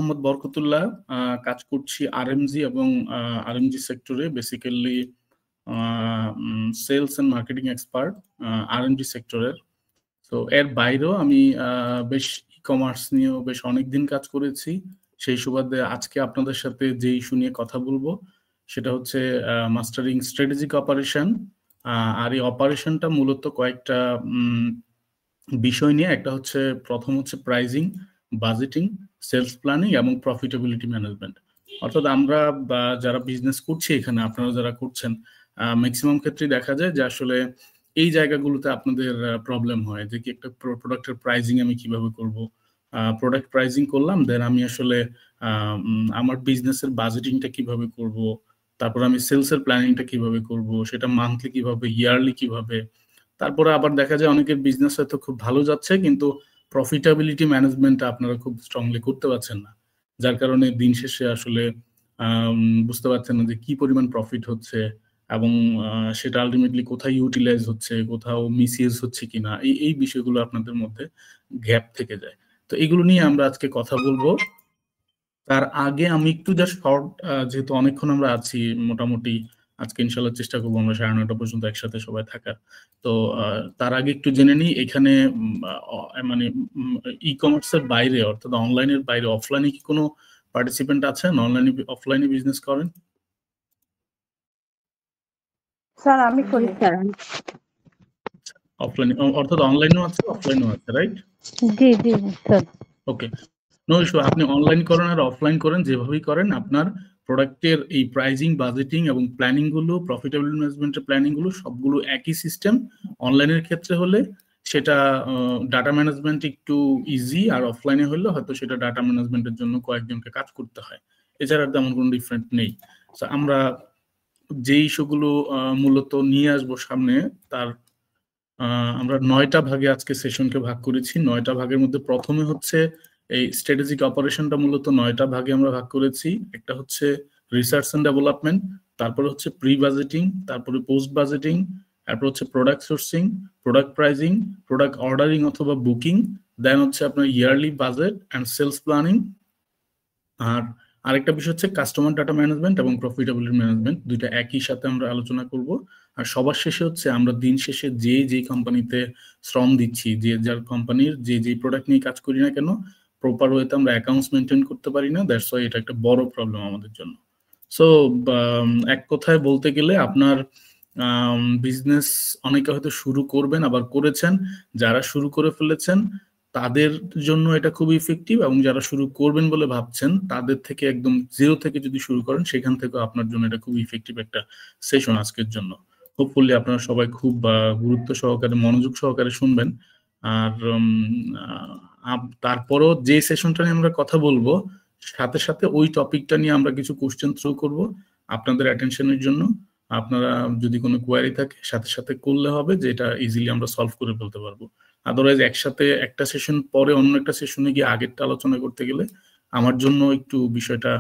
মোহাম্মদ বরকতুল্লাহ, কাজ করছি আরএমজি এবং আরএমজি সেক্টরে, basically sales and marketing expert RMG সেক্টরের। তো এর বাইরেও আমি বেশ ই কমার্স নিয়েও বেশ অনেকদিন কাজ করেছি। সেই সুবাদে আজকে আপনাদের সাথে যে ইস্যু নিয়ে কথা বলবো সেটা হচ্ছে মাস্টারিং স্ট্র্যাটেজিক অপারেশন। আর এই অপারেশনটা মূলত কয়েকটা বিষয় নিয়ে, একটা হচ্ছে প্রথম হচ্ছে প্রাইজিং, বাজেটিং, সেলস প্ল্যানিং এবং প্রফিটেবিলিটি ম্যানেজমেন্ট। অর্থাৎ আমরা যারা বিজনেস করছি এখানে, আপনারা যারা করছেন, ম্যাক্সিমাম ক্ষেত্রে দেখা যায় যে আসলে এই জায়গাগুলোতে আপনাদের প্রবলেম হয় যে কি একটা প্রোডাক্টের প্রাইজিং আমি কিভাবে করব, প্রোডাক্ট প্রাইজিং করলাম, দেন আমি আসলে আমার বিজনেসের বাজেটিংটা কিভাবে করব, তারপর আমি সেলসের প্ল্যানিংটা কিভাবে করব, সেটা মান্থলি কিভাবে, ইয়ারলি কিভাবে। তারপরে আবার দেখা যায় অনেকের বিজনেস হয়তো খুব ভালো যাচ্ছে কিন্তু প্রফিটাবিলিটি ম্যানেজমেন্টটা আপনারা খুব স্ট্রংলি করতে পারছেন না, যার কারণে দিন শেষে আসলে বুঝতে পারছেন না যে কি পরিমাণ প্রফিট হচ্ছে এবং সেটা আলটিমেটলি কোথায় ইউটিলাইজ হচ্ছে, কোথাও মিসইউজ হচ্ছে কিনা, এই বিষয়গুলো আপনাদের মধ্যে গ্যাপ থেকে যায়। তো এগুলো নিয়ে আমরা আজকে কথা বলবো। তার আগে আমি একটু জাস্ট শর্ট, যেহেতু অনেকক্ষণ আমরা আছি মোটামুটি, আজকে ইনশাল্লাহ চেষ্টা করবো আমরা 9:30 পর্যন্ত একসাথে সবাই থাকার। তো তার আগে একটু জেনে নিই এখানে মানে ই কমার্সের বাইরে, অর্থাৎ অনলাইনের বাইরে অফলাইনে কি কোনো পার্টিসিপেন্ট আছেন অনলাইনে অফলাইনে বিজনেস করেন? স্যার আমি করি স্যার। অফলাইনে অর্থাৎ অনলাইনেও আছে অফলাইনেও আছে, রাইট? জি জি স্যার। ওকে, নো ইস্যু। আপনি অনলাইন করেন আর অফলাইন করেন, যেভাবেই করেন, আপনার প্রোডাক্টের এই প্রাইজিং, বাজেটিং এবং প্ল্যানিং গুলো, প্রফিটেবিলিটি ম্যানেজমেন্টের প্ল্যানিং গুলো সবগুলো একই সিস্টেম। অনলাইনের ক্ষেত্রে হলে সেটা ডাটা ম্যানেজমেন্ট একটু ইজি, আর অফলাইনে হলে হয়তো সেটা ডাটা ম্যানেজমেন্টের জন্য কয়েকজনকে কাজ করতে হয়, এছাড়া তেমন কোনো ডিফারেন্ট নেই। আমরা যে ইস্যুগুলো মূলত নিয়ে আসবো সামনে, তার আমরা 9টা ভাগে আজকে সেশনকে ভাগ করেছি। 9টা ভাগের মধ্যে প্রথমে হচ্ছে এই স্ট্র্যাটেজিক অপারেশনটা, মূলত 9টা ভাগে আমরা ভাগ করেছি। একটা হচ্ছে রিসার্চ এন্ড ডেভেলপমেন্ট, তারপরে হচ্ছে প্রি বাজেটিং, তারপরে পোস্ট বাজেটিং, তারপর হচ্ছে product sourcing, product pricing, product ordering অথবা বুকিং, দেন হচ্ছে আপনার yearly budget and sales planning. আর আরেকটা বিষয় হচ্ছে কাস্টমার ডাটা ম্যানেজমেন্ট এবং প্রফিটেবিলিটি ম্যানেজমেন্ট, দুইটা একই সাথে আমরা আলোচনা করব। আর সবার শেষে হচ্ছে আমরা দিন শেষে যে কোম্পানিতে শ্রম দিচ্ছি, যে যার কোম্পানির যে প্রোডাক্ট নিয়ে কাজ করি না কেন, প্রপার ওয়েতে আমরা অ্যাকাউন্টস মেনটেন করতে পারি না, দ্যাটস ওয়াই এটা একটা বড় প্রবলেম আমাদের জন্য। সো এক কথায় বলতে গেলে আপনার বিজনেস অনেকে হয়তো শুরু করবেন, আবার করেছেন। যারা শুরু করে ফেলেছেন তাদের জন্য এটা খুব ইফেক্টিভ, এবং যারা শুরু করবেন বলে ভাবছেন তাদের থেকে একদম জিরো থেকে যদি শুরু করেন সেখান থেকে আপনার জন্য এটা খুব ইফেক্টিভ একটা সেশন আজকের জন্য। হোপফুলি আপনারা সবাই খুব গুরুত্ব সহকারে, মনোযোগ সহকারে শুনবেন। আর তারপরও যে সেশনটা নিয়ে আমরা কথা বলবো, সাথে সাথে ওই টপিকটা নিয়ে আমরা কিছু কোশ্চেন থ্রো করব আপনাদের অ্যাটেনশনের জন্য। আপনারা যদি কোনো কোয়ারি থাকে সাথে সাথে করলে হবে, যে এটা ইজিলি আমরা সলভ করে ফেলতে পারবো। আদারওয়াইজ একসাথে একটা সেশন পরে অন্য একটা সেশনে গিয়ে আগেরটা আলোচনা করতে গেলে আমার জন্য একটু বিষয়টা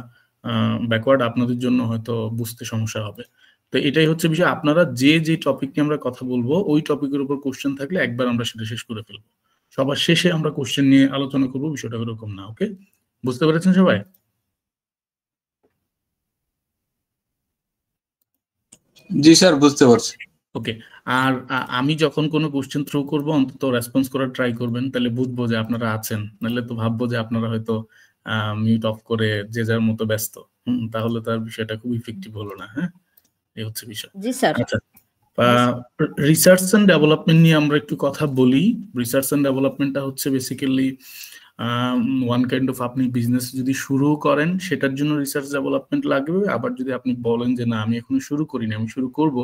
ব্যাকওয়ার্ড, আপনাদের জন্য হয়তো বুঝতে সমস্যা হবে। তো এটাই হচ্ছে বিষয়, আপনারা যে টপিক নিয়ে আমরা কথা বলবো ওই টপিকের উপর কোশ্চেন থাকলে একবার আমরা সেটা শেষ করে ফেলবো, সবার শেষে আমরা কোশ্চেন নিয়ে আলোচনা করবো, বিষয়টা এরকম না। ওকে, বুঝতে পেরেছেন সবাই? জি স্যার, বুঝতে পারছি। ওকে, আর আমি যখন কোনো কোশ্চেন থ্রো করবো অন্তত রেসপন্স করার ট্রাই করবেন, তাহলে বুঝবো যে আপনারা আছেন, নাহলে তো ভাববো যে আপনারা হয়তো মিউট অফ করে যে যার মতো ব্যস্ত। তাহলে তার বিষয়টা খুব ইফেক্টিভ হলো না। হ্যাঁ, এই হচ্ছে বিষয়। জি স্যার। আচ্ছা, রিসার্চ এন্ড ডেভেলপমেন্ট নিয়ে আমরা একটু কথা বলি। রিসার্চ এন্ড ডেভেলপমেন্টটা হচ্ছে বেসিক্যালি ওয়ান কাইন্ড অফ, আপনি বিজনেস যদি শুরু করেন সেটার জন্য রিসার্চ ডেভেলপমেন্ট লাগবে, আবার যদি আপনি বলেন যে না আমি এখনো শুরু করিনি, আমি শুরু করব,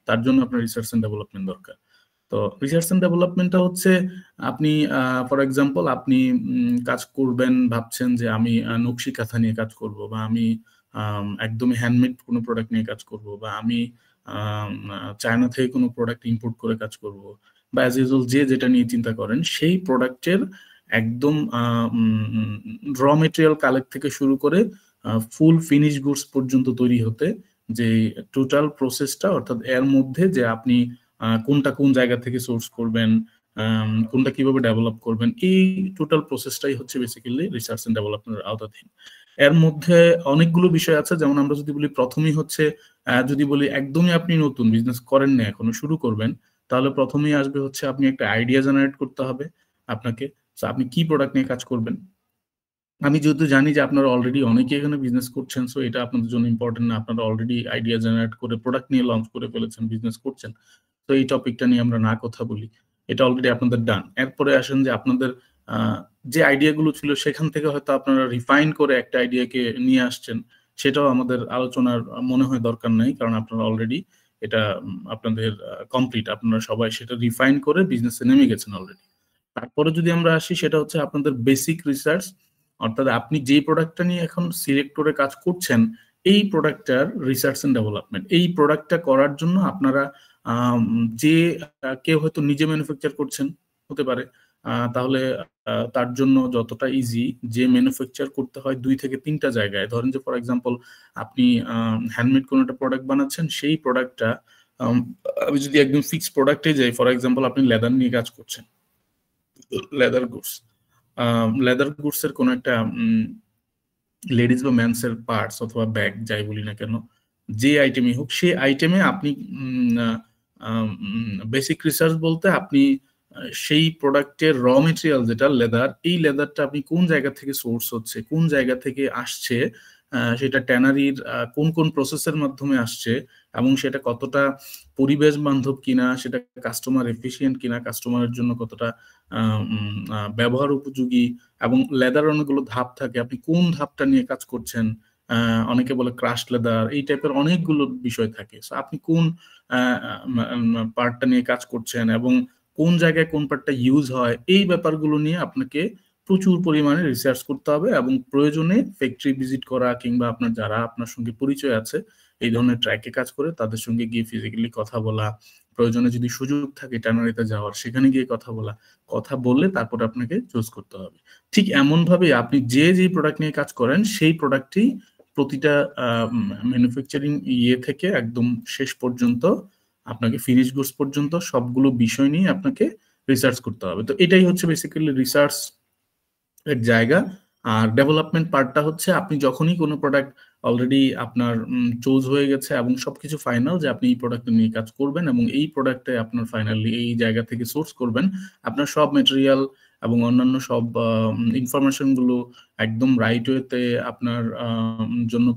তার জন্য আপনার রিসার্চ এন্ড ডেভেলপমেন্ট দরকার। তো রিসার্চ এন্ড ডেভেলপমেন্টটা হচ্ছে আপনি ফর এক্সাম্পল আপনি কাজ করবেন, ভাবছেন যে আমি নকশি কাঁথা নিয়ে কাজ করব, বা আমি একদমই হ্যান্ডমেড কোনো প্রোডাক্ট নিয়ে কাজ করব, বা আমি চায়না থেকে কোনো প্রোডাক্ট ইম্পোর্ট করে কাজ করব, বা অ্যাজ ইউজুয়াল যে যেটা নিয়ে চিন্তা করেন সেই প্রোডাক্টের একদম র মেটেরিয়াল কালেক্ট থেকে শুরু করে ফুল ফিনিশ গুডস পর্যন্ত তৈরি হতে যে টোটাল প্রসেসটা, অর্থাৎ এর মধ্যে যে আপনি কোনটা কোন জায়গা থেকে সোর্স করবেন, কোনটা কিভাবে ডেভেলপ করবেন, এই টোটাল প্রসেসটাই হচ্ছে বেসিক্যালি রিসার্চ এন্ড ডেভেলপমেন্টের আওতাধীন। এর মধ্যে অনেকগুলো বিষয় আছে, যেমন আমরা যদি বলি প্রথমেই হচ্ছে যদি বলি একদমই আপনি নতুন বিজনেস করেন না এখনো, শুরু করবেন, তাহলে প্রথমেই আসবে হচ্ছে আপনি একটা আইডিয়া জেনারেট করতে হবে আপনাকে। আপনি কি প্রোডাক্ট নিয়ে কাজ করবেন। আমি যেহেতু জানি যে আপনারা অলরেডি অনেকে এখানে বিজনেস করছেন, সো এটা আপনাদের জন্য ইম্পর্টেন্ট না, আপনারা অলরেডি আইডিয়া জেনারেট করে প্রোডাক্ট নিয়ে লঞ্চ করে ফেলেছেন, বিজনেস করছেন, তো এই টপিকটা নিয়ে আমরা না কথা বলি, এটা অলরেডি আপনাদের ডান। এরপরে আসেন যে আপনাদের যে আইডিয়াগুলো ছিল সেখান থেকে হয়তো আপনারা রিফাইন করে একটা আইডিয়াকে নিয়ে আসছেন, সেটাও আমাদের আলোচনার মনে হয় দরকার নাই, কারণ আপনারা অলরেডি এটা আপনাদের কমপ্লিট, আপনারা সবাই সেটা রিফাইন করে বিজনেসে নেমে গেছেন অলরেডি। তারপরে যদি আমরা আসি, সেটা হচ্ছে আপনাদের বেসিক রিসার্চ, অর্থাৎ আপনি যে প্রোডাক্টটা নিয়ে এখন সিলেক্ট করে কাজ করছেন, এই প্রোডাক্টটার রিসার্চ এন্ড ডেভেলপমেন্ট, এই প্রোডাক্টটা করার জন্য আপনারা যে কেউ হয়তো নিজে ম্যানুফ্যাকচার করছেন হতে পারে, তাহলে তার জন্য যতটা ইজি, যে ম্যানুফ্যাকচার করতে হয় 2 থেকে 3টা জায়গায়, ধরেন যে ফর এক্সাম্পল আপনি হ্যান্ডমেড কোনো একটা প্রোডাক্ট বানাচ্ছেন, সেই প্রোডাক্টটা আমি যদি একদম ফিক্স প্রোডাক্টে যাই, ফর এক্সাম্পল আপনি লেদার নিয়ে কাজ করছেন, লেদার গুডস এর কোনো একটা লেডিস বা মেন্স এর পার্টস অথবা ব্যাগ যাই বলি না কেন, যে আইটেমই হোক, সেই আইটেমে আপনি বেসিক রিসার্চ বলতে আপনি সেই প্রোডাক্টের র মেটেরিয়াল যেটা লেদার, এই লেদারটা আপনি কোন জায়গা থেকে সোর্স হচ্ছে, কোন জায়গা থেকে আসছে, সেটা ট্যানারির কোন কোন প্রসেসের মাধ্যমে আসছে, এবং সেটা কতটা পরিবেশ বান্ধব কিনা, সেটা কাস্টমার এফিশিয়েন্ট কিনা, কাস্টমারের জন্য কতটা ব্যবহার উপযোগী, এবং লেদার অনেকগুলো ধাপ থাকে, আপনি কোন ধাপটা নিয়ে কাজ করছেন, অনেকে বলে ক্রাশ লেদার, এই টাইপের অনেকগুলো বিষয় থাকে। সো আপনি কোন পার্টটা নিয়ে কাজ করছেন এবং কোন জায়গায় কোন পার্টটা ইউজ হয়, এই ব্যাপারগুলো নিয়ে আপনাকে প্রচুর পরিমাণে রিসার্চ করতে হবে, এবং প্রয়োজনে ফ্যাক্টরি ভিজিট করা, কিংবা আপনার যারা আপনার সঙ্গে পরিচয় আছে এই ধরনের ট্র্যাকে কাজ করে তাদের সঙ্গে গিয়ে ফিজিক্যালি কথা বলা, প্রয়োজনে যদি সুযোগ থাকে ট্যানারিতে যাওয়ার, সেখানে গিয়ে কথা বলা, কথা বললে তারপর আপনাকে চুজ করতে হবে। ঠিক এমন ভাবে আপনি যে প্রোডাক্ট নিয়ে কাজ করেন, সেই প্রোডাক্টটি প্রতিটা ম্যানুফ্যাকচারিং ইয়ে থেকে একদম শেষ পর্যন্ত আপনাকে ফিনিশ গুডস পর্যন্ত সবগুলো বিষয় নিয়ে আপনাকে রিসার্চ করতে হবে। তো এটাই হচ্ছে বেসিক্যালি রিসার্চ এর জায়গা। আর ডেভেলপমেন্ট পার্টটা হচ্ছে আপনি যখনই কোনো প্রোডাক্ট অলরেডি আপনার চুজ হয়ে গেছে এবং সবকিছু ফাইনাল, যে আপনি এই প্রোডাক্ট নিয়ে কাজ করবেন এবং এই প্রোডাক্টে আপনার ফাইনালি এই জায়গা থেকে সোর্স করবেন, আপনার সব ম্যাটেরিয়াল এবং অন্যান্য সব ইনফরমেশন গুলো একদম রাইট ওয়েতে আপনার জন্য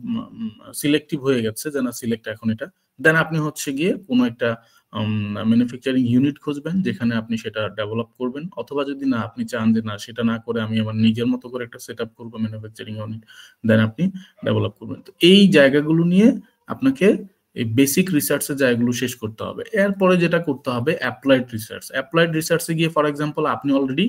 সিলেক্টিভ হয়ে গেছে, যে না সিলেক্ট এখন এটা, দেন আপনি হচ্ছে গিয়ে কোনো একটা ম্যানুফ্যাকচারিং ইউনিট খুঁজবেন যেখানে আপনি সেটা ডেভেলপ করবেন, অথবা যদি না আপনি চান যে না সেটা না করে আমি আমার নিজের মতো করে একটা সেট আপ করবো ম্যানুফ্যাকচারিং ইউনিট, দেন আপনি ডেভেলপ করবেন। তো এই জায়গাগুলো নিয়ে আপনাকে এই বেসিক রিসার্চের জায়গাগুলো শেষ করতে হবে। এরপরে যেটা করতে হবে অ্যাপ্লাইড রিসার্চ। অ্যাপ্লাইড রিসার্চে গিয়ে ফর এক্সাম্পল আপনি অলরেডি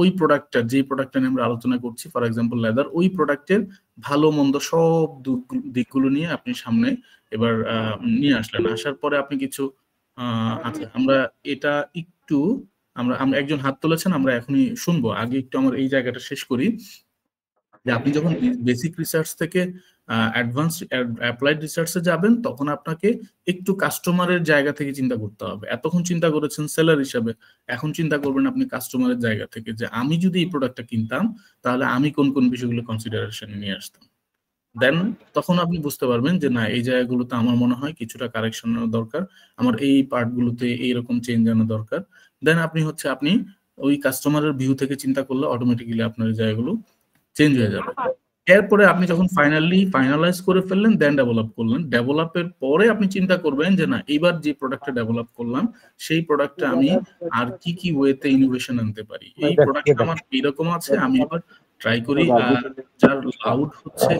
ওই প্রোডাক্টটা, যে প্রোডাক্টটা নিয়ে আমরা আলোচনা করছি, ফর এক্সাম্পল লেদার, ওই প্রোডাক্টের ভালো মন্দ সব দিকগুলো নিয়ে আপনি সামনে এবার নিয়ে আসলেন। আসার পরে আপনি কিছু আচ্ছা, আমরা এটা একটু আমরা একজন হাত তুলেছেন, আমরা এখনই শুনবো, আগে একটু আমার এই জায়গাটা শেষ করি, যে আপনি যখন বেসিক রিসার্চ থেকে অ্যাডভান্স অ্যাপ্লাইড রিসার্চে যাবেন, তখন আপনাকে একটু কাস্টমারের জায়গা থেকে চিন্তা করতে হবে। এতক্ষণ চিন্তা করেছেন সেলার হিসাবে, এখন চিন্তা করবেন আপনি কাস্টমারের জায়গা থেকে, যে আমি যদি এই প্রোডাক্টটা কিনতাম তাহলে আমি কোন কোন বিষয়গুলো কনসিডারেশনে নিয়ে আসতাম। দেন তখন আপনি বুঝতে পারবেন যে না, এই জায়গাগুলোতে আমার মনে হয় কিছুটা কারেকশন দরকার, আমার এই পার্টগুলোতে এইরকম চেঞ্জ আনা দরকার। দেন আপনি ওই কাস্টমারের ভিউ থেকে চিন্তা করলে অটোমেটিক্যালি আপনার এই জায়গাগুলো চেঞ্জ হয়ে যাবে। এরপরে আপনি যখন ফাইনালাইজ করে ফেললেন, দেন ডেভেলপ করলেন। ডেভেলপের পরে আপনি চিন্তা করবেন যে না, এইবার যে প্রোডাক্টটা ডেভেলপ করলাম সেই প্রোডাক্টটা আমি আর কি কি ওয়েতে ইনোভেশন আনতে পারি। এই প্রোডাক্টটা আমার এইরকম আছে, আমি এবার ট্রাই করি। যার লাউড হচ্ছে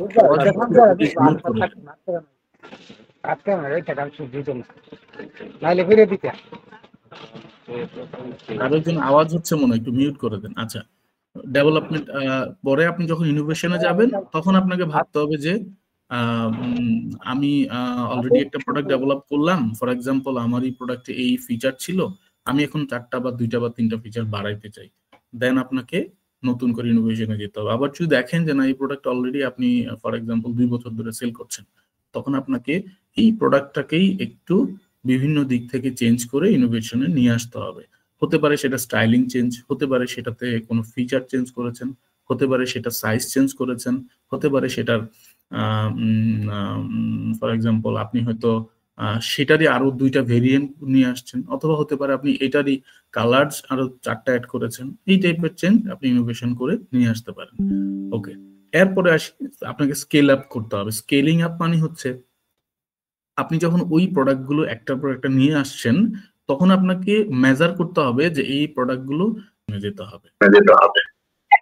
কারোর জন্য আওয়াজ হচ্ছে মনে হয়, একটু মিউট করে দেন। আচ্ছা, ডেভেলপমেন্ট পরে আপনি যখন ইনোভেশনে যাবেন, তখন আপনাকে ভাবতে হবে যে আমি অলরেডি একটা প্রোডাক্ট ডেভেলপ করলাম, ফর এক্সাম্পল আমার এই প্রোডাক্টে এই ফিচার ছিল, আমি এখন 4টা বা 2টা বা 3টা ফিচার বাড়াইতে চাই। দেন আপনাকে নতুন করে ইনোভেশনে যেতে হবে। আবার যদি দেখেন যে না, এই প্রোডাক্ট অলরেডি আপনি ফর এক্সাম্পল 2 বছর ধরে সেল করছেন, তখন আপনাকে এই প্রোডাক্টটাকেই একটু বিভিন্ন দিক থেকে চেঞ্জ করে ইনোভেশনে নিয়ে আসতে হবে। হতে পারে সেটা স্টাইলিং চেঞ্জ, হতে পারে সেটাতে কোনো ফিচার চেঞ্জ করেছেন, হতে পারে সেটা সাইজ চেঞ্জ করেছেন, হতে পারে সেটার ফর এক্সাম্পল আপনি হয়তো সেটারই আরো 2টা ভেরিয়েন্ট নিয়ে আসছেন, অথবা হতে পারে আপনি এটারই কালার্স আরো 4টা অ্যাড করেছেন। এই টাইপের চেঞ্জ আপনি ইনোভেশন করে নিয়ে আসতে পারেন। ওকে, এরপরে আসি, আপনাকে স্কেল আপ করতে হবে। স্কেলিং আপ মানে হচ্ছে আপনি যখন ওই প্রোডাক্টগুলো একটার পর একটা নিয়ে আসছেন, তখন আপনাকে মেজার করতে হবে যে এই প্রোডাক্টগুলো নিয়ে যেতে হবে।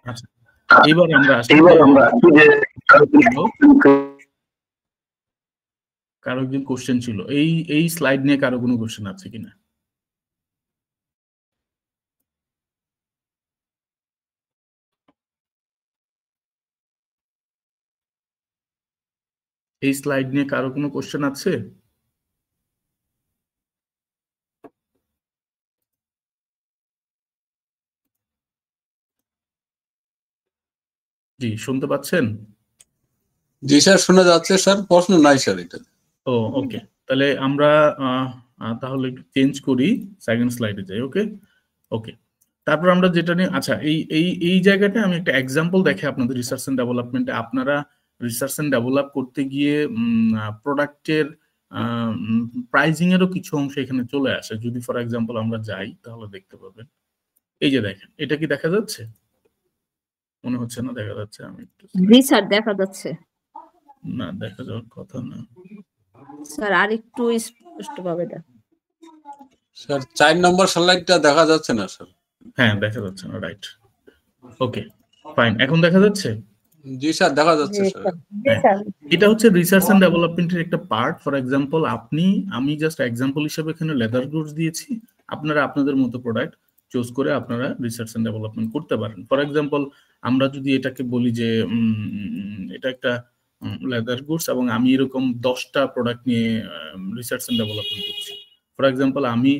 আচ্ছা, এবার আমরা আসি যে কারো একজন কোশ্চেন ছিল, এই স্লাইড নিয়ে কারো কোনো কোশ্চেন আছে কিনা? এই স্লাইড নিয়ে কারো কোনো কোশ্চেন আছে? জি, শুনতে পাচ্ছেন? জি স্যার, শোনা যাচ্ছে স্যার, প্রশ্ন নাই স্যার এটা। ও ওকে, তাহলে আমরা তাহলে একটু চেঞ্জ করি, সেকেন্ড স্লাইডে যাই। ওকে ওকে, তারপর আমরা যেটা নিয়ে, আচ্ছা এই এই এই জায়গাটা আমি একটা এক্সাম্পল দেখে আপনাদের রিসার্চ এন্ড ডেভেলপমেন্টে, আপনারা রিসার্চ এন্ড ডেভেলপ করতে গিয়ে প্রোডাক্টের প্রাইজিং এরও কিছু অংশ এখানে চলে আসে। যদি ফর এক্সাম্পল আমরা যাই তাহলে দেখতে পাবেন। এই যে দেখেন, এটা কি দেখা যাচ্ছে? মনে হচ্ছে না দেখা যাচ্ছে। আমি একটু জি স্যার, দেখা যাচ্ছে। না, দেখা যাওয়ার কথা না স্যার আরেকটু স্পষ্টভাবে দেখ। স্যার 4 নম্বর স্লাইডটা দেখা যাচ্ছে না স্যার। হ্যাঁ, দেখা যাচ্ছে না, রাইট। ওকে ফাইন, এখন দেখা যাচ্ছে? জি স্যার, দেখা যাচ্ছে স্যার। এটা হচ্ছে রিসার্চ এন্ড ডেভেলপমেন্টের একটা পার্ট। ফর এক্সাম্পল আমি জাস্ট এক্সাম্পল হিসেবে এখানে লেদার গুডস দিয়েছি, আপনারা আপনাদের মতো প্রোডাক্ট চুজ করে আপনারা রিসার্চ এন্ড ডেভেলপমেন্ট করতে পারেন। ফর এক্সাম্পল আমরা যদি এটাকে বলি যে এটা একটা লেদার গুডস এবং আমি এরকম 10টা প্রোডাক্ট নিয়ে রিসার্চ এন্ড ডেভেলপমেন্ট করছি। ফর এক্সাম্পল আমি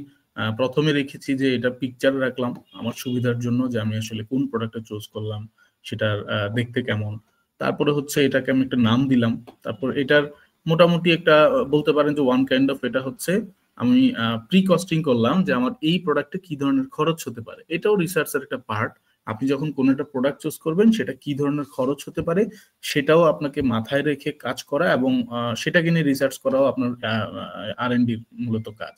প্রথমে রেখেছি যে এটা পিকচার রাখলাম আমার সুবিধার জন্য, যে আমি আসলে কোন প্রোডাক্টটা চুজ করলাম, সেটার দেখতে কেমন। তারপরে হচ্ছে এটাকে আমি একটা নাম দিলাম। তারপর এটার মোটামুটি একটা বলতে পারেন যে ওয়ান কাইন্ড অফ, এটা হচ্ছে আমি প্রি কস্টিং করলাম যে আমার এই প্রোডাক্টে কি ধরনের খরচ হতে পারে। এটাও রিসার্চের একটা পার্ট। আপনি যখন কোনো একটা প্রোডাক্ট চুজ করবেন সেটা কি ধরনের খরচ হতে পারে সেটাও আপনাকে মাথায় রেখে কাজ করা, এবং সেটাকে নিয়ে রিসার্চ করাও আপনার R&D মূলত কাজ।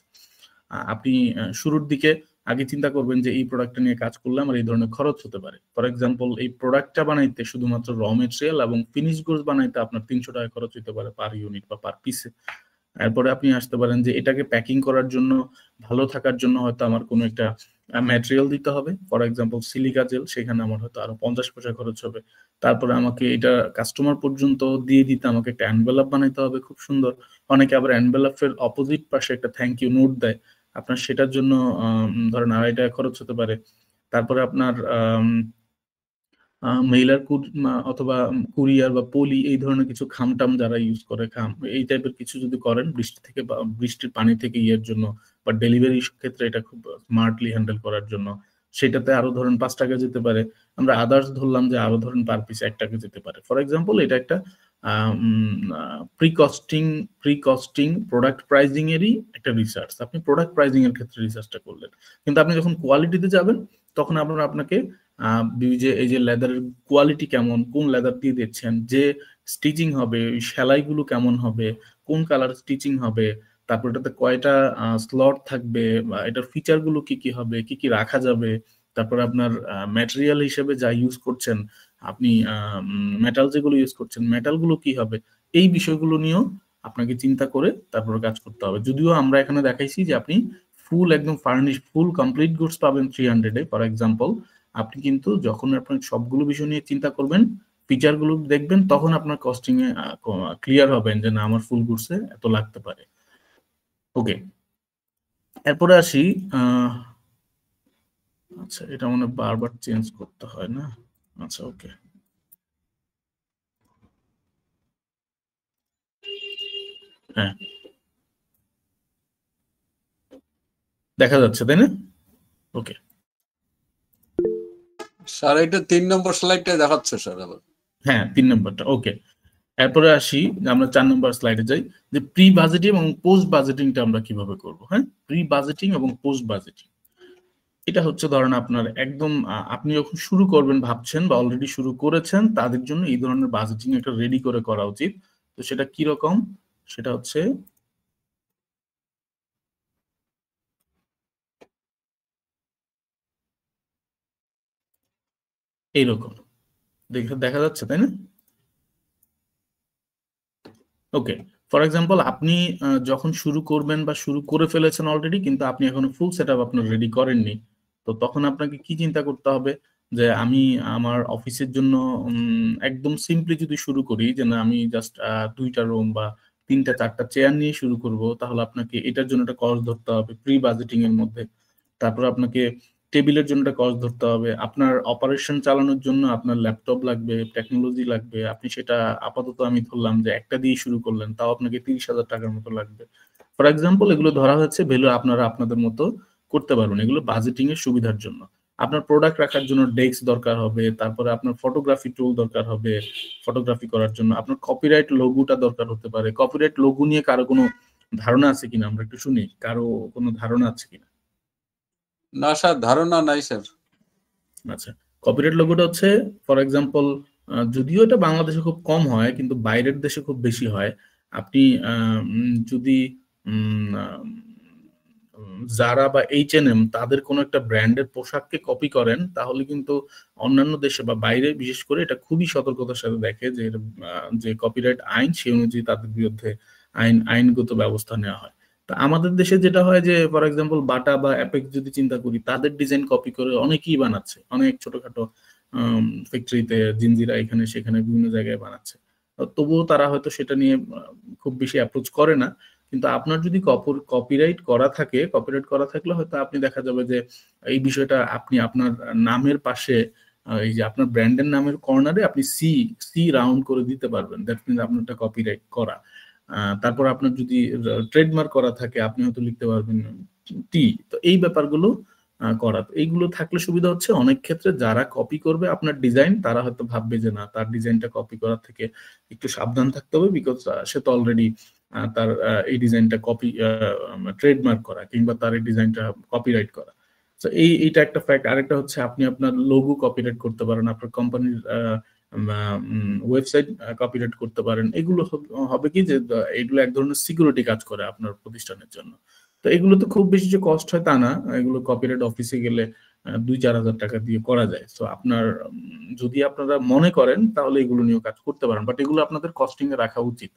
আপনি শুরুর দিকে আগে চিন্তা করবেন যে এই প্রোডাক্টটা নিয়ে কাজ করলে আমার এই ধরনের খরচ হতে পারে। ফর এক্সাম্পল এই প্রোডাক্টটা বানাইতে শুধুমাত্র র মেটেরিয়াল এবং ফিনিশ গুডস বানাইতে আপনার 300 টাকা খরচ হতে পারে পার ইউনিট বা পার পিসে। এরপরে আপনি আসতে পারেন যে এটাকে প্যাকিং করার জন্য, ভালো থাকার জন্য হয়তো আমার কোনো একটা ম্যাটেরিয়াল দিতে হবে। ফর এক্সাম্পল সিলিকা জেল, সেখানে আমার হয়তো আরো 50 পয়সা খরচ হবে। তারপরে আমাকে এটা কাস্টমার পর্যন্ত দিয়ে দিতে আমাকে একটা এনভেলপ বানাইতে হবে খুব সুন্দর। অনেকে আবার এনভেলপের অপোজিট পাশে একটা থ্যাংক ইউ নোট দেয়, আপনার সেটার জন্য ধরেন 2.5 টাকা খরচ হতে পারে। তারপরে আপনার মেইলার অথবা কুরিয়ার বা পলি, এই ধরনের কিছু খামটাম যারা ইউজ করে, খাম এই টাইপের কিছু যদি করেন বৃষ্টি থেকে বা বৃষ্টির পানি থেকে ইয়ের জন্য, বা ডেলিভারি ক্ষেত্রে এটা খুব স্মার্টলি হ্যান্ডেল করার জন্য, সেটাতে আরো ধরেন 5 টাকা যেতে পারে। আমরা আদার্স ধরলাম যে আরো ধরেন পার পিস 1 টাকা যেতে পারে। ফর এক্সাম্পল এটা একটা প্রি কস্টিং প্রোডাক্ট প্রাইজিং এরই একটা রিসার্চ। আপনি প্রোডাক্ট প্রাইজিং এর ক্ষেত্রে রিসার্চটা করলেন, কিন্তু আপনি যখন কোয়ালিটিতে যাবেন তখন আপনাকে যে এই যে লেদারের কোয়ালিটি কেমন, কোন লেদার দিয়ে দিচ্ছেন, যে স্টিচিং হবে ওই সেলাইগুলো কেমন হবে, কোন কালার স্টিচিং হবে, তারপর এটাতে কয়টা স্লট থাকবে, বা এটার ফিচার গুলো কি কি হবে, কি কি রাখা যাবে, তারপর আপনার ম্যাটেরিয়াল হিসেবে যা ইউজ করছেন, আপনি মেটাল যেগুলো ইউজ করছেন মেটালগুলো কি হবে, এই বিষয়গুলো নিয়েও আপনাকে চিন্তা করে তারপর কাজ করতে হবে। যদিও আমরা এখানে দেখাইছি যে আপনি ফুল একদম ফার্নিশ ফুল কমপ্লিট গুডস পাবেন 300-এ ফর এক্সাম্পল। আপনি কিন্তু যখন আপনার সবগুলো বিষয় নিয়ে চিন্তা করবেন, ফিচার গুলো দেখবেন, তখন আপনার কস্টিং এ ক্লিয়ার হবেন যে না আমার ফুল গুডসে এত লাগতে পারে। ওকে, এরপরে আসি আচ্ছা এটা মানে বারবার চেঞ্জ করতে হয় না। আচ্ছা ওকে, হ্যাঁ দেখা যাচ্ছে তাই না? ওকে স্যার এটা 3 নম্বর স্লাইডটা দেখাচ্ছে স্যার আবার। হ্যাঁ 3 নম্বরটা। ওকে, এরপরে আসি, আমরা 4 নম্বর স্লাইডে যাই, যে প্রি বাজেটিং এবং পোস্ট বাজেটিংটা আমরা কিভাবে করব। হ্যাঁ, প্রি বাজেটিং এবং পোস্ট বাজেটিং। এটা হচ্ছে ধরেন আপনার একদম আপনি যখন শুরু করবেন ভাবছেন বা অলরেডি শুরু করেছেন তাদের জন্য এই ধরনের বাজেটিং একটা রেডি করে করা উচিত। তো সেটা কি রকম? সেটা হচ্ছে এইরকম। দেখা যাচ্ছে, তাই না? ওকে, ফর এক্সাম্পল আপনি যখন শুরু করবেন বা শুরু করে ফেলেছেন অলরেডি, কিন্তু আপনি এখনো ফুল সেট আপ আপনার রেডি করেননি, তো তখন আপনাকে কি চিন্তা করতে হবে যে আমি আমার অফিসের জন্য একদম সিম্পলি যদি শুরু করি যে না আমি জাস্ট 2টা রুম বা 3টা 4টা চেয়ার নিয়ে শুরু করব, তাহলে আপনাকে এটার জন্য একটা কস্ট ধরতে হবে প্রি বাজেটিং এর মধ্যে। তারপর আপনাকে টেবিলের জন্য একটা কস্ট ধরতে হবে, আপনার অপারেশন চালানোর জন্য আপনার ল্যাপটপ লাগবে, টেকনোলজি লাগবে। আপনি সেটা আপাতত আমি ধরলাম যে একটা দিয়ে শুরু করলেন, তাও আপনাকে 30,000 টাকার মতো লাগবে। ফর এক্সাম্পল এগুলো ধরা হচ্ছে ভ্যালু, আপনারা আপনাদের মতো করতে পারবেন, এগুলো বাজেটিং এর সুবিধার জন্য। আপনার প্রোডাক্ট রাখার জন্য ডেস্ক দরকার হবে, তারপরে আপনার ফটোগ্রাফি টুল দরকার হবে ফটোগ্রাফি করার জন্য, আপনার কপিরাইট লোগোটা দরকার হতে পারে। কপিরাইট লোগো নিয়ে কারো কোনো ধারণা আছে কিনা আমরা একটু শুনি, কারো কোনো ধারণা আছে কিনা? না স্যার, ধারণা নাই স্যার। আচ্ছা, কপিরাইট লোগোটা হচ্ছে ফর এক্সাম্পল, যদিও এটা বাংলাদেশে খুব কম হয় কিন্তু বাইরের দেশে খুব বেশি হয়। আপনি যদি জারা বা H&M তাদের কোনো একটা ব্র্যান্ডের পোশাককে কপি করেন, তাহলে কিন্তু অন্যান্য দেশে বা বাইরে বিশেষ করে এটা খুবই সতর্কতার সাথে দেখে যে যে কপিরাইট আইন সেই অনুযায়ী তাদের বিরুদ্ধে আইনগত ব্যবস্থা নেওয়া হয়। তা আমাদের দেশে যেটা হয় যে ফর এক্সাম্পল বাটা বা অ্যাপেক্স যদি চিন্তা করি, তাদের ডিজাইন কপি করে অনেকেই বানাচ্ছে, অনেক ছোটখাটো ফ্যাক্টরিতে, জিনজিরা এখানে সেখানে বিভিন্ন জায়গায় বানাচ্ছে। তবুও তারা হয়তো সেটা নিয়ে খুব বেশি অ্যাপ্রোচ করে না। কিন্তু আপনার যদি কপিরাইট করা থাকে, কপিরাইট করা থাকলে হয়তো আপনি দেখা যাবে যে এই বিষয়টা আপনি আপনার নামের পাশে এই যে আপনার ব্র্যান্ডের নামের কর্নারে আপনি সি সি রাউন্ড করে দিতে পারবেন, দ্যাট মিনস আপনারটা কপিরাইট করা। তারপর আপনার যদি ট্রেডমার্ক করা থাকে আপনি হয়তো লিখতে পারবেন টি। তো এই ব্যাপারগুলো করা, তো এইগুলো থাকলে সুবিধা হচ্ছে অনেক ক্ষেত্রে যারা কপি করবে আপনার ডিজাইন তারা হয়তো ভাববে যে না, তার ডিজাইনটা কপি করা থেকে একটু সাবধান থাকতে হবে, বিকজ সে তো অলরেডি তার এই ডিজাইনটা কপি ট্রেডমার্ক করা কিংবা তার এই ডিজাইনটা কপিরাইট করা। তো এইটা একটা ফ্যাক্ট। আরেকটা হচ্ছে আপনি আপনার লোগো কপিরাইট করতে পারেন, আপনার কোম্পানির ওয়েবসাইট কপিরাইট করতে পারেন। এগুলো হবে কি যে এগুলো এক ধরনের সিকিউরিটি কাজ করে আপনার প্রতিষ্ঠানের জন্য। তো এগুলো তো খুব বেশি যে কষ্ট হয় তা না, এগুলো কপিরাইট অফিসে গেলে 2-4 হাজার টাকা দিয়ে করা যায়। তো আপনার যদি আপনারা মনে করেন তাহলে এগুলো নিয়েও কাজ করতে পারেন, বাট এগুলো আপনাদের কস্টিং এ রাখা উচিত।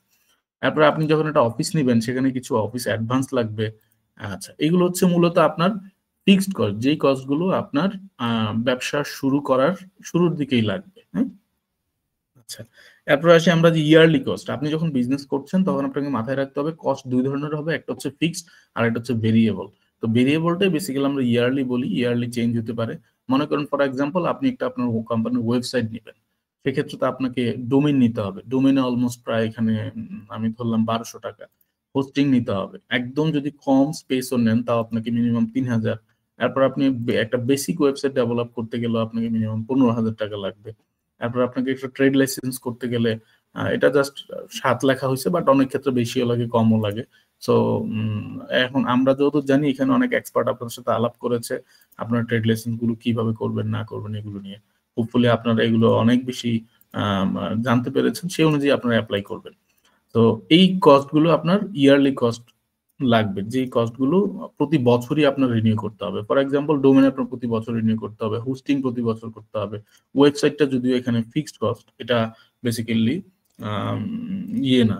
তারপরে আপনি যখন একটা অফিস নিবেন সেখানে কিছু অফিস অ্যাডভান্স লাগবে। আচ্ছা, এগুলো হচ্ছে মূলত আপনার ফিক্সড কস্ট, যেই কস্ট গুলো আপনার ব্যবসা শুরু করার শুরুর দিকেই লাগবে। হ্যাঁ, আচ্ছা, এরপর আসি আমরা যে ইয়ারলি কস্ট। আপনি যখন বিজনেস করছেন তখন আপনাকে মাথায় রাখতে হবে কস্ট দুই ধরনের হবে, একটা হচ্ছে ফিক্সড আর একটা হচ্ছে ভেরিয়েবল। তো ভেরিয়েবলটাই বেসিক্যালি আমরা ইয়ারলি বলি, ইয়ারলি চেঞ্জ হতে পারে। মনে করেন ফর এক্সাম্পল আপনি একটা আপনার কোম্পানির ওয়েবসাইট নেবেন, সেক্ষেত্রে তো আপনাকে ডোমেইন নিতে হবে। ডোমেইনে অলমোস্ট প্রায় এখানে আমি ধরলাম 1200 টাকা। হোস্টিং নিতে হবে, একদম যদি কম স্পেসও নেন তাও আপনাকে মিনিমাম 3000। এরপর আপনি একটা বেসিক ওয়েবসাইট ডেভেলপ করতে গেলেও আপনাকে মিনিমাম 15,000 টাকা লাগবে। তারপর আপনাকে একটা ট্রেড লাইসেন্স করতে গেলে এটা জাস্ট 7 লেখা হয়েছে, বাট অনেক ক্ষেত্রে বেশিও লাগে কমও লাগে। সো এখন আমরা যতদূর জানি এখানে অনেক এক্সপার্ট আপনার সাথে আলাপ করেছে আপনার ট্রেড লাইসেন্স গুলো কিভাবে করবেন না করবেন এগুলো নিয়ে। হোপফুলি আপনারা এগুলো অনেক বেশি জানতে পেরেছেন, সেই অনুযায়ী আপনারা অ্যাপ্লাই করবেন। তো এই কস্ট গুলো আপনার ইয়ারলি কস্ট লাগবে, যে কস্ট গুলো প্রতি বছরই আপনার রিনিউ করতে হবে। ফর এক্সাম্পল ডোমেন আপনার প্রতি বছর রিনিউ করতে হবে, হোস্টিং প্রতি বছর করতে হবে। ওয়েবসাইটটা যদিও এখানে ফিক্সড কস্ট, এটা বেসিক্যালি ইয়ে না,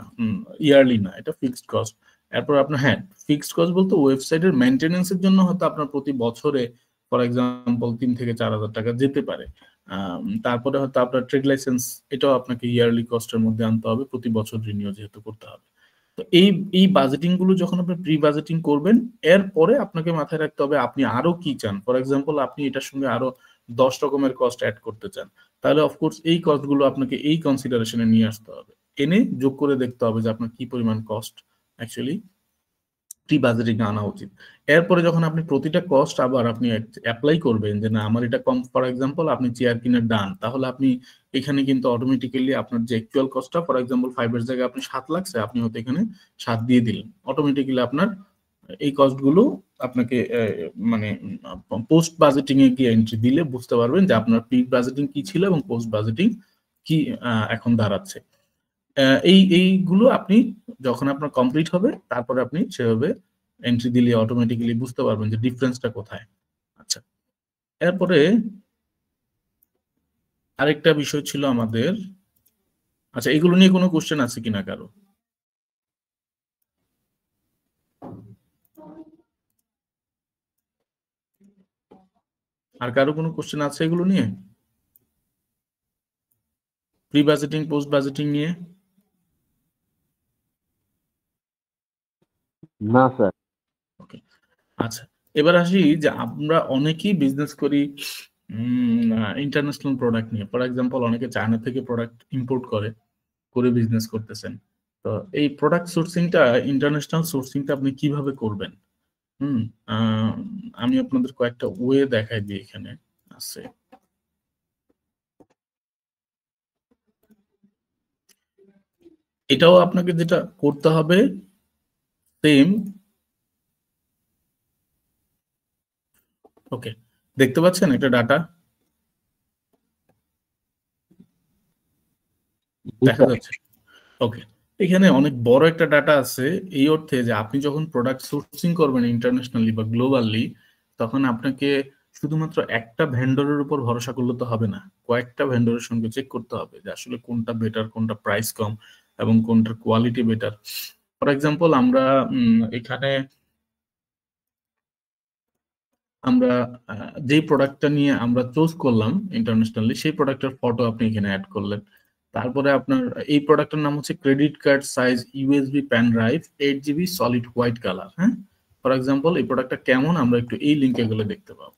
ইয়ারলি না, এটা ফিক্সড কস্ট। এরপর আপনার হ্যাঁ, ফিক্সড কস্ট বলতে ওয়েবসাইটের মেনটেনেন্সের জন্য হয়তো আপনার প্রতি বছরে ফর এক্সাম্পল 3 থেকে 4 হাজার টাকা যেতে পারে। তারপরে হয়তো আপনার ট্রেড লাইসেন্স, এটাও আপনাকে ইয়ারলি কস্টের মধ্যে আনতে হবে, প্রতি বছর রিনিউ যেহেতু করতে হবে। তো এই এই বাজেটিং গুলো যখন আপনি প্রি বাজেটিং করবেন, এরপরে আপনাকে মাথায় রাখতে হবে আপনি আরো কি চান। ফর এক্সাম্পল আপনি এটার সঙ্গে আরো 10 রকমের কস্ট অ্যাড করতে চান, তাহলে অফকোর্স এই কস্ট গুলো আপনাকে এই কনসিডারেশনে নিয়ে আসতে হবে, এনে যোগ করে দেখতে হবে যে আপনার কি পরিমাণ কস্ট অ্যাকচুয়ালি প্রি বাজেটিং আনা উচিত। এরপরে যখন আপনি প্রতিটা কস্ট আবার আপনি অ্যাপ্লাই করবেন যে না আমার এটা কম, ফর এক্সাম্পল আপনি চেয়ার কিনে ডান, তাহলে আপনি এখানে কিন্তু অটোমেটিক্যালি আপনার যে অ্যাকচুয়াল কস্টটা ফর এক্সাম্পল 5 এর জায়গায় আপনি 7 লাগছে, আপনি হয়তো এখানে 7 দিয়ে দিলেন, অটোমেটিক্যালি আপনার এই কস্টগুলো আপনাকে মানে পোস্ট বাজেটিং এ গিয়ে এন্ট্রি দিলে বুঝতে পারবেন যে আপনার প্রি বাজেটিং কি ছিল এবং পোস্ট বাজেটিং কি এখন দাঁড়াচ্ছে। এইগুলো আপনি যখন আপনার কমপ্লিট হবে তারপরে আপনি সেভাবে এন্ট্রি দিলে অটোমেটিক্যালি বুঝতে পারবেন যে ডিফারেন্সটা কোথায়। আচ্ছা, এরপরে আরেকটা বিষয় ছিল আমাদের। আচ্ছা, এগুলো নিয়ে কোনো কোশ্চেন আছে কিনা কারো? আর কারো কোনো কোশ্চেন আছে এগুলো নিয়ে, প্রি বাজেটিং পোস্ট বাজেটিং নিয়ে? না স্যার। ওকে, আচ্ছা, এবার আসি যে আমরা অনেকেই বিজনেস করি ইন্টারন্যাশনাল প্রোডাক্ট নিয়ে। ফর এক্সাম্পল, অনেকে চায়না থেকে প্রোডাক্ট ইম্পোর্ট করে বিজনেস করতেছেন। তো এই প্রোডাক্ট সোর্সিংটা, ইন্টারন্যাশনাল সোর্সিংটা আপনি কিভাবে করবেন? আমি আপনাদের কয়েকটা ওয়ে দেখাই দিই, এখানে আছে। এটাও আপনাকে যেটা করতে হবে সেম। ওকে, দেখতে পাচ্ছেন একটা ডাটা দেখা যাচ্ছে? ওকে, এখানে অনেক বড় একটা ডাটা আছে, এই অর্থে যে আপনি যখন প্রোডাক্ট সোর্সিং করবেন ইন্টারন্যাশনালি বা গ্লোবালি, তখন আপনাকে শুধুমাত্র একটা ভেন্ডরের উপর ভরসা করলে তো হবে না, কয়েকটা ভেন্ডরের সঙ্গে চেক করতে হবে যে আসলে কোনটা বেটার, কোনটা প্রাইস কম এবং কোনটার কোয়ালিটি বেটার। ফর এক্সাম্পল, আমরা এখানে যেই প্রোডাক্টটা নিয়ে আমরা চুজ করলাম ইন্টারন্যাশনালি, সেই প্রোডাক্টের ফটো আপনি এখানে অ্যাড করলেন। তারপরে আপনার এই প্রোডাক্টের নাম হচ্ছে credit card size USB pen drive 8GB solid white colour. হ্যাঁ, ফর এক্সাম্পল এই প্রোডাক্টটা কেমন আমরা একটু এই লিঙ্কে গেলে দেখতে পাবো।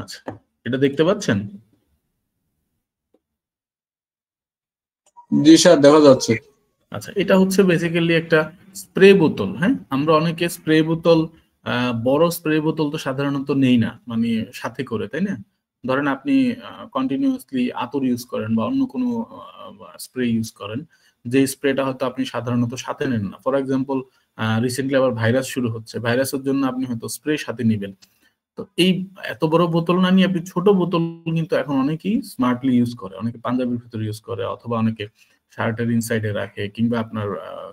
আচ্ছা, এটা দেখতে পাচ্ছেন? জি স্যার, দেখা যাচ্ছে। আচ্ছা, এটা হচ্ছে বেসিক্যালি একটা স্প্রে বোতল। হ্যাঁ, আমরা অনেকে স্প্রে বোতল, বড় স্প্রে বোতল তো সাধারণত নেই না, মানে সাথে করে, তাই না? ধরেন আপনি কন্টিনিউয়াসলি আতর ইউজ করেন বা অন্য কোনো স্প্রে ইউজ করেন, যে স্প্রেটা হয়তো আপনি সাধারণত সাথে নেন না। ফর এক্সাম্পল, রিসেন্টলি আবার ভাইরাস শুরু হচ্ছে, ভাইরাসের জন্য আপনি হয়তো স্প্রে সাথে নেবেন। তো এই এত বড় বোতল না নিয়ে আপনি ছোট বোতল কিন্তু এখন অনেকেই স্মার্টলি ইউজ করে, অনেকে পাঞ্জাবির ভিতরে ইউজ করে, অথবা অনেকে শার্টের ইনসাইডে রাখে, কিংবা আপনার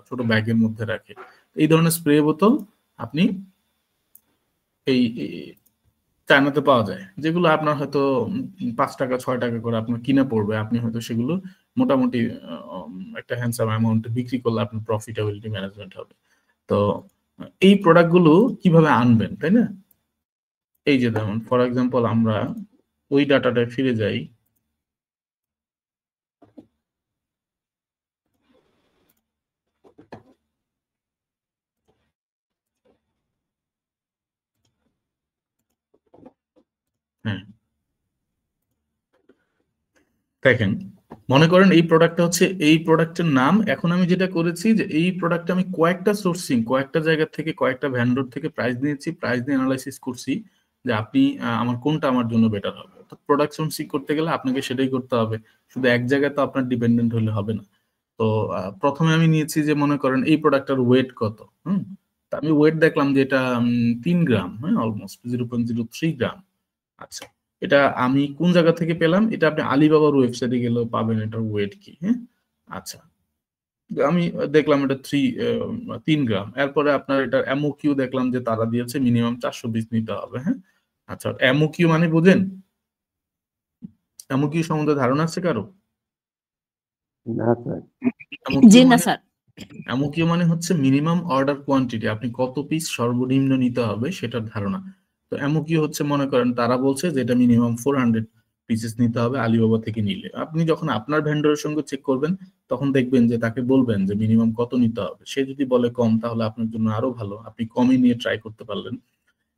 ছোট ব্যাগের মধ্যে রাখে। এই ধরনের স্প্রে বোতল আপনি এই চায়নাতে পাওয়া যায়, যেগুলো আপনার হয়তো 5 টাকা 6 টাকা করে আপনার কিনা পড়বে। আপনি হয়তো সেগুলো মোটামুটি একটা হ্যান্ডসাম অ্যামাউন্টে বিক্রি করলে আপনার প্রফিটেবিলিটি ম্যানেজমেন্ট হবে। তো এই প্রোডাক্টগুলো কিভাবে আনবেন, তাই না? এই যে যেমন ফর এক্সাম্পল, আমরা ওই ডাটাটায় ফিরে যাই। হ্যাঁ, দেখেন, মনে করেন এই প্রোডাক্টটা হচ্ছে, এই প্রোডাক্টের নাম। এখন আমি যেটা করেছি যে এই প্রোডাক্টটা আমি কয়েকটা সোর্সিং, কয়েকটা জায়গা থেকে, কয়েকটা ভ্যান্ডর থেকে প্রাইস নিয়েছি, প্রাইস নিয়ে অ্যানালাইসিস করছি যে আপনি আমার কোনটা আমার জন্য বেটার হবে। তো প্রোডাক্ট সোর্সিং করতে গেলে আপনাকে সেটাই করতে হবে, শুধু এক জায়গায় তো আপনার ডিপেন্ডেন্ট হলে হবে না। তো প্রথমে আমি নিয়েছি যে মনে করেন এই প্রোডাক্টটার ওয়েট কত। তা আমি ওয়েট দেখলাম যে এটা 3 গ্রাম, হ্যাঁ, অলমোস্ট 0.03 গ্রাম। আচ্ছা, এটা আমি কোন জায়গা থেকে পেলাম? এটা আপনি আলিবাবার ওয়েবসাইটে গেলেও পাবেন এটার ওয়েট কি। হ্যাঁ, আচ্ছা, আমি দেখলাম এটা 3 গ্রাম। এরপরে আপনার এটা এমওকিউ দেখলাম যে তারা দিয়েছে মিনিমাম 400 পিস নিতে হবে। হ্যাঁ, আচ্ছা, এমওকিউ মানে বুঝেন? এমওকিউ সম্বন্ধে ধারণা আছে কারো? না স্যার। জি না স্যার। এমওকিউ মানে হচ্ছে মিনিমাম অর্ডার কোয়ান্টিটি, আপনি কত পিস সর্বনিম্ন নিতে হবে সেটার ধারণা। তো এমওকিউ হচ্ছে, মনে করেন তারা বলছে যে এটা মিনিমাম 400 পিসেস নিতে হবে আলিবাবা থেকে নিলে। আপনি যখন আপনার ভেন্ডরের সঙ্গে চেক করবেন তখন দেখবেন যে তাকে বলবেন যে মিনিমাম কত নিতে হবে। সে যদি বলে কম, তাহলে আপনার জন্য আরো ভালো, আপনি কমে নিয়ে ট্রাই করতে পারলেন।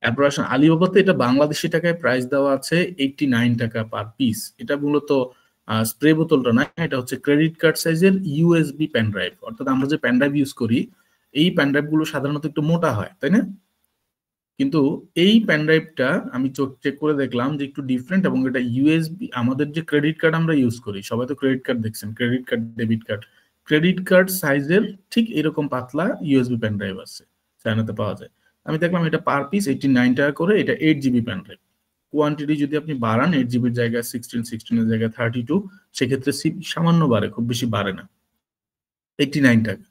এরপর আসেন আলিবাবাতে, এটা বাংলাদেশি টাকায় প্রাইস দেওয়া আছে 89 টাকা পার পিস। এটা মূলত স্প্রে বোতলটা না, এটা হচ্ছে ক্রেডিট কার্ড সাইজের ইউএসবি পেন ড্রাইভ। অর্থাৎ আমরা যে পেন ড্রাইভ ইউজ করি এই পেন ড্রাইভ গুলো সাধারণত একটু মোটা হয়, তাই না? কিন্তু এই পেন ড্রাইভটা আমি চেক করে দেখলাম যে একটু ডিফারেন্ট, এবং এটা ইউএসবি। আমাদের যে ক্রেডিট কার্ড আমরা ইউজ করি, সবাই তো ক্রেডিট কার্ড দেখছেন, credit card, debit card, credit card সাইজের ঠিক এরকম পাতলা ইউএসবি পেন ড্রাইভ আছে, চায়নাতে পাওয়া যায়। আমি দেখলাম এটা পার পিস 89 টাকা করে, এটা 8 জিবি পেন ড্রাইভ। কোয়ান্টিটি যদি আপনি বাড়ান 8 জিবির জায়গায় 16 এর জায়গায় 32, সেক্ষেত্রে সামান্য বাড়ে, খুব বেশি বাড়ে না, 89 টাকা।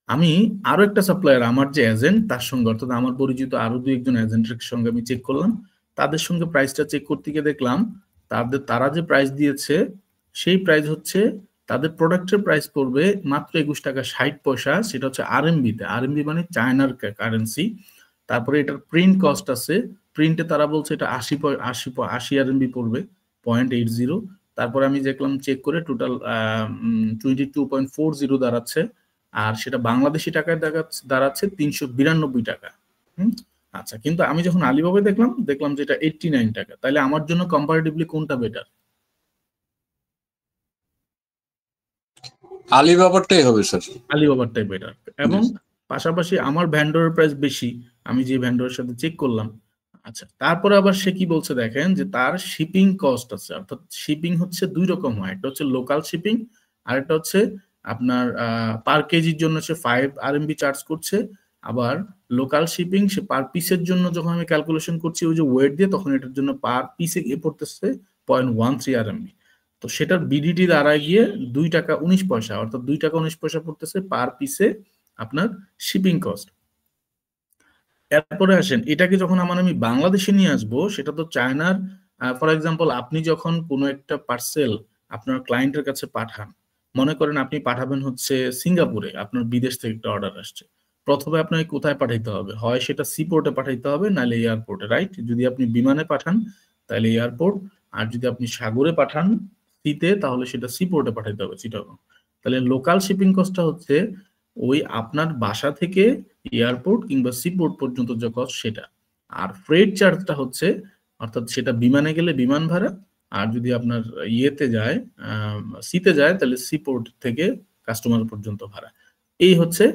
আমি আরো একটা সাপ্লায়ার, আমার যে এজেন্ট তার সঙ্গে, অর্থাৎ আমার পরিচিত আরো 2-1 এজেন্টের সঙ্গে আমি চেক করলাম, তাদের সঙ্গে প্রাইসটা চেক করতে গিয়ে দেখলাম তারা যে প্রাইস দিয়েছে সেই প্রাইস হচ্ছে, তাদের প্রোডাক্টের প্রাইস পড়বে মাত্র 21 টাকা 60 পয়সা। সেটা হচ্ছে আরএমবিতে, আরএমবি মানে চায়নার কারেন্সি। তারপরে এটার প্রিন্ট কস্ট আছে, প্রিন্টে তারা বলছে এটা 80 আরএমবি পড়বে, 0.80। তারপরে আমি দেখলাম চেক করে টোটাল 22.40 দাঁড়াচ্ছে, আর সেটা বাংলাদেশি টাকায় দাঁড়াচ্ছে 392 টাকা। আচ্ছা, কিন্তু আমি যখন আলিবাবায় দেখলাম যে এটা 89 টাকা। তাহলে আমার জন্য কম্পারেটিভলি কোনটা বেটার? আলিবাবারটাই হবে স্যার। আলিবাবারটাই বেটার, এবং পাশাপাশি আমার ভ্যান্ডরের প্রাইস বেশি, আমি যে ভ্যান্ডরের সাথে চেক করলাম। আচ্ছা, তারপরে আবার সে কি বলছে দেখেন, যে তার শিপিং কস্ট আছে, অর্থাৎ শিপিং হচ্ছে 2 রকম হয়, একটা হচ্ছে লোকাল শিপিং, আর একটা হচ্ছে আপনার পার কেজির জন্য সে 5 আরএমবি চার্জ করছে। আবার লোকাল শিপিং সে পার পিসের জন্য, যখন আমি ক্যালকুলেশন করছি ওই যে ওয়েট দিয়ে, তখন এটার জন্য পার পিসে পড়তেছে 0.13 আরএমবি। তো সেটার বিডিটি দাঁড়ায় গিয়ে 2 টাকা 19 পয়সা, অর্থাৎ 2 টাকা 19 পয়সা পড়তেছে পার পিসে আপনার শিপিং কস্ট। এরপরে আসেন, এটাকে যখন আমি বাংলাদেশে নিয়ে আসবো, সেটা তো চায়নার, ফর এক্সাম্পল আপনি যখন কোনো একটা পার্সেল আপনার ক্লায়েন্টের কাছে পাঠান, মনে করেন আপনি পাঠাবেন হচ্ছে সিঙ্গাপুরে, আপনার বিদেশ থেকে একটা অর্ডার আসছে, প্রথমে আপনাকে কোথায় পাঠাইতে হবে? হয় সেটা সি পোর্টে পাঠাইতে হবে, নাহলে এয়ারপোর্টে, রাইট? যদি আপনি বিমানে পাঠান তাহলে এয়ারপোর্ট, আর যদি আপনি সাগরে পাঠান সিতে, তাহলে সেটা সি পোর্টে পাঠাইতে হবে, চিটাগং। তাহলে লোকাল শিপিং কস্টটা হচ্ছে ওই আপনার বাসা থেকে এয়ারপোর্ট কিংবা সিপোর্ট পর্যন্ত যে কস্ট সেটা। আর ফ্রেট চার্জটা হচ্ছে, অর্থাৎ সেটা বিমানে গেলে বিমান ভাড়া, আর যদি আপনার ইয়েতে যায় সিতে যায়, তাহলে সিপোর্ট থেকে কাস্টমার পর্যন্ত ভাড়া। এই হচ্ছে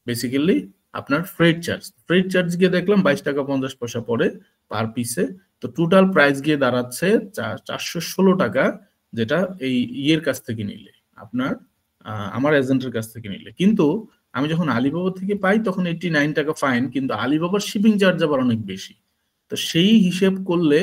বেসিক্যালি আপনার ফ্রেট চার্জ। ফ্রেট চার্জ গিয়ে দেখলাম 22 টাকা 50 পয়সা পড়ে পার পিসে। তো টোটাল প্রাইস গিয়ে দাঁড়াচ্ছে 416 টাকা, যেটা এই ইয়ের কাছ থেকে নিলে, আপনার আমার এজেন্টের কাছ থেকে নিলে। কিন্তু আমি যখন আলিবাবা থেকে পাই তখন 89 টাকা ফাইন, কিন্তু আলিবাবার শিপিং চার্জ আবার অনেক বেশি। তো সেই হিসেব করলে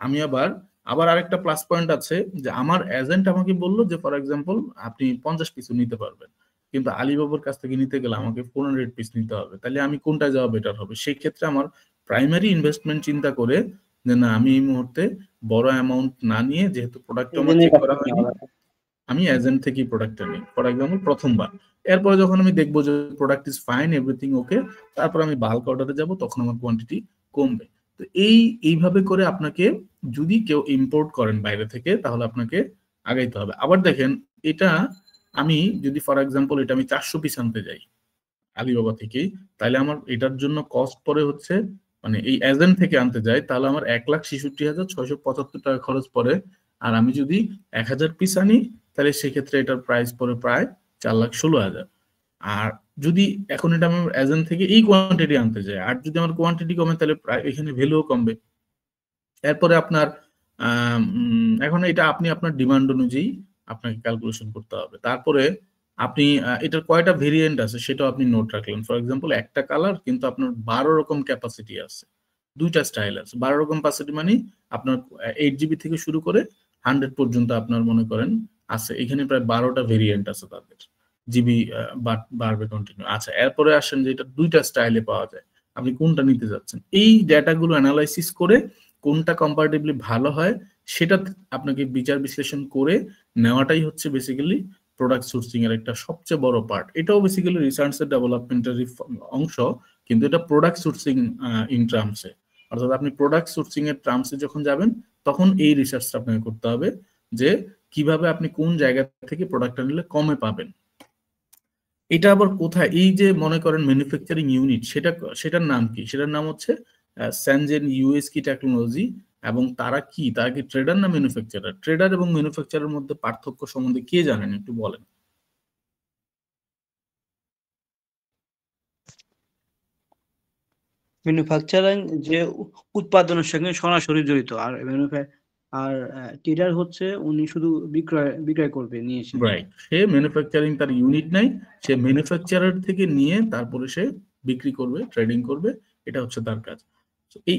আমি আবার আরেকটা প্লাস পয়েন্ট আছে, যে আমার এজেন্ট আমাকে বললো যে ফর এক্সাম্পল আপনি 50 পিসও নিতে পারবেন, কিন্তু আলিবাবার কাছ থেকে নিতে গেলে আমাকে 400 পিস নিতে হবে। তাহলে আমি কোনটায় যাওয়া বেটার হবে? সেই ক্ষেত্রে আমার প্রাইমারি ইনভেস্টমেন্ট চিন্তা করে যে না, আমি এই মুহূর্তে বড় অ্যামাউন্ট না নিয়ে, যেহেতু প্রোডাক্ট আমার চেক করা হয়নি, আমি এজেন্ট থেকেই প্রোডাক্টটা নিই ফর এক্সাম্পল প্রথমবার। এরপরে যখন আমি দেখবো যে product is fine, everything okay, তারপর আমি বাল্ক অর্ডারে যাব, তখন আমার কোয়ান্টিটি কমবে। তো এইভাবে করে আপনাকে, যদি কেউ ইম্পোর্ট করেন বাইরে থেকে, তাহলে আপনাকে আগাইতে হবে। আবার দেখেন, এটা আমি যদি ফর এক্সাম্পল এটা আমি 400 পিস আনতে যাই আলিবাবা থেকেই, তাহলে আমার এটার জন্য কস্ট পড়ে হচ্ছে, মানে এই এজেন্ট থেকে আনতে যাই, তাহলে আমার 1,66,675 টাকা খরচ পড়ে। আর আমি যদি 1000 পিস আনি, তাহলে সেক্ষেত্রে এটার প্রাইস পড়ে প্রায় 4,16,000। আর যদি এখন এটা আমি এজেন্ট থেকে এই কোয়ান্টিটি আনতে যাই, আর যদি আমার কোয়ান্টিটি কমে, তাহলে প্রায় এখানে ভ্যালুও কমবে। এরপরে আপনার এখন এটা আপনি আপনার ডিমান্ড অনুযায়ী আপনাকে ক্যালকুলেশন করতে হবে। তারপরে আপনি এটার কয়টা ভেরিয়েন্ট আছে সেটাও আপনি নোট রাখলেন। ফর এক্সাম্পল একটা কালার, কিন্তু আপনার 12 রকম ক্যাপাসিটি আছে, 2টা স্টাইল আছে। 12 রকম ক্যাপাসিটি মানে আপনার 8 জিবি থেকে শুরু করে 100 পর্যন্ত আপনার মনে করেন আছে। এখানে প্রায় 12টা ভেরিয়েন্ট আছে, তাদের জিবি বাড়বে কন্টিনিউ। আচ্ছা, এরপরে আসেন যে এটা 2টা স্টাইলে পাওয়া যায়, আপনি কোনটা নিতে যাচ্ছেন। এই ডেটাগুলো অ্যানালাইসিস করে কোনটা কম্পারেটিভলি ভালো হয় সেটা আপনাকে বিচার বিশ্লেষণ করে নেওয়াটাই হচ্ছে বেসিক্যালি প্রোডাক্ট সোর্সিং এর একটা সবচেয়ে বড় পার্ট। এটাও বেসিক্যালি রিসার্চ এর ডেভেলপমেন্টের অংশ, কিন্তু এটা প্রোডাক্ট সোর্সিং ইন টার্মসে। অর্থাৎ আপনি প্রোডাক্ট সোর্সিং এর টার্মসে যখন যাবেন, তখন এই রিসার্চটা আপনাকে করতে হবে যে কিভাবে আপনি কোন জায়গা থেকে প্রোডাক্টটা নিলে কমে পাবেন। এটা আবার কোথায়? এই যে মনে করেন ম্যানুফ্যাকচারিং ইউনিট, সেটার নাম কি? সেটার নাম হচ্ছে স্যানজেন ইউএসকি টেকনোলজি এবং তারা কি ট্রেডার না ম্যানুফ্যাকচারার? ট্রেডার এবং ম্যানুফ্যাকচারের মধ্যে পার্থক্য সম্বন্ধে কে জানেন একটু বলেন। ম্যানুফ্যাকচারিং যে উৎপাদনের সঙ্গে সরাসরি জড়িত, আর আর ট্রেডার হচ্ছে উনি শুধু বিক্রয় করবে নিয়ে এসে। রাইট, সে ম্যানুফ্যাকচারিং, তার ইউনিট নাই, সে ম্যানুফ্যাকচারার থেকে নিয়ে তারপরে সে বিক্রি করবে, ট্রেডিং করবে, এটা হচ্ছে তার কাজ।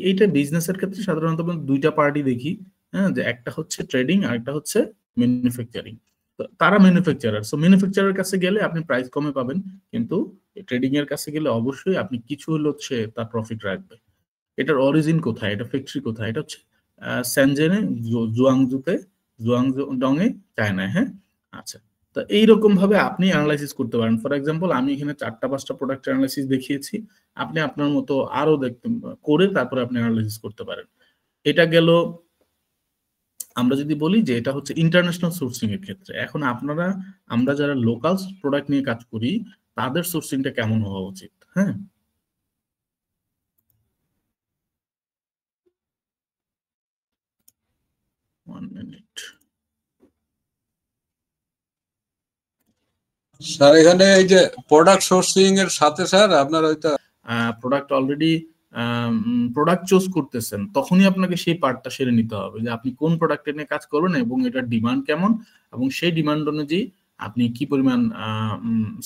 এইটা বিজনেসের ক্ষেত্রে সাধারণত দুইটা পার্টি দেখি, হ্যাঁ, যে একটা হচ্ছে ট্রেডিং আর একটা হচ্ছে ম্যানুফ্যাকচারিং। তো তারা ম্যানুফ্যাকচারার, সো ম্যানুফ্যাকচারার কাছে গেলে আপনি প্রাইস কমে পাবেন, কিন্তু ট্রেডিং এর কাছে গেলে অবশ্যই আপনি কিছু হলে হচ্ছে তার প্রফিট রাখবে। এটার অরিজিন কোথায়, এটা ফ্যাক্টরি কোথায়? এটা হচ্ছে স্যানজেনে, জুয়াংডং এ, চায়নায়। হ্যাঁ, আচ্ছা। তো এইরকম ভাবে আপনি অ্যানালাইসিস করতে পারেন। ফর এক্সাম্পল, আমি এখানে 4-5টা প্রোডাক্ট অ্যানালাইসিস দেখিয়েছি, আপনি আপনার মতো আরো দেখতে করে তারপরে আপনি অ্যানালাইসিস করতে পারেন। এটা গেল, আমরা যদি বলি যে এটা হচ্ছে ইন্টারন্যাশনাল সোর্সিং এর ক্ষেত্রে। এখন আমরা যারা লোকাল প্রোডাক্ট নিয়ে কাজ করি তাদের সোর্সিংটা কেমন হওয়া উচিত? হ্যাঁ, one minute. স্যার এখানে এই যে প্রোডাক্ট সোর্সিং এর সাথে স্যার আপনার ওইটা প্রোডাক্ট অলরেডি প্রোডাক্ট চুজ করতেছেন, তখনই আপনাকে সেই পার্টটা সেরে নিতে হবে যে আপনি কোন প্রোডাক্ট নিয়ে কাজ করবেন এবং এটার ডিমান্ড কেমন, এবং সেই ডিমান্ড অনুযায়ী আপনি কি পরিমাণ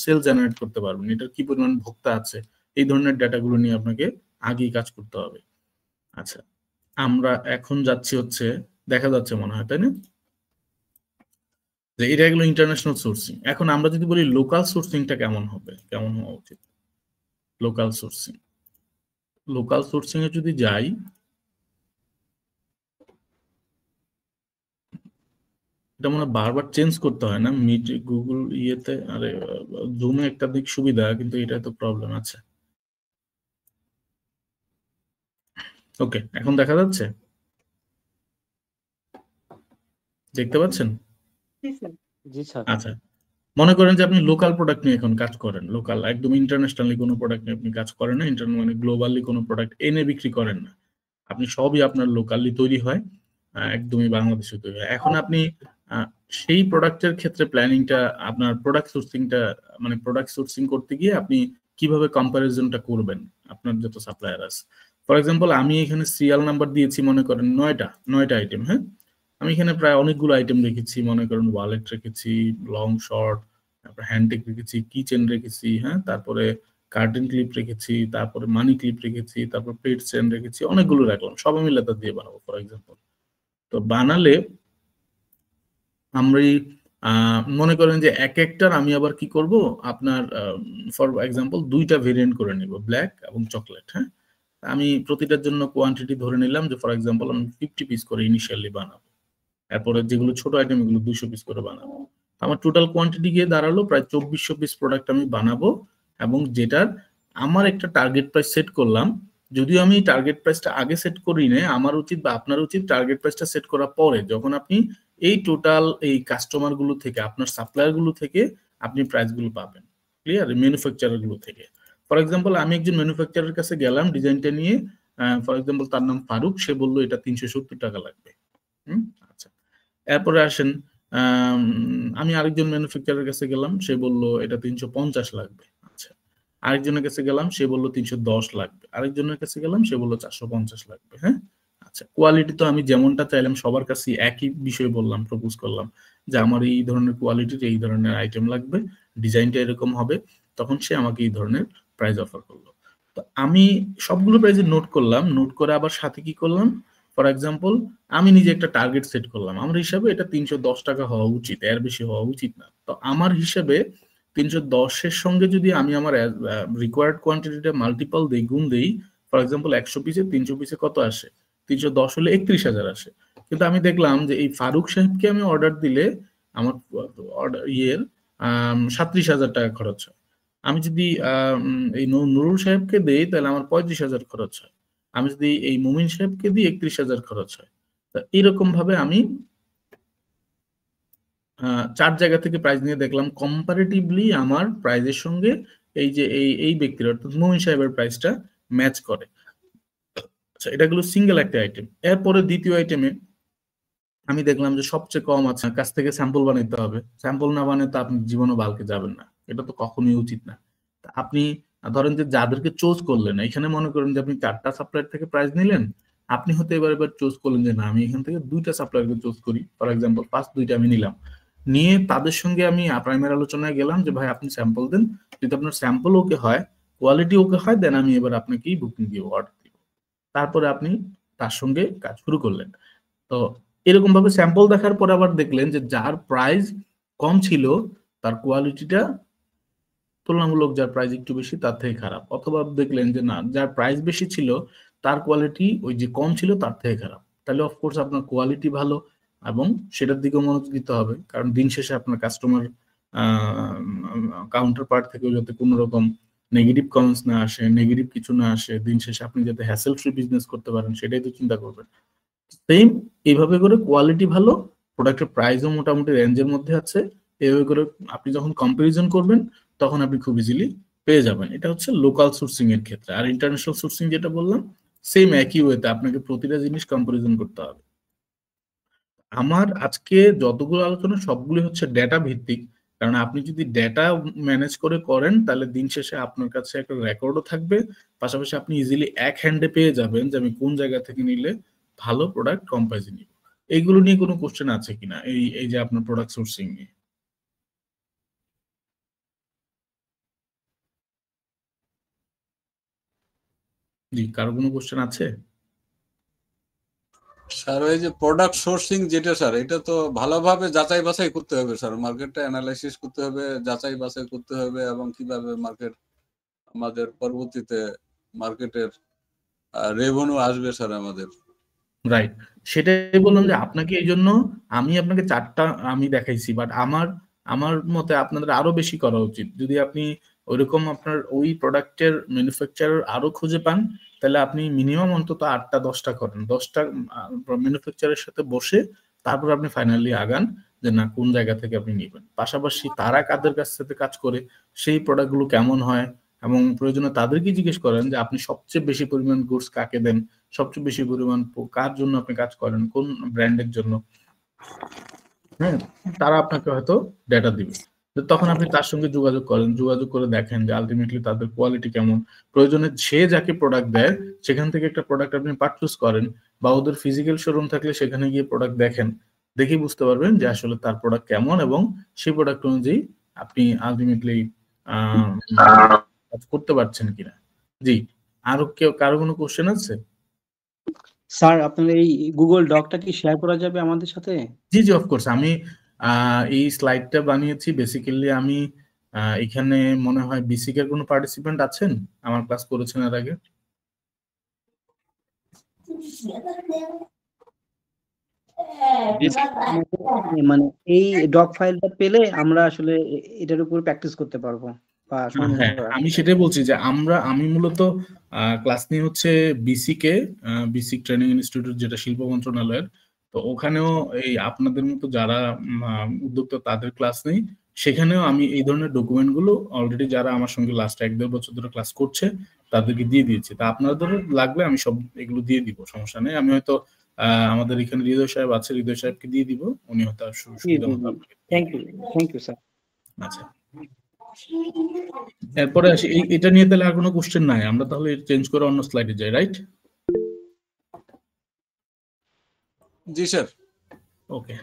সেল জেনারেট করতে পারবেন, এটার কি পরিমাণ ভোক্তা আছে, এই ধরনের ডেটাগুলো নিয়ে আপনাকে আগেই কাজ করতে হবে। আচ্ছা, আমরা এখন যাচ্ছি হচ্ছে, দেখা যাচ্ছে মনে হয়, তাই না, যে এটা এগুলো ইন্টারন্যাশনাল সোর্সিং। এখন আমরা যদি বলি লোকাল সোর্সিংটা কেমন হবে, কেমন হওয়া উচিত? লোকাল সোর্সিং এ যদি যাই, এটা মনে বারবার চেঞ্জ করতে হয় না মিট গুগল ইয়েতে, আরে জুমে একটা দিক সুবিধা, কিন্তু এটা তো প্রবলেম আছে। ওকে, এখন দেখা যাচ্ছে, দেখতে পাচ্ছেন? জি স্যার। আচ্ছা, মনে করেন যে আপনি লোকাল প্রোডাক্ট নিয়ে এখন কাজ করেন, লোকাল একদম ইন্টারন্যাশনালি কোনো প্রোডাক্ট নিয়ে আপনি কাজ করেন না, মানে গ্লোবালি কোনো প্রোডাক্ট এনে বিক্রি করেন না, আপনি সবই আপনার লোকালি তৈরি হয়, একদমই বাংলাদেশে তৈরি হয়। এখন আপনি সেই প্রোডাক্টের ক্ষেত্রে প্ল্যানিংটা, আপনার প্রোডাক্ট সোর্সিং করতে গিয়ে আপনি কিভাবে কম্পারিজনটা করবেন আপনার যত সাপ্লায়ার আছে। ফর এক্সাম্পল, আমি এখানে সিরিয়াল নাম্বার দিয়েছি মনে করেন 9টা আইটেম। হ্যাঁ, আমি এখানে প্রায় অনেকগুলো আইটেম রেখেছি, মনে করেন ওয়ালেট রেখেছি, লং শর্ট, তারপর হ্যান্ডটেক রেখেছি, কি চেন রেখেছি, হ্যাঁ, তারপরে কার্টেন ক্লিপ রেখেছি, তারপরে মানি ক্লিপ রেখেছি, তারপর পেট চেন রেখেছি, অনেকগুলো রাখলাম, সবাই মিলে তা দিয়ে বানাবো ফর এক্সাম্পল। তো বানালে আমরা মনে করেন যে এক একটার আমি আবার কি করব, আপনার ফর এক্সাম্পল 2টা ভেরিয়েন্ট করে নিব, ব্ল্যাক এবং চকলেট। হ্যাঁ, আমি প্রতিটার জন্য কোয়ান্টিটি ধরে নিলাম যে ফর এক্সাম্পল আমি 50 পিস করে ইনিশিয়ালি বানাবো, এরপরে যেগুলো ছোট আইটেম এগুলো 200 পিস করে বানাবো। আমার টোটাল কোয়ান্টিটি গিয়ে দাঁড়ালো প্রায় 2400 পিস প্রোডাক্ট আমি বানাবো, এবং যেটার আমার একটা টার্গেট প্রাইস সেট করলাম। যদিও আমি টার্গেট প্রাইসটা আগে সেট করি না, আমার উচিত বা আপনার উচিত টার্গেট প্রাইসটা সেট করার পরে, যখন আপনি এই টোটাল এই কাস্টমার গুলো থেকে, আপনার সাপ্লায়ার গুলো থেকে আপনি প্রাইস গুলো পাবেন, ক্লিয়ার, ম্যানুফ্যাকচারার গুলো থেকে। ফর এক্সাম্পল, আমি একজন ম্যানুফ্যাকচারার কাছে গেলাম ডিজাইনটা নিয়ে, ফর এক্সাম্পল তার নাম ফারুক, সে বললো এটা 370 টাকা লাগবে। আচ্ছা, এরপরে আসেন, আমি আরেকজন ম্যানুফ্যাকচারার কাছে গেলাম, সে বললো এটা 350 লাগবে। আচ্ছা, আরেকজনের কাছে গেলাম, সে বললো 310 লাগবে, আরেকজনের কাছে গেলাম, সে বললো 450 লাগবে। হ্যাঁ, আচ্ছা, কোয়ালিটি তো আমি যেমনটা চাইলাম সবার কাছে একই বিষয় বললাম, প্রপোজ করলাম যে আমার এই ধরনের কোয়ালিটির এই ধরনের আইটেম লাগবে, ডিজাইনটা এরকম হবে, তখন সে আমাকে এই ধরনের প্রাইস অফার করলো। তো আমি সবগুলো প্রাইসে নোট করলাম, নোট করে আবার সাথে কি করলাম, ফর এক্সাম্পল আমি নিজে একটা টার্গেট সেট করলাম, আমার হিসাবে এটা 310 টাকা হওয়া উচিত, এর বেশি হওয়া উচিত না। তো আমার হিসাবে 310-এর সঙ্গে যদি আমি আমার রিকোয়ার্ড কোয়ান্টিটিটা মাল্টিপল দেই, গুণ দেই, ফর এক্সাম্পল 100 পিসে 300 পিসে কত আসে, 310 হলে 31,000 আসে। কিন্তু আমি দেখলাম যে এই ফারুক সাহেবকে আমি অর্ডার দিলে আমার ইয়ের 37,000 টাকা খরচ হয়। আমি যদি এই নুরুল সাহেবকে দেই তাহলে আমার 35,000 খরচ হয়। আমি যদি এই মুমিন সাহেবকে দিই 31,000 খরচ হয়। এরকম ভাবে আমি 4 জায়গা থেকে প্রাইস নিয়ে দেখলাম কম্পারেটিভলি আমার প্রাইসের সঙ্গে এই যে এই ব্যক্তির অর্থাৎ মুমিন সাহেবের প্রাইসটা ম্যাচ করে। আচ্ছা, এটা গেলো সিঙ্গেল একটা আইটেম। এরপরে দ্বিতীয় আইটেমে আমি দেখলাম যে সবচেয়ে কম আছে, কাছ থেকে স্যাম্পল বানাইতে হবে। স্যাম্পল না বানালে তো আপনি জীবনে বালকে যাবেন না, এটা তো কখনোই উচিত না। তা আপনি ধরেন যে যাদেরকে চুজ করলেন, এখানে মনে করেন যে আপনি 4টা সাপ্লায়ার থেকে প্রাইস নিলেন, আপনি হয়তো এবার চুজ করলেন যে না আমি এখান থেকে 2টা সাপ্লায়ারকে চুজ করি, ফর এক্সাম্পল ফার্স্ট 2টা আমি নিলাম, নিয়ে তাদের সঙ্গে আমি প্রাইমারি আলোচনায় গেলাম যে ভাই আপনি স্যাম্পল দেন, যদি আপনার স্যাম্পল ওকে হয়, কোয়ালিটি ওকে হয়, দেন আমি এবার আপনাকেই বুকিং দিব, অর্ডার দিব। তারপরে আপনি তার সঙ্গে কাজ শুরু করলেন। তো এরকম ভাবে স্যাম্পল দেখার পরে আবার দেখলেন যে যার প্রাইস কম ছিল তার কোয়ালিটিটা তুলনামূলক যার প্রাইস একটু বেশি তার থেকে খারাপ, অথবা দেখলেন যে না যার প্রাইস বেশি ছিল তার কোয়ালিটি ওই যে কম ছিল তার থেকে খারাপ, তাহলে অফকোর্স আপনার কোয়ালিটি ভালো এবং সেটার দিকেও মনোযোগ দিতে হবে, কারণ দিন শেষে আপনার কাস্টমার কাউন্টার পার্ট থেকেও যাতে কোনো রকম নেগেটিভ কমেন্টস না আসে, নেগেটিভ কিছু না আসে, দিন শেষে আপনি যাতে হ্যাসেল ফ্রি বিজনেস করতে পারেন সেটাই তো চিন্তা করবেন। সেম এইভাবে করে কোয়ালিটি ভালো, প্রোডাক্টের প্রাইসও মোটামুটি রেঞ্জের মধ্যে আছে, এইভাবে করে আপনি যখন কম্পারিজন করবেন তখন আপনি খুব ইজিলি পেয়ে যাবেন। এটা হচ্ছে লোকাল সোর্সিং এর ক্ষেত্রে। আর ইন্টারন্যাশনাল সোর্সিং যেটা বললাম, সেম একই ওয়েতে আপনাকে প্রতিটা জিনিস কম্পারিজন করতে হবে। আমার আজকে যতগুলো আলোচনা সবগুলো হচ্ছে ডেটা ভিত্তিক, কারণ আপনি যদি ডেটা ম্যানেজ করে করেন তাহলে দিন শেষে আপনার কাছে একটা রেকর্ডও থাকবে, পাশাপাশি আপনি ইজিলি এক হ্যান্ডে পেয়ে যাবেন যে আমি কোন জায়গা থেকে নিলে ভালো প্রোডাক্ট কম প্রাইসে নিব। এইগুলো নিয়ে কোনো কোশ্চেন আছে কিনা, এই যে আপনার প্রোডাক্ট সোর্সিং নিয়ে? জি, কারো কোনো কোশ্চেন আছে? স্যার ওই যে প্রোডাক্ট সোর্সিং যেটা স্যার, এটা তো ভালোভাবে যাচাই বাছাই করতে হবে স্যার, মার্কেটটা অ্যানালাইসিস করতে হবে, যাচাই বাছাই করতে হবে, এবং কিভাবে মার্কেট আমাদের পরবর্তীতে মার্কেটের রেভিনিউ আসবে স্যার আমাদের। রাইট, সেটাই বললাম যে আপনাকে এই জন্য আমি আপনাকে 4টা আমি দেখাইছি, বাট আমার মতে আপনাদের আরো বেশি করা উচিত। যদি আপনি ওইরকম আপনার ওই প্রোডাক্টের ম্যানুফ্যাকচারার আরো খুঁজে পান, তাহলে আপনি মিনিমাম অন্তত 8টা 10টা করেন, 10টা ম্যানুফ্যাকচারের সাথে বসে তারপর আপনি ফাইনালি আগান যে না কোন জায়গা থেকে আপনি নেবেন। পাশাপাশি তারা কাদের কাছ থেকে কাজ করে, সেই প্রোডাক্টগুলো কেমন হয়, এবং প্রয়োজনে তাদেরকে জিজ্ঞেস করেন যে আপনি সবচেয়ে বেশি পরিমাণ গুডস কাকে দেন, সবচেয়ে বেশি পরিমাণ কার জন্য আপনি কাজ করেন, কোন ব্র্যান্ডের জন্য। হ্যাঁ, তারা আপনাকে হয়তো ডেটা দিবে, তখন আপনি তার সঙ্গে যোগাযোগ করেন, যোগাযোগ করে দেখেন যে আলটিমেটলি তাদের কোয়ালিটি কেমন। প্রয়োজনে সে যাকে প্রোডাক্ট দেয় সেখান থেকে একটা প্রোডাক্ট আপনি পারচেজ করেন, বা ওদের ফিজিক্যাল শোরুম থাকলে সেখানে গিয়ে প্রোডাক্ট দেখেন, দেখে বুঝতে পারবেন যে আসলে তার প্রোডাক্ট কেমন, এবং সেই প্রোডাক্ট অনুযায়ী আপনি আলটিমেটলি কাজ করতে পারছেন কিনা। জি, আরো কেউ কারো কোনো কোশ্চেন আছে? স্যার আপনার এই গুগল ডকটা কি শেয়ার করা যাবে আমাদের সাথে? জি জি, অফকোর্স। আমি এই স্লাইডটা বানিয়েছি বেসিক্যালি। আমি এখানে মনে হয় বিসিক এর কোনো পার্টিসিপেন্ট আছেন আমার ক্লাস করেছেন এর আগে? মানে এই ডক ফাইলটা পেলে আমরা আসলে এটার উপর প্র্যাকটিস করতে পারবো বা হ্যাঁ, আমি সেটাই বলছি যে আমি মূলত ক্লাস নিয়ে হচ্ছে বিসিকে, বিসিক ট্রেনিং ইনস্টিটিউট, যেটা শিল্প মন্ত্রণালয়ের। তো ওখানেও এই আপনাদের মতো যারা উদ্যোক্তা তাদের ক্লাস নেই, সেখানেও আমি এই ধরনের ডকুমেন্ট গুলো অলরেডি যারা আমার সঙ্গে লাস্ট 1-1.5 বছর ধরে ক্লাস করছে তাদেরকে দিয়ে দিয়েছি। তা আপনাদের লাগলে আমি সব এগুলো দিয়ে দিব, সমস্যা নেই। আমি হয়তো আমাদের এখানে হৃদয় সাহেব আছে, হৃদয় সাহেবকে দিয়ে দিব, উনি হয়তো সুবিধা মতো আপনাকে। Thank you sir. আচ্ছা, এরপরে আসি এটা নিয়ে, তাহলে আর কোনো কোশ্চেন নাই, আমরা তাহলে চেঞ্জ করে অন্য স্লাইডে যাই, রাইট? জি স্যার। ওকে,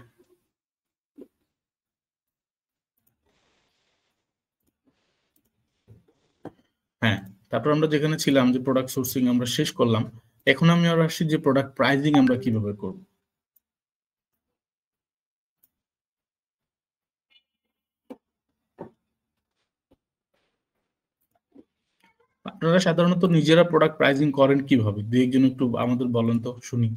হ্যাঁ, তারপর আমরা যেখানে ছিলাম যে প্রোডাক্ট সোর্সিং আমরা শেষ করলাম, এখন আমি আর আসছি যে প্রোডাক্ট প্রাইসিং আমরা কিভাবে করব। আপনারা সাধারণত নিজেরা প্রোডাক্ট প্রাইসিং করেন কিভাবে, দুই একজন একটু আমাদের বলেন তো শুনি।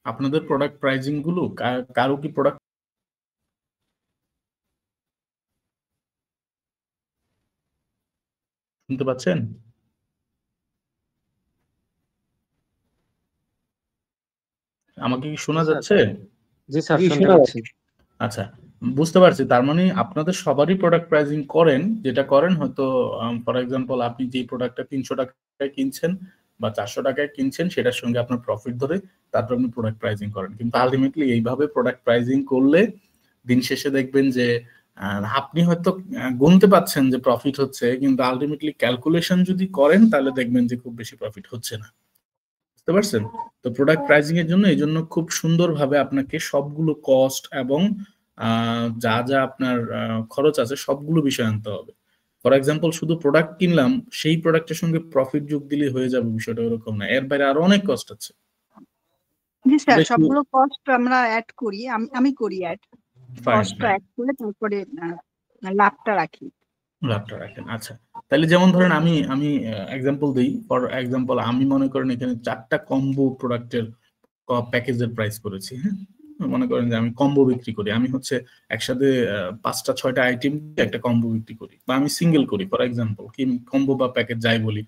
আপনাদের প্রোডাক্ট প্রাইসিং গুলো কারো কি প্রোডাক্ট শুনতে পাচ্ছেন? আমাকে কি শোনা যাচ্ছে? জি স্যার, শুনতে পাচ্ছি। আচ্ছা, বুঝতে পারছি। তার মানে আপনাদের সবারই প্রোডাক্ট প্রাইসিং করেন, যেটা করেন হয়তো ফর এক্সাম্পল আপনি যে প্রোডাক্টটা 300 টাকায় কিনছেন বা 400 টাকায় কিনছেন সেটার সঙ্গে আপনার প্রফিট ধরে তারপর আপনি প্রোডাক্ট প্রাইসিং করেন। কিন্তু আলটিমেটলি এইভাবে প্রোডাক্ট প্রাইসিং করলে দিন শেষে দেখবেন যে আপনি হয়তো গুনতে পাচ্ছেন যে প্রফিট হচ্ছে, কিন্তু আলটিমেটলি ক্যালকুলেশন যদি করেন তাহলে দেখবেন যে খুব বেশি প্রফিট হচ্ছে না। বুঝতে পারছেন? তো প্রোডাক্ট প্রাইসিং এর জন্য এই জন্য খুব সুন্দরভাবে আপনাকে সবগুলো কস্ট এবং যা যা আপনার খরচ আছে সবগুলো বিষয় আনতে হবে। ফর এক্সাম্পল শুধু প্রোডাক্ট কিনলাম, সেই প্রোডাক্টের সঙ্গে প্রফিট যোগ দিলে হয়ে যাবে, বিষয়টা এরকম না, এর বাইরে আরো অনেক কস্ট আছে। জি স্যার, এটা একটু সবগুলো কস্ট আমরা অ্যাড করি, আমি করি অ্যাড, ফাইন কস্টটা অ্যাড করে তারপরে লাভটা রাখি। লাভটা রাখেন। আচ্ছা, তাহলে যেমন ধরেন আমি আমি এক্সাম্পল দিই। ফর এক্সাম্পল আমি মনে করেন এখানে 4টা কম্বো প্রোডাক্টের প্যাকেজের প্রাইস করেছি। হ্যাঁ, মনে করেন যে আমি কম্বো বিক্রি করি, আমি হচ্ছে একসাথে 5টা 6টা আইটেম একটা কম্বো বিক্রি করি, বা আমি সিঙ্গেল করি। ফর এক্সাম্পল কি কম্বো বা প্যাকেজ যাই বলি,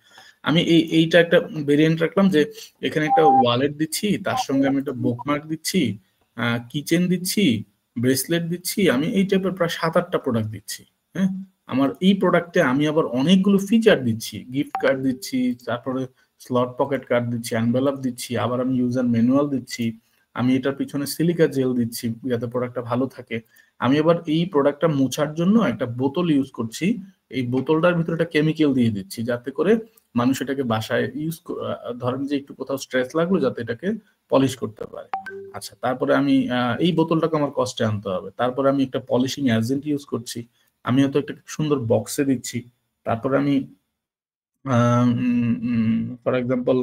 আমি এইটা একটা ভেরিয়েন্ট রাখলাম যে এখানে একটা ওয়ালেট দিচ্ছি, তার সঙ্গে আমি একটা বুকমার্ক দিচ্ছি, কিচেন দিচ্ছি, ব্রেসলেট দিচ্ছি, আমি এই টাইপের প্রায় 7-8টা প্রোডাক্ট দিচ্ছি। হ্যাঁ, আমার এই প্রোডাক্টে আমি আবার অনেকগুলো ফিচার দিচ্ছি, গিফট কার্ড দিচ্ছি, তারপরে স্লট পকেট কার্ড দিচ্ছি, এনভেলপ দিচ্ছি, আবার আমি ইউজার ম্যানুয়াল দিচ্ছি, আমি এটার পিছনে সিলিকা জেল দিচ্ছি যাতে প্রোডাক্টটা ভালো থাকে। আমি আবার এই প্রোডাক্টটা মোছার জন্য একটা বোতল ইউজ করছি, এই বোতলটার ভিতরে একটা কেমিক্যাল দিয়ে দিচ্ছি যাতে করে মানুষ এটাকে বাসায় ধরেন যে একটু কোথাও স্ট্রেস লাগলো যাতে এটাকে পলিশ করতে পারে। আচ্ছা, তারপরে আমি এই বোতলটাকে আমার কস্টে আনতে হবে। তারপরে আমি একটা পলিশিং এজেন্ট ইউজ করছি, আমি হয়তো একটা সুন্দর বক্সে দিচ্ছি। তারপরে আমি ফর এক্সাম্পল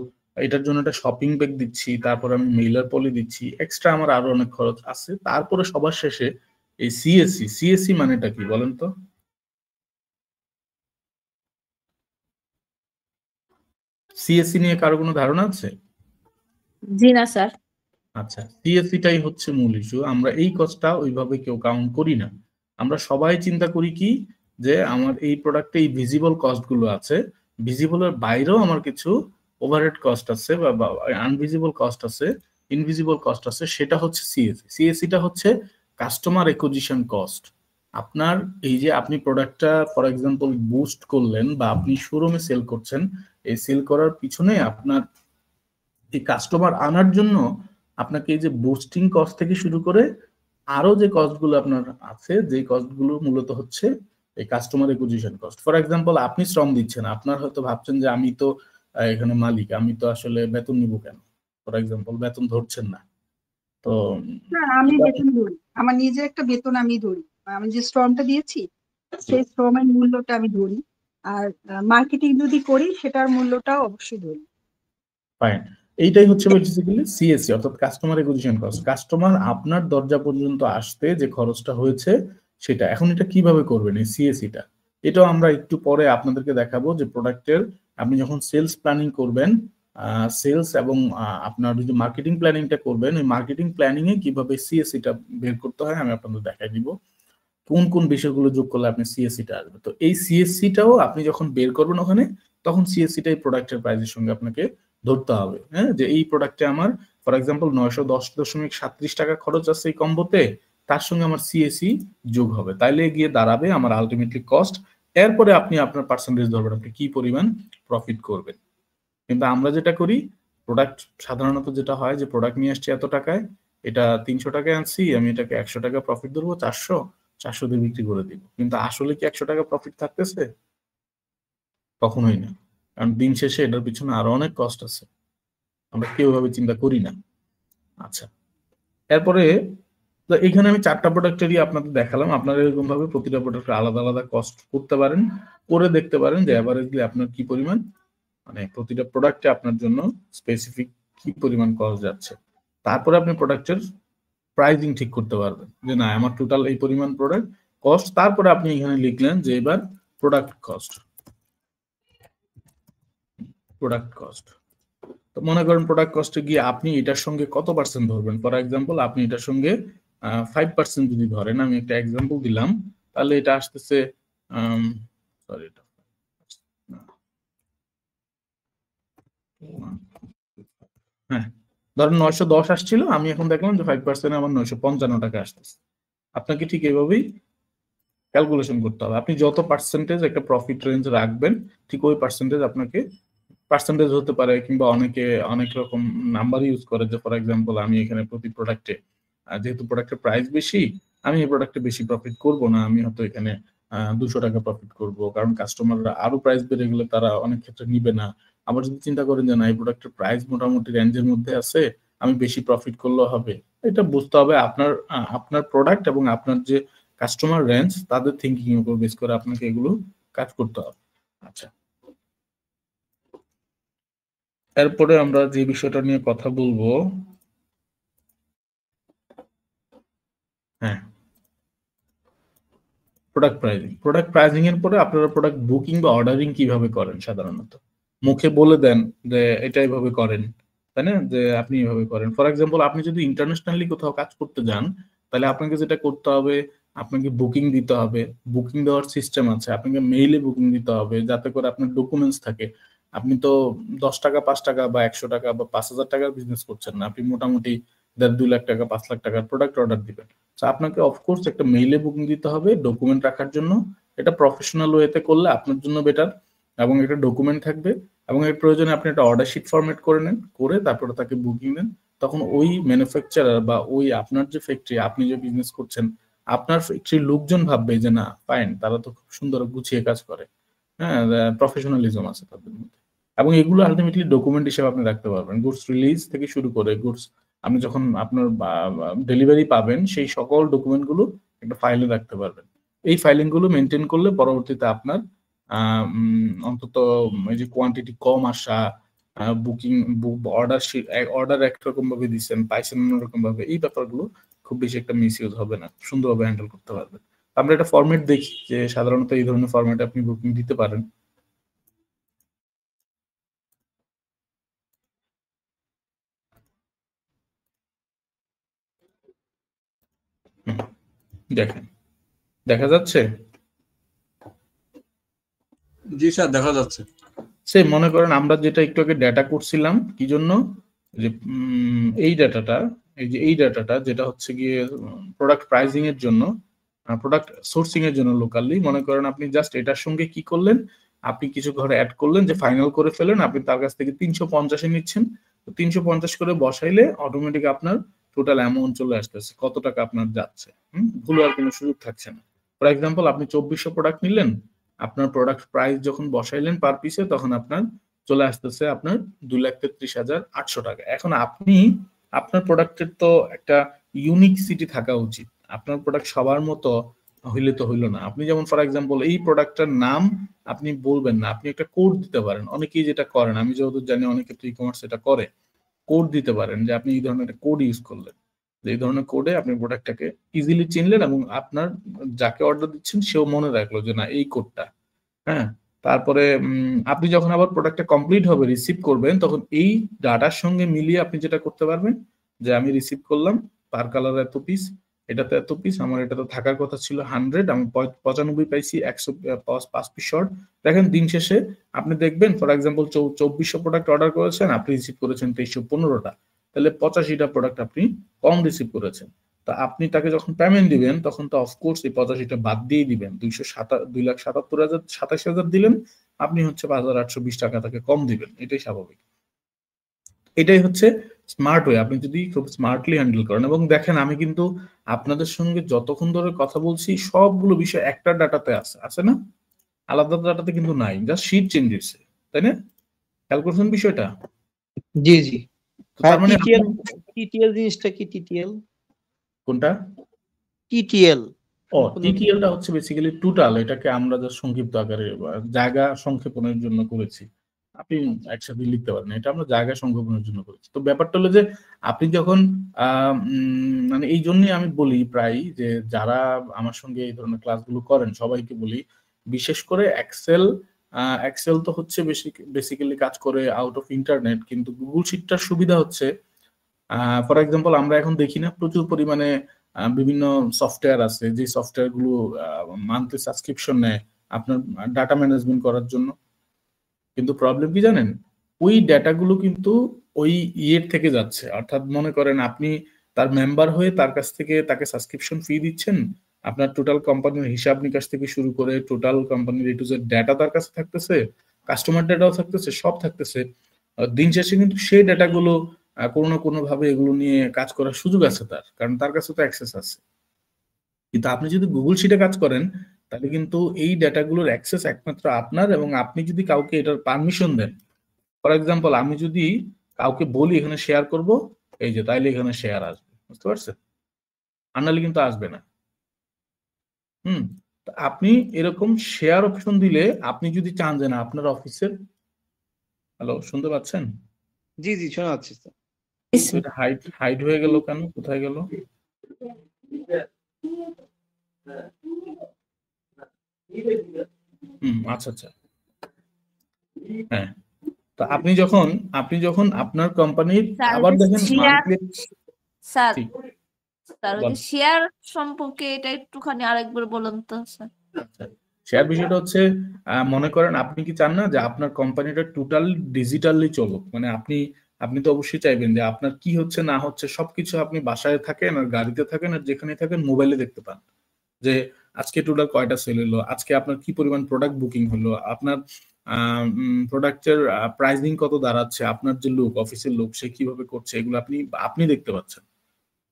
এটার জন্য একটা শপিং ব্যাগ দিচ্ছি, তারপরে আমি মেইলার পলি দিচ্ছি, এক্সট্রা আমার আরো অনেক খরচ আছে। তারপরে সবার শেষে এই সিএসসি মানেটা কি বলেন তো? সিএসসি নিয়ে কারো কোনো ধারণা আছে? জি না স্যার। আচ্ছা, সিএসসিটাই হচ্ছে মূল ইস্যু। আমরা এই কস্টটা ওইভাবে কেউ কাউন্ট করি না। আমরা সবাই চিন্তা করি কি যে আমার এই প্রোডাক্টে এই ভিজিবল কস্ট গুলো আছে, ভিজিবলের বাইরেও আমার কিছু ওভারহেড কস্ট আছে বা আনভিজিবল কস্ট আছে, ইনভিজিবল কস্ট আছে, সেটা হচ্ছে সিএসসি। সিএসসিটা হচ্ছে কাস্টমার একুইজিশন কস্ট। আপনার এই যে আপনি প্রোডাক্টটা ফর এক্সাম্পল বুস্ট করলেন বা আপনি শোরুমে সেল করছেন, এই সেল করার পিছনে আপনার এই কাস্টমার আনার জন্য আপনাকে এই যে বুস্টিং কস্ট থেকে শুরু করে আরো যে কস্টগুলো আপনার আছে, যে কস্টগুলো মূলত হচ্ছে এই customer acquisition cost. For example আপনি শ্রম দিচ্ছেন, আপনার হয়তো ভাবছেন যে আমি তো এখানে মালিক, আমি তো আসলে বেতন নিব কেন? ফর এক্সাম্পল বেতন ধরছেন না তো হ্যাঁ, আমি বেতন ধরি, আমার নিজের একটা বেতন আমি ধরি, আমি যে শ্রমটা দিয়েছি সেই শ্রমের মূল্যটা আমি ধরি, আর মার্কেটিং যদি করি সেটার মূল্যটাও অবশ্যই ধরি। ফাইন, এইটাই হচ্ছে বেসিক্যালি সিএসসি অর্থাৎ কাস্টমার একুইজিশন কস্ট। কাস্টমার আপনার দরজা পর্যন্ত আসতে যে খরচটা হয়েছে সেটা। এখন এটা কিভাবে করবেন এই সিএসসিটা, এটাও আমরা একটু পরে আপনাদেরকে দেখাবো যে প্রোডাক্টের আপনি যখন সেলস প্ল্যানিং করবেন, সেলস এবং আপনার যদি মার্কেটিং প্ল্যানিংটা করবেন, ওই মার্কেটিং প্ল্যানিং এ কিভাবে সিএসসিটা বের করতে হয় আমি আপনাদের দেখাই দিব, কোন কোন বিষয়গুলো যোগ করলে আপনি সিএসসিটা আসবে। তো এই সিএসসিটাও আপনি যখন বের করবেন ওখানে, তখন সিএসসিটাই প্রোডাক্টের প্রাইসের সঙ্গে আপনাকে ধরতে হবে। হ্যাঁ, যে এই প্রোডাক্টে আমার ফর এক্সাম্পল 910.37 টাকা খরচ আছে এই কম্বোতে, তার সঙ্গে আমার সিএসসি যোগ হবে, তাইলে গিয়ে দাঁড়াবে আমার আলটিমেটলি কস্ট। এরপরে আপনি আপনার পার্সেন্টেজ ধরবেন আপনি কি পরিমাণ প্রফিট করবেন। কিন্তু আমরা যেটা করি, প্রোডাক্ট সাধারণত যেটা হয় যে প্রোডাক্ট নিয়ে আসছি এত টাকায়, এটা 300 টাকায় আনছি, আমি এটাকে 100 টাকা প্রফিট ধরবো, 400 দিয়ে বিক্রি করে দিব। কিন্তু আসলে কি 100 টাকা প্রফিট থাকতেছে? কখনোই না, কারণ দিন শেষে এটার পিছনে আরো অনেক কস্ট আছে, আমরা কেউ ভাবে চিন্তা করি না। আচ্ছা, এরপরে তো এখানে আমি 4টা প্রোডাক্টেরই আপনাদের দেখালাম। আপনারা এরকম ভাবে প্রতিটা প্রোডাক্টের আলাদা আলাদা কস্ট করতে পারেন, করে দেখতে পারেন যে অ্যাভারেজলি আপনার কি পরিমাণ, মানে প্রতিটা প্রোডাক্টে আপনার জন্য স্পেসিফিক কি পরিমাণ কস্ট যাচ্ছে। তারপরে আপনি প্রোডাক্টের প্রাইসিং ঠিক করতে পারবেন যে না আমার টোটাল এই পরিমাণ প্রোডাক্ট কস্ট। তারপরে আপনি এখানে লিখলেন যে এবার প্রোডাক্ট কস্ট, প্রোডাক্ট কস্ট। তো মনে করেন প্রোডাক্ট কস্টে গিয়ে আপনি এটার সঙ্গে কত পার্সেন্ট ধরবেন। ফর এক্সাম্পল আপনি এটার সঙ্গে 5% যদি ধরেন, আমি একটা এক্সাম্পল দিলাম, তাহলে এটা আসতেছে সরি এটা হ্যাঁ, ধরেন 910 আসছিল, আমি এখন দেখলাম যে 5% আমার 955 টাকা আসতেছে। আপনাকে ঠিক এভাবেই ক্যালকুলেশন করতে হবে। আপনি যত পার্সেন্টেজ একটা প্রফিট রেঞ্জ রাখবেন, ঠিক ওই পার্সেন্টেজ আপনাকে, পার্সেন্টেজ হতে পারে কিংবা অনেকে অনেক রকম নাম্বার ইউজ করে, যে ফর এক্সাম্পল আমি এখানে প্রতি প্রোডাক্টে, যেহেতু প্রোডাক্টের প্রাইস বেশি, আমি এই প্রোডাক্টে বেশি প্রফিট করব না, আমি হয়তো এখানে 200 টাকা প্রফিট করব, কারণ কাস্টমাররা আরো প্রাইস বেড়ে গেলে তারা অনেক ক্ষেত্রে নিবে না। আবার যদি চিন্তা করেন যে না, এই প্রোডাক্টের প্রাইস মোটামুটি রেঞ্জের মধ্যে আছে, আমি বেশি প্রফিট করলেও হবে, এটা বুঝতে হবে আপনার প্রোডাক্ট এবং আপনার যে কাস্টমার রেঞ্জ, তাদের থিঙ্কিং এর উপর বেস করে আপনাকে এগুলো কাজ করতে হবে। আচ্ছা, এরপরে আমরা যে বিষয়টা নিয়ে কথা বলবো, হ্যাঁ, প্রোডাক্ট প্রাইজিং। প্রোডাক্ট প্রাইজিং এর পরে আপনারা প্রোডাক্ট বুকিং বা অর্ডারিং কিভাবে করেন? সাধারণত মুখে বলে দেন যে এটা এইভাবে করেন, তাই না, যে আপনি এইভাবে করেন। ফর এক্সাম্পল, আপনি যদি ইন্টারন্যাশনালি কোথাও কাজ করতে যান, তাহলে আপনাকে যেটা করতে হবে, আপনাকে বুকিং দিতে হবে। বুকিং দেওয়ার সিস্টেম আছে, আপনাকে মেইলে বুকিং দিতে হবে, যাতে করে আপনার ডকুমেন্টস থাকে। আপনি তো 10 টাকা, 5 টাকা বা 100 টাকা বা 5,000 টাকার বিজনেস করছেন না, আপনি মোটামুটি 1.5-2 লাখ টাকা, 5 লাখ টাকার প্রোডাক্ট অর্ডার দিবেন। আপনাকে অফকোর্স একটা মেইলে বুকিং দিতে হবে ডকুমেন্ট রাখার জন্য। এটা প্রফেশনাল ওয়েতে করলে আপনার জন্য বেটার, এবং একটা ডকুমেন্ট থাকবে, এবং এর প্রয়োজনে আপনি একটা অর্ডার শিট ফরম্যাট করে নেন, করে তারপরে তাকে বুকিং দেন। তখন ওই ম্যানুফ্যাকচারার বা ওই আপনার যে ফ্যাক্টরি, আপনি যে বিজনেস করছেন, আপনার ফ্যাক্টরির লোকজন ভাববে যে না ফাইন, তারা তো খুব সুন্দর গুছিয়ে কাজ করে, হ্যাঁ, প্রফেশনালিজম আছে তাদের মধ্যে। এবং এগুলো আলটিমেটলি ডকুমেন্ট হিসেবে আপনি রাখতে পারবেন। গুডস রিলিজ থেকে শুরু করে গুডস আপনি যখন আপনার ডেলিভারি পাবেন, সেই সকল ডকুমেন্টগুলো একটা ফাইলে রাখতে পারবেন। এই ফাইলিং গুলো মেনটেন করলে পরবর্তীতে আপনার অন্তত এই যে কোয়ান্টিটি কম আসা, বুকিং অর্ডার একরকম ভাবে দিচ্ছেন, পাইছেন অন্যরকম ভাবে, এই ব্যাপারগুলো খুব বেশি একটা মিস ইউজ হবে না, সুন্দরভাবে হ্যান্ডেল করতে পারবেন। আমরা একটা ফরম্যাট দেখি যে সাধারণত এই ধরনের ফরম্যাটে আপনি বুকিং দিতে পারেন। দেখেন, দেখা যাচ্ছে? জি স্যার, দেখা যাচ্ছে। সে মনে করেন আমরা যেটা একটু আগে ডেটা করছিলাম, কি জন্য, যে এই ডাটাটা যেটা হচ্ছে গিয়ে প্রোডাক্ট প্রাইসিং এর জন্য, প্রোডাক্ট সোর্সিং এর জন্য লোকালি, মনে করেন আপনি জাস্ট এটার সঙ্গে কি করলেন, আপনি কিছু ঘরে অ্যাড করলেন, যে ফাইনাল করে ফেলেন, আপনি তার কাছ থেকে 350 নিচ্ছেন, 350 করে বসাইলে অটোমেটিক আপনার টোটাল অ্যামাউন্ট চলে আসতেছে, কত টাকা আপনার যাচ্ছে, ভুল আর কোনো সুযোগ থাকছে না। ফর এক্সাম্পল, আপনি 2400 প্রোডাক্ট নিলেন, আপনার প্রোডাক্ট প্রাইস যখন বসাইলেন পার পিসে, তখন আপনার চলে আসতেছে আপনার 2,33,800 টাকা। এখন আপনি, আপনার প্রোডাক্টের তো একটা ইউনিক সিটি থাকা উচিত, আপনার প্রোডাক্ট সবার মতো হইলে তো হইলো না। আপনি যেমন ফর এক্সাম্পল এই প্রোডাক্টটার নাম আপনি বলবেন না, আপনি একটা কোড দিতে পারেন, অনেকেই যেটা করেন, আমি যতদূর জানি অনেকে তো ই কমার্স এটা করে, কোড দিতে পারেন, যে আপনি এই ধরনের একটা কোড ইউজ করলেন, এই ধরনের কোডে আপনি প্রোডাক্টটাকে ইজিলি চিনলেন, এবং আপনার যাকে অর্ডার দিচ্ছেন সেও মনে রাখলো যে না এই কোডটা, হ্যাঁ। তারপরে আপনি যখন আবার প্রোডাক্টটা কমপ্লিট হবে, রিসিভ করবেন, তখন এই ডাটার সঙ্গে মিলিয়ে আপনি যেটা করতে পারবেন, যে আমি রিসিভ করলাম পার কালার এত পিস, এটাতে এত পিস, আমার এটাতে থাকার কথা ছিল 100, আমি 95 পাইছি, 105 পিস শর্ট। দেখেন দিন শেষে আপনি দেখবেন, ফর এক্সাম্পল 2400 প্রোডাক্ট অর্ডার করেছেন, আপনি রিসিভ করেছেন 2315টা, তাহলে 85টা প্রোডাক্ট আপনি কম রিসিভ করেছেন। তা আপনি তাকে যখন পেমেন্ট দিবেন, তখন তো অফকোর্স এই 85টা বাদ দিয়ে দিবেন, 2,77,027 দিলেন, আপনি হচ্ছে 5,820 টাকা তাকে কম দিবেন, এটাই স্বাভাবিক। এটাই হচ্ছে স্মার্ট ওয়ে, আপনি যদি খুব স্মার্টলি হ্যান্ডেল করেন। এবং দেখেন, আমি কিন্তু আপনাদের সঙ্গে যতক্ষণ ধরে কথা বলছি, সবগুলো বিষয় একটা ডাটাতে আছে না, আলাদা ডাটাতে কিন্তু নাই, জাস্ট শিট চেঞ্জ হয়েছে, তাই না? খেয়াল করছেন বিষয়টা? জি জি। তার মানে টিটিএল জিনিসটা কি? টিটিএল কোনটা? টিটিএল টিটিএলটা হচ্ছে বেসিক্যালি টোটাল, এটাকে আমরা যা সংক্ষিপ্ত আকারে জায়গা সংক্ষেপণের জন্য করেছি, আপনি একসাথে লিখতে পারেন, এটা আমরা জায়গা সংক্ষেপণের জন্য করেছি। তো ব্যাপারটা হলো যে আপনি যখন মানে এই জন্যই আমি বলি প্রায়, যে যারা আমার সঙ্গে এই ধরনের ক্লাসগুলো করেন সবাইকে বলি, বিশেষ করে এক্সেল তো হচ্ছে বেসিক্যালি কাজ করে আউট অফ ইন্টারনেট, কিন্তু গুগল শিটটার সুবিধা হচ্ছে, ফর এক্সাম্পল আমরা এখন দেখি না প্রচুর পরিমাণে বিভিন্ন সফটওয়্যার আছে, যে সফটওয়্যার গুলো মান্থলি সাবস্ক্রিপশন নেয় আপনার ডাটা ম্যানেজমেন্ট করার জন্য। কিন্তু প্রবলেম কি জানেন, ওই ডাটাগুলো কিন্তু ওই ইয়ের থেকে যাচ্ছে, অর্থাৎ মনে করেন আপনি তার মেম্বার হয়ে তার কাছ থেকে তাকে সাবস্ক্রিপশন ফি দিচ্ছেন, আপনার টোটাল কোম্পানির হিসাব নিকাশ থেকে শুরু করে টোটাল কোম্পানির A to Z ডাটা তার কাছে থাকতেছে, কাস্টমার ডাটাও থাকতেছে, সব থাকতেছে। দিন শেষে কিন্তু সেই ডাটাগুলো কোনো না কোনো ভাবে এগুলো নিয়ে কাজ করার সুযোগ আছে তার, কারণ তার কাছে তো অ্যাক্সেস আছে। কিন্তু আপনি যদি গুগল শিটে কাজ করেন তাহলে কিন্তু এই ডাটাগুলোর অ্যাক্সেস একমাত্র আপনার, এবং আপনি যদি কাউকে এটার পারমিশন দেন, ফর এক্সাম্পল আমি যদি কাউকে বলি এখানে শেয়ার করব, এই যে তাইলে এখানে শেয়ার আসবে, বুঝতে পারছেন? আর নাহলে কিন্তু আসবে না। তো আপনি এরকম শেয়ার অপশন দিলে আপনি যদি চান যে না আপনার অফিসের, হ্যালো শুনতে পাচ্ছেন? জি জি শোনা যাচ্ছে স্যার। এটা হাইড হয়ে গেল কেন? কোথায় গেল? আচ্ছা আচ্ছা, হ্যাঁ। তো আপনি যখন আপনার কোম্পানির আবার দেখেন স্যার শেয়ার সম্পর্কে এটা একটুখানি আরেকবার বলুন তো স্যার। আচ্ছা, শেয়ার বিষয়টা হচ্ছে মনে করেন আপনি কি চান না যে আপনার কোম্পানিটা টোটাল ডিজিটালি চলুক, মানে আপনি তো অবশ্যই চাইবেন যে আপনার কি হচ্ছে না হচ্ছে সবকিছু আপনি বাসায় থাকেন আর গাড়িতে থাকেন আর যেখানে থাকেন মোবাইলে দেখতে পান, যে আজকে টোটাল কয়টা সেল হলো, আজকে আপনার কি পরিমাণ প্রোডাক্ট বুকিং হলো, আপনার প্রোডাক্টের প্রাইসিং কত দাঁড়াচ্ছে, আপনার যে লোক অফিসের লোক সে কিভাবে করছে, এগুলো আপনি দেখতে পাচ্ছেন।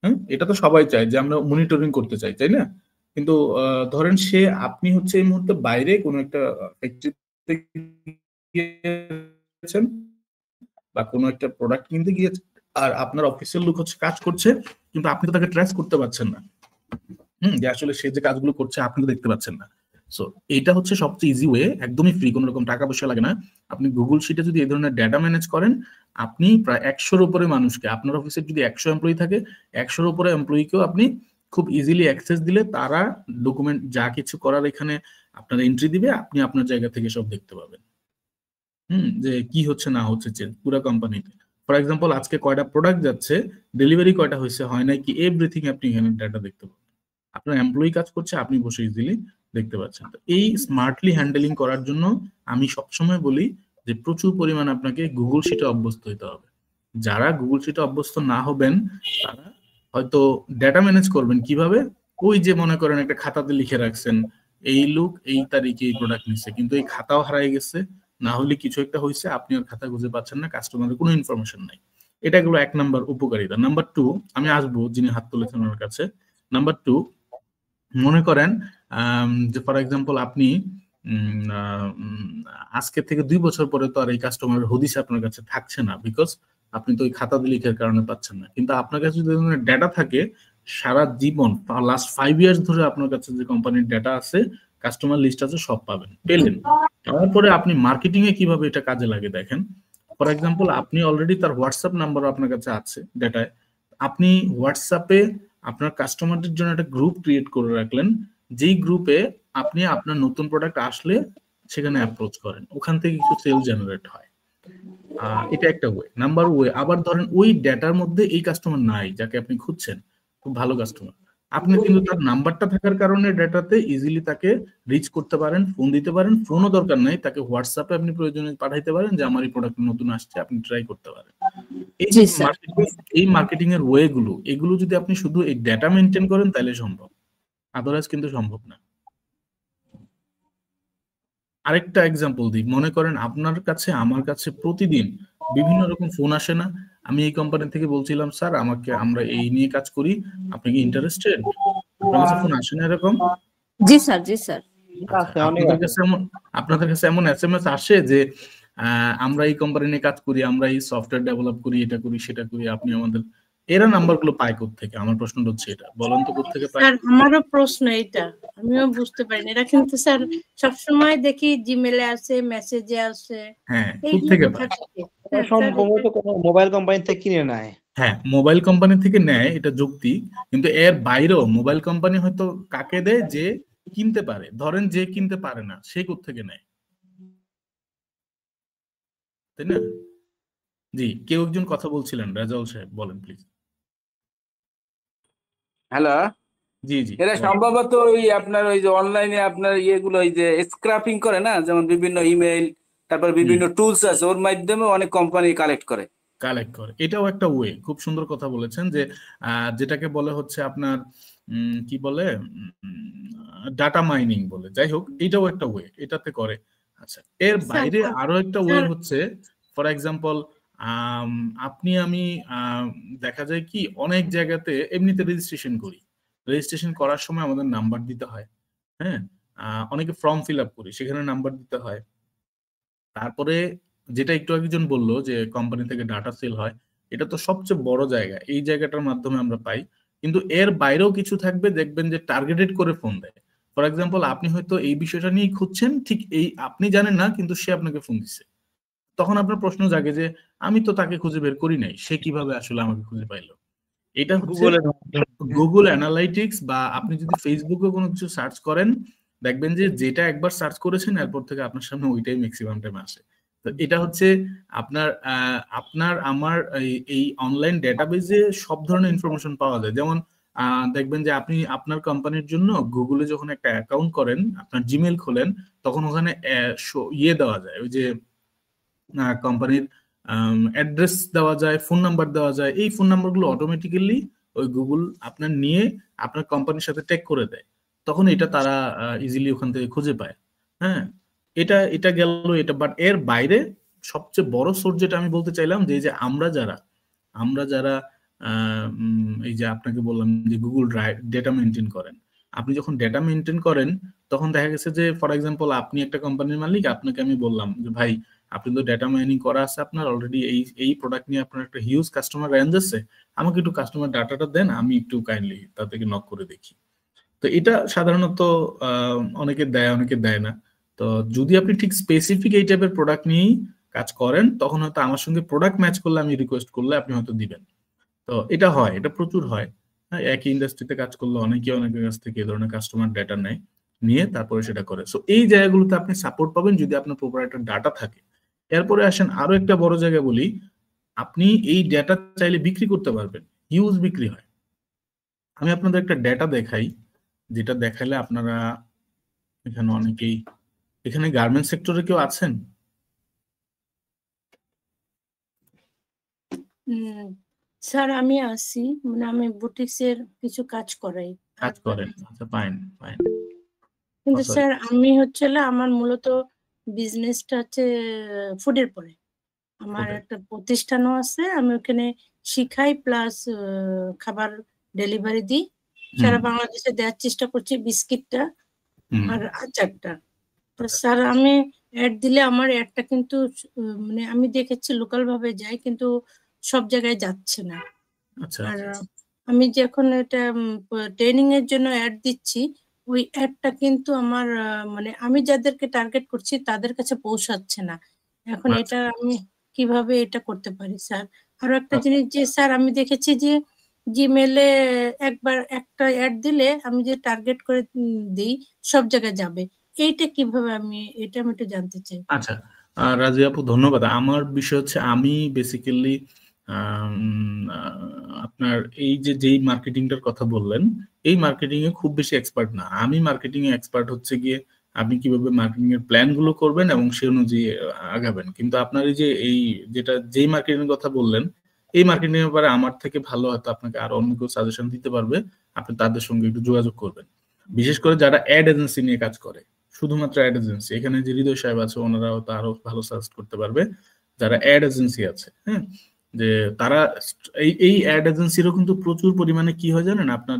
হ্যাঁ, এটা তো সবাই চায় যে আমরা মনিটরিং করতে চাই, তাই না? কিন্তু ধরেন আপনি হচ্ছে এই মুহূর্তে বাইরে কোনো একটা ফ্যাক্টরিতে গিয়েছেন বা কোনো একটা প্রোডাক্ট কিনতে গিয়েছেন, আর আপনার অফিসের লোক হচ্ছে কাজ করছে, কিন্তু আপনি তো তাকে ট্রেস করতে পারছেন না, যে আসলে সে যে কাজগুলো করছে আপনি তো দেখতে পাচ্ছেন না। সো এটা হচ্ছে সবচেয়ে ইজি ওয়ে, একদমই ফ্রি, কোনো রকম টাকা পয়সা লাগে না। আপনি গুগল শিটে যদি এই ধরনের ডেটা ম্যানেজ করেন, আপনি প্রায় 100-র উপরে মানুষকে, আপনার অফিসের যদি 100 এমপ্লয়ি থাকে, 100-র উপরে এমপ্লয়িকেও আপনি খুব ইজিলি অ্যাক্সেস দিলে তারা ডকুমেন্ট যা কিছু করার এখানে আপনার এন্ট্রি দিবে, আপনি আপনার জায়গা থেকে সব দেখতে পাবেন। যে কি হচ্ছে না হচ্ছে পুরো কোম্পানিতে। ফর এক্সাম্পল আজকে কয়টা প্রোডাক্ট যাচ্ছে, ডেলিভারি কয়টা হয়েছে, হয় নাই কি, এভরিথিং আপনি এখানে ডাটা দেখতে পাবেন। আপনার এমপ্লয়ি কাজ করছে, আপনি বসে ইজিলি দেখতে পাচ্ছেন। তো এই স্মার্টলি হ্যান্ডেলিং করার জন্য আমি সবসময় বলি যে প্রচুর পরিমাণ আপনাকে গুগল শিটে অভ্যস্ত হতে হবে। যারা গুগল শিটে অভ্যস্ত না হবেন তারা হয়তো ডেটা ম্যানেজ করবেন কিভাবে, ওই যে মনে করেন একটা খাতাতে লিখে রাখছেন এই লোক এই তারিখে এই প্রোডাক্ট নিচ্ছে, কিন্তু এই খাতাও হারাই গেছে, না হলে কিছু একটা হয়েছে, আপনি আর খাতা খুঁজে পাচ্ছেন না, কাস্টমারের কোনো ইনফরমেশন নাই। এটা গুলো 1 নাম্বার উপকারিতা। নাম্বার 2, আমি আসবো যিনি হাত তুলেছেন ওনার কাছে। নাম্বার 2, মনে করেন যে ফর এক্সাম্পল আপনি আজকে থেকে 2 বছর পরে তো আর এই কাস্টমারের হদিস আপনার কাছে থাকছে না, বিকজ আপনি তো ওই খাতা লিখার কারণে পাচ্ছেন না। কিন্তু আপনার কাছে যদি ডেটা থাকে সারা জীবন, লাস্ট 5 ইয়ার্স ধরে আপনার কাছে যে কোম্পানির ডেটা আছে, কাস্টমার লিস্ট আছে, সব পাবেন, পেলেন। তারপরে আপনি মার্কেটিং এ কিভাবে এটা কাজে লাগে দেখেন। ফর এক্সাম্পল আপনি অলরেডি তার হোয়াটসঅ্যাপ নাম্বার আপনার কাছে আছে ডেটায়, আপনি হোয়াটসঅ্যাপে আপনার কাস্টমারদের জন্য একটা গ্রুপ ক্রিয়েট করে রাখলেন, যেই গ্রুপে আপনি আপনার নতুন প্রোডাক্ট আসলে সেখানে অ্যাপ্রোচ করেন, ওখান থেকে কিছু সেল জেনারেট হয়। এটা একটা ওয়ে। নাম্বার ওয়ে, আবার ধরেন ওই ডেটার মধ্যে এই কাস্টমার নাই যাকে আপনি খুঁজছেন, খুব ভালো কাস্টমার, আপনি কিন্তু তার নাম্বারটা থাকার কারণে ডেটাতে ইজিলি তাকে রিচ করতে পারেন, ফোন দিতে পারেন, ফোনও দরকার নাই, তাকে হোয়াটসঅ্যাপে আপনি প্রয়োজনে পাঠাইতে পারেন যে আমার এই প্রোডাক্ট নতুন আসছে, আপনি ট্রাই করতে পারেন। এই মার্কেটিং এর ওয়ে গুলো, এগুলো যদি আপনি শুধু এই ডেটা মেনটেন করেন তাহলে সম্ভব, আদারওয়াইজ কিন্তু সম্ভব না। আরেকটা এক্সাম্পল দিই, মনে করেন আপনার কাছে আমার কাছে প্রতিদিন বিভিন্ন রকম ফোন আসে না, আমি এই কোম্পানি থেকে বলছিলাম স্যার আমরা এই নিয়ে কাজ করি, আপনি কি ইন্টারেস্টেড? আপনার কাছে ফোন আসে না এরকম? জি স্যার, জি স্যার। আপনাদের কাছে এমন এসএমএস আসে যে আমরা এই কোম্পানি নিয়ে কাজ করি, আমরা এই সফটওয়্যার ডেভেলপ করি, এটা করি সেটা করি, আপনি আমাদের, এরা নাম্বারগুলো পায় কোত্থেকে? আমার প্রশ্নটা হচ্ছে এটা, বলেন তো কোত্থেকে পায়? স্যার আমারও প্রশ্ন এটা, আমিও বুঝতে পারি না। এটা কিন্তু স্যার সবসময় দেখি জিমেলে আসে, মেসেজে আসে। হ্যাঁ, কোত্থেকে পায়? সম্ভবত কোনো মোবাইল কোম্পানি থেকে কিনে নেয়। হ্যাঁ, মোবাইল কোম্পানি থেকে নেয়, এটা যুক্তি, কিন্তু এর বাইরেও মোবাইল কোম্পানি হয়তো কাকে দেয়, যে কিনতে পারে। ধরেন যে কিনতে পারে না সে কোত্থেকে নেয়, তাই না? জি, কেউ একজন কথা বলছিলেন, রাজাউল সাহেব, বলেন প্লিজ। হ্যালো, জি জি, এরা সম্ভবত ওই আপনার ওই যে অনলাইনে আপনার ইয়েগুলো ওই যে স্ক্র্যাপিং করে না, যেমন বিভিন্ন ইমেল, তারপর বিভিন্ন টুলস আছে, ওর মাধ্যমে অনেক কোম্পানি কালেক্ট করে। কালেক্ট করে। এটাও একটা ওয়ে, খুব সুন্দর কথা বলেছেন যে যেটাকে বলে হচ্ছে আপনার কি বলে ডাটা মাইনিং বলে, যাই হোক এটাও একটা ওয়ে, এটাতে করে। আচ্ছা, এর বাইরে আরো একটা ওয়ে হচ্ছে, ফর এক্সাম্পল আপনি আমি দেখা যায় কি অনেক জায়গাতে এমনিতে রেজিস্ট্রেশন করি, রেজিস্ট্রেশন করার সময় আমাদের নাম্বার দিতে হয়, হ্যাঁ, অনেকে ফর্ম ফিল আপ করি, সেখানে নাম্বার দিতে হয়। তারপরে যেটা একটু একজন বললো যে কোম্পানি থেকে ডাটা সেল হয়, এটা তো সবচেয়ে বড় জায়গা, এই জায়গাটার মাধ্যমে আমরা পাই। কিন্তু এর বাইরেও কিছু থাকবে, দেখবেন যে টার্গেটেড করে ফোন দেয়। ফর এক্সাম্পল আপনি হয়তো এই বিষয়টা নিয়ে খুঁজছেন, ঠিক এই আপনি জানেন না, কিন্তু সে আপনাকে ফোন দিচ্ছে। তখন আপনার প্রশ্ন জাগে যে আমি তো তাকে খুঁজে বের করি নাই, সে কিভাবে আসলে আমাকে খুঁজে পাইলো। এটা হচ্ছে গুগল অ্যানালাইটিক্স, বা আপনি যদি ফেসবুকে কোনো কিছু সার্চ করেন, দেখবেন যে যেটা একবার সার্চ করেছেন এরপর থেকে আপনার সামনে ওইটাই ম্যাক্সিমাম টাইম আসে। তো এটা হচ্ছে আপনার আমার এই অনলাইন ডেটাবেজে সব ধরনের ইনফরমেশন পাওয়া যায়। যেমন দেখবেন যে আপনি আপনার কোম্পানির জন্য গুগলে যখন একটা অ্যাকাউন্ট করেন, আপনার জিমেল খোলেন, তখন ওখানে ইয়ে দেওয়া যায়, ওই যে কোম্পানির অ্যাড্রেস দেওয়া যায়, ফোন নাম্বার দেওয়া যায়। এই ফোন নাম্বারগুলো অটোমেটিক্যালি ওই গুগল আপনার নিয়ে আপনার কোম্পানির সাথে ট্যাগ করে দেয়, তখন এটা তারা ইজিলি ওখান থেকে খুঁজে পায়। হ্যাঁ, এটা গেল এটা। বাট এর বাইরে সবচেয়ে বড় সোর্স যেটা আমি বলতে চাইলাম, যে আমরা যারা এই যে আপনাকে বললাম যে গুগল ডেটা মেনটেন করেন, আপনি যখন ডেটা মেনটেন করেন তখন দেখা গেছে যে ফর এক্সাম্পল আপনি একটা কোম্পানির মালিক, আপনাকে আমি বললাম যে ভাই আপনি তো ডেটা মাইনিং করা আছে আপনার অলরেডি, এই প্রোডাক্ট নিয়ে আপনার একটা হিউজ কাস্টমার রেঞ্জ আছে, আমাকে একটু কাস্টমার ডাটাটা দেন, আমি একটু কাইন্ডলি তার থেকে নক করে দেখি। তো এটা সাধারণত অনেকে দেয়, অনেকে দেয় না। তো যদি আপনি ঠিক স্পেসিফিক এই টাইপের প্রোডাক্ট নিয়েই কাজ করেন, তখন হয়তো আমার সঙ্গে প্রোডাক্ট ম্যাচ করলে আমি রিকোয়েস্ট করলে আপনি হয়তো দিবেন। তো এটা হয়, এটা প্রচুর হয়। একই ইন্ডাস্ট্রিতে কাজ করলে অনেকের কাছ থেকে এই ধরনের কাস্টমার ডেটা নেয়, নিয়ে তারপরে সেটা করে। সো এই জায়গাগুলোতে আপনি সাপোর্ট পাবেন যদি আপনার প্রপার ডাটা থাকে। এরপরে আসেন আরো একটা বড় জায়গা বলি, আপনি এই ডেটা চাইলে বিক্রি করতে পারবেন, হিউজ বিক্রি হয়। আমি আপনাদের একটা ডেটা দেখাই, যেটা দেখালে আপনারা এখানে অনেকেই, এখানে গার্মেন্টস সেক্টরে কেউ আছেন? স্যার আমি আছি, মানে আমি বুটিক্সের কিছু কাজ করাই। কাজ করেন? আচ্ছা, ফাইন ফাইন। কিন্তু স্যার আমি হচ্ছে আমার মূলত বিজনেসটা হচ্ছে ফুডের পরে। আমার একটা প্রতিষ্ঠানও আছে, আমি ওখানে শিখাই প্লাস খাবার ডেলিভারি দিই, সারা বাংলাদেশে দেওয়ার চেষ্টা করছি বিস্কিটটা আর আচারটা। তো স্যার আমি অ্যাড দিলে আমার অ্যাডটা কিন্তু মানে আমি দেখেছি লোকাল ভাবে যায়, কিন্তু সব জায়গায় যাচ্ছে না। আর আমি যখন এটা ট্রেনিং এর জন্য অ্যাড দিচ্ছি, ওই অ্যাডটা কিন্তু আমার মানে আমি যাদেরকে টার্গেট করছি তাদের কাছে পৌঁছাচ্ছে না। এখন এটা আমি কিভাবে এটা করতে পারি স্যার? আরো একটা জিনিস যে স্যার আমি দেখেছি যে জিমেলে একবার একটা অ্যাড দিলে আমি যে টার্গেট করে দিই সব জায়গায় যাবে, এইটা কিভাবে আমি একটু জানতে চাই। আচ্ছা রাজি আপু, ধন্যবাদ। আমার বিষয় হচ্ছে আমি বেসিক্যালি আপনার এই যেই মার্কেটিংটার কথা বললেন, এই মার্কেটিং এ খুব বেশি এক্সপার্ট না। আমি মার্কেটিং এ এক্সপার্ট হচ্ছে গিয়ে আপনি কিভাবে মার্কেটিং এর প্ল্যান গুলো করবেন এবং সে অনুযায়ী আগাবেন। কিন্তু আপনার এই যে যেই মার্কেটিং এর কথা বললেন, এই মার্কেটিং এর ব্যাপারে আমার থেকে ভালো হয়তো আপনাকে আরো অন্য কেউ সাজেশন দিতে পারবে। আপনি তাদের সঙ্গে একটু যোগাযোগ করবেন, বিশেষ করে যারা অ্যাড এজেন্সি নিয়ে কাজ করে, শুধুমাত্র অ্যাড এজেন্সি। এখানে যে হৃদয় সাহেব আছে, ওনারা হয়তো আরো ভালো সাজেস্ট করতে পারবে। যারা অ্যাড এজেন্সি আছে, হ্যাঁ, যে তারা এই অ্যাড এজেন্সিরও কিন্তু প্রচুর পরিমাণে কি হয় জানেন, আপনার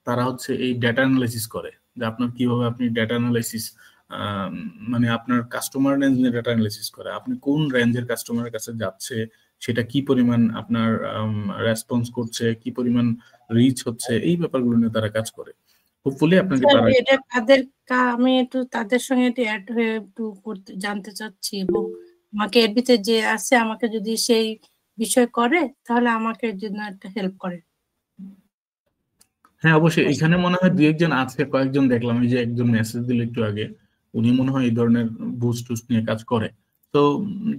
তারা হচ্ছে এই ডেটা অ্যানালাইসিস করে, যে আপনার কিভাবে আপনি ডেটা অ্যানালাইসিস মানে আপনার কাস্টমার রেঞ্জ নিয়ে ডেটা অ্যানালাইসিস করে, আপনি কোন রেঞ্জের কাস্টমারের কাছে যাচ্ছে, সেটা কি পরিমাণ আপনার রেসপন্স করছে, কি পরিমাণ রিচ হচ্ছে, এই ব্যাপারগুলো নিয়ে তারা কাজ করে। হোপফুলি আপনাকে আমি একটু তাদের সঙ্গে একটু অ্যাড হয়ে একটু জানতে চাচ্ছি, এবং আমাকে এর ভিতরে যে আছে আমাকে যদি সেই বিষয় করে তাহলে আমাকে জন্য একটা হেল্প করে। হ্যাঁ অবশ্যই, এখানে মনে হয় দুই একজন আছে, কয়েকজন দেখলাম, এই যে একজন মেসেজ দিল একটু আগে, উনি মনে হয় এই ধরনের বুস্ট টুস্ট নিয়ে কাজ করে। তো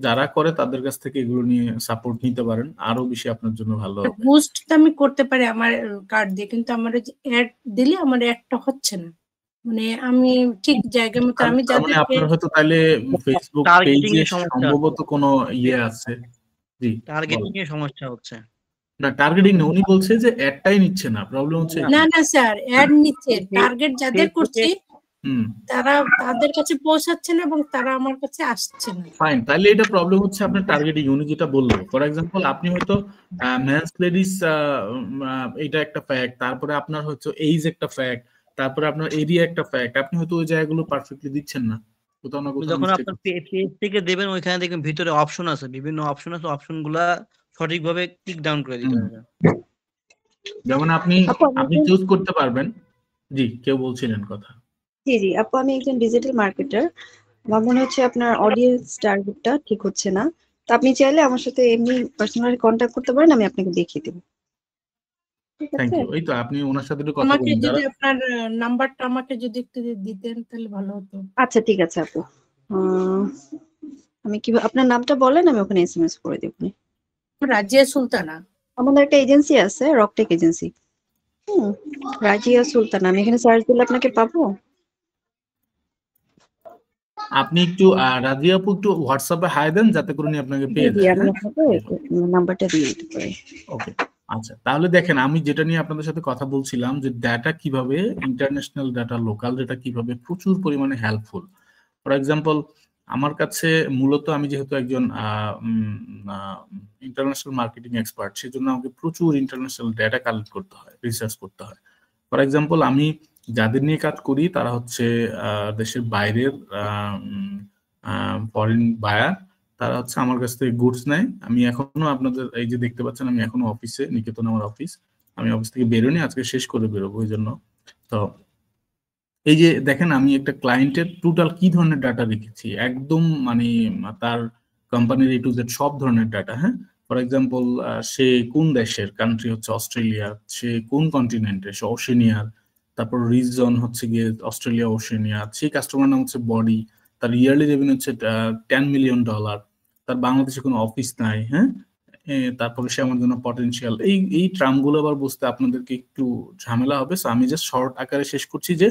যারা করে তাদের কাছ থেকে এগুলো নিয়ে সাপোর্ট নিতে পারেন, আরো বেশি আপনার জন্য ভালো হবে। বুস্ট তো আমি করতে পারি আমার কার্ড দিয়ে, কিন্তু আমার অ্যাড দিলে আমার অ্যাডটা হচ্ছে না, মানে আমি ঠিক জায়গার মতো আমি মানে আপনার হয়তো তাহলে ফেসবুক পেজে সম্ভবত কোনো ইয়ে আছে, জি টার্গেটিং বলেন। এর সমস্যা হচ্ছে। না টার্গেটিং না, উনি বলছে যে অ্যাডটাই নিচ্ছে না, প্রবলেম হচ্ছে না, এটা। না না স্যার, অ্যাড নিচ্ছে, টার্গেট যাদের ফেসবুকে করছি হুম তাদের কাছে পৌঁছাচ্ছে না এবং তারা আমার কাছে আসছে না। ফাইন, তাহলে এটা প্রবলেম হচ্ছে আপনার টার্গেটিং, উনি যেটা বললো। ফর এক্সাম্পল আপনি হয়তো মেন্স লেডিস এটা একটা ফ্যাক্ট, তারপরে আপনার হচ্ছে এইজ একটা ফ্যাক্ট, তারপরে আপনার এরিয়া একটা ফ্যাক্ট, আপনি হয়তো ওই জায়গাগুলো পারফেক্টলি দিচ্ছেন না, কোথাও না কোথাও যখন মিস্টেক আপনার হচ্ছে। পেজ থেকে দেবেন ওইখানে দেখবেন ভিতরে অপশন আছে, বিভিন্ন অপশন আছে, অপশন গুলা সঠিকভাবে ক্লিক ডাউন করে দিতে হুম। হবে। যেমন আপনি আপু আমি আপনি চুজ করতে পারবেন। জি কেউ বলছিলেন কথা। জি আপু আমি একজন ডিজিটাল মার্কেটার। আমার মনে হচ্ছে আপনার অডিয়েন্স টার্গেটটা ঠিক হচ্ছে না। তো আপনি চাইলে আমার সাথে এমনি পার্সোনালি কন্ট্যাক্ট করতে পারেন, আমি আপনাকে দেখিয়ে দেবো। ঠিক থ্যাংক আছে? ইউ। এই তো আপনি ওনার সাথে একটু কথা আমাকে বলুন। যারা যদি আপনার নাম্বারটা আমাকে যদি একটু দিতেন তাহলে ভালো হতো। আচ্ছা ঠিক আছে আপু। আমি কি আপনার নামটা বলেন, আমি ওখানে এসএমএস করে দেবো। রাজিয়া সুলতানা। আমাদের একটা এজেন্সি আছে, রকটেক এজেন্সি। রাজিয়া সুলতানা, আমি এখানে সার্চ দিলে আপনাকে পাবো। আপনি একটু রাজিয়া আপু একটু হোয়াটসঅ্যাপে হাই দেন, যাতে করে উনি আপনাকে জি পেয়ে জি যায়। আমি হ্যাঁ আপনাকে নাম্বারটা দিয়ে দিতে পারি। ওকে আচ্ছা, তাহলে দেখেন আমি যেটা নিয়ে আপনাদের সাথে কথা বলছিলাম, যে ডাটা কিভাবে ইন্টারন্যাশনাল ডাটা, লোকাল ডাটা কিভাবে প্রচুর পরিমাণে হেল্পফুল। ফর এক্সাম্পল আমার কাছে মূলত, আমি যেহেতু একজন ইন্টারন্যাশনাল মার্কেটিং এক্সপার্ট, সেজন্য আমাকে প্রচুর ইন্টারন্যাশনাল ডাটা কালেক্ট করতে হয়, রিসার্চ করতে হয়। ফর এক্সাম্পল আমি যাদের নিয়ে কাজ করি তারা হচ্ছে দেশের বাইরের ফরেন বায়ার, তারা হচ্ছে আমার কাছ থেকে গুডস নেয়। আমি এখনো আপনাদের এই যে দেখতে পাচ্ছেন, আমি এখনো অফিসে, নিকেতন আমার অফিস, আমি অফিস থেকে বেরোনি, আজকে শেষ করে বেরোবো ওই জন্য। তো এই যে দেখেন আমি একটা ক্লায়েন্টের টোটাল কি ধরনের ডাটা রেখেছি, একদম মানে তার কোম্পানির A to Z সব ধরনের ডাটা। হ্যাঁ ফর এক্সাম্পল সে কোন দেশের, কান্ট্রি হচ্ছে অস্ট্রেলিয়া, সে কোন কন্টিনেন্টে, সে ওশেনিয়ার, তারপর রিজন হচ্ছে গিয়ে অস্ট্রেলিয়া ওশেনিয়া, সেই কাস্টমার নাম হচ্ছে বডি, তার ইয়ারলি রেভিনিউ হচ্ছে $10 মিলিয়ন, তার বাংলাদেশে কোনো অফিস নাই। হ্যাঁ তারপরে সে আমার জন্য পটেনশিয়াল। এই ট্রামগুলো আবার বুঝতে আপনাদেরকে একটু ঝামেলা হবে, সো আমি জাস্ট শর্ট আকারে শেষ করছি যে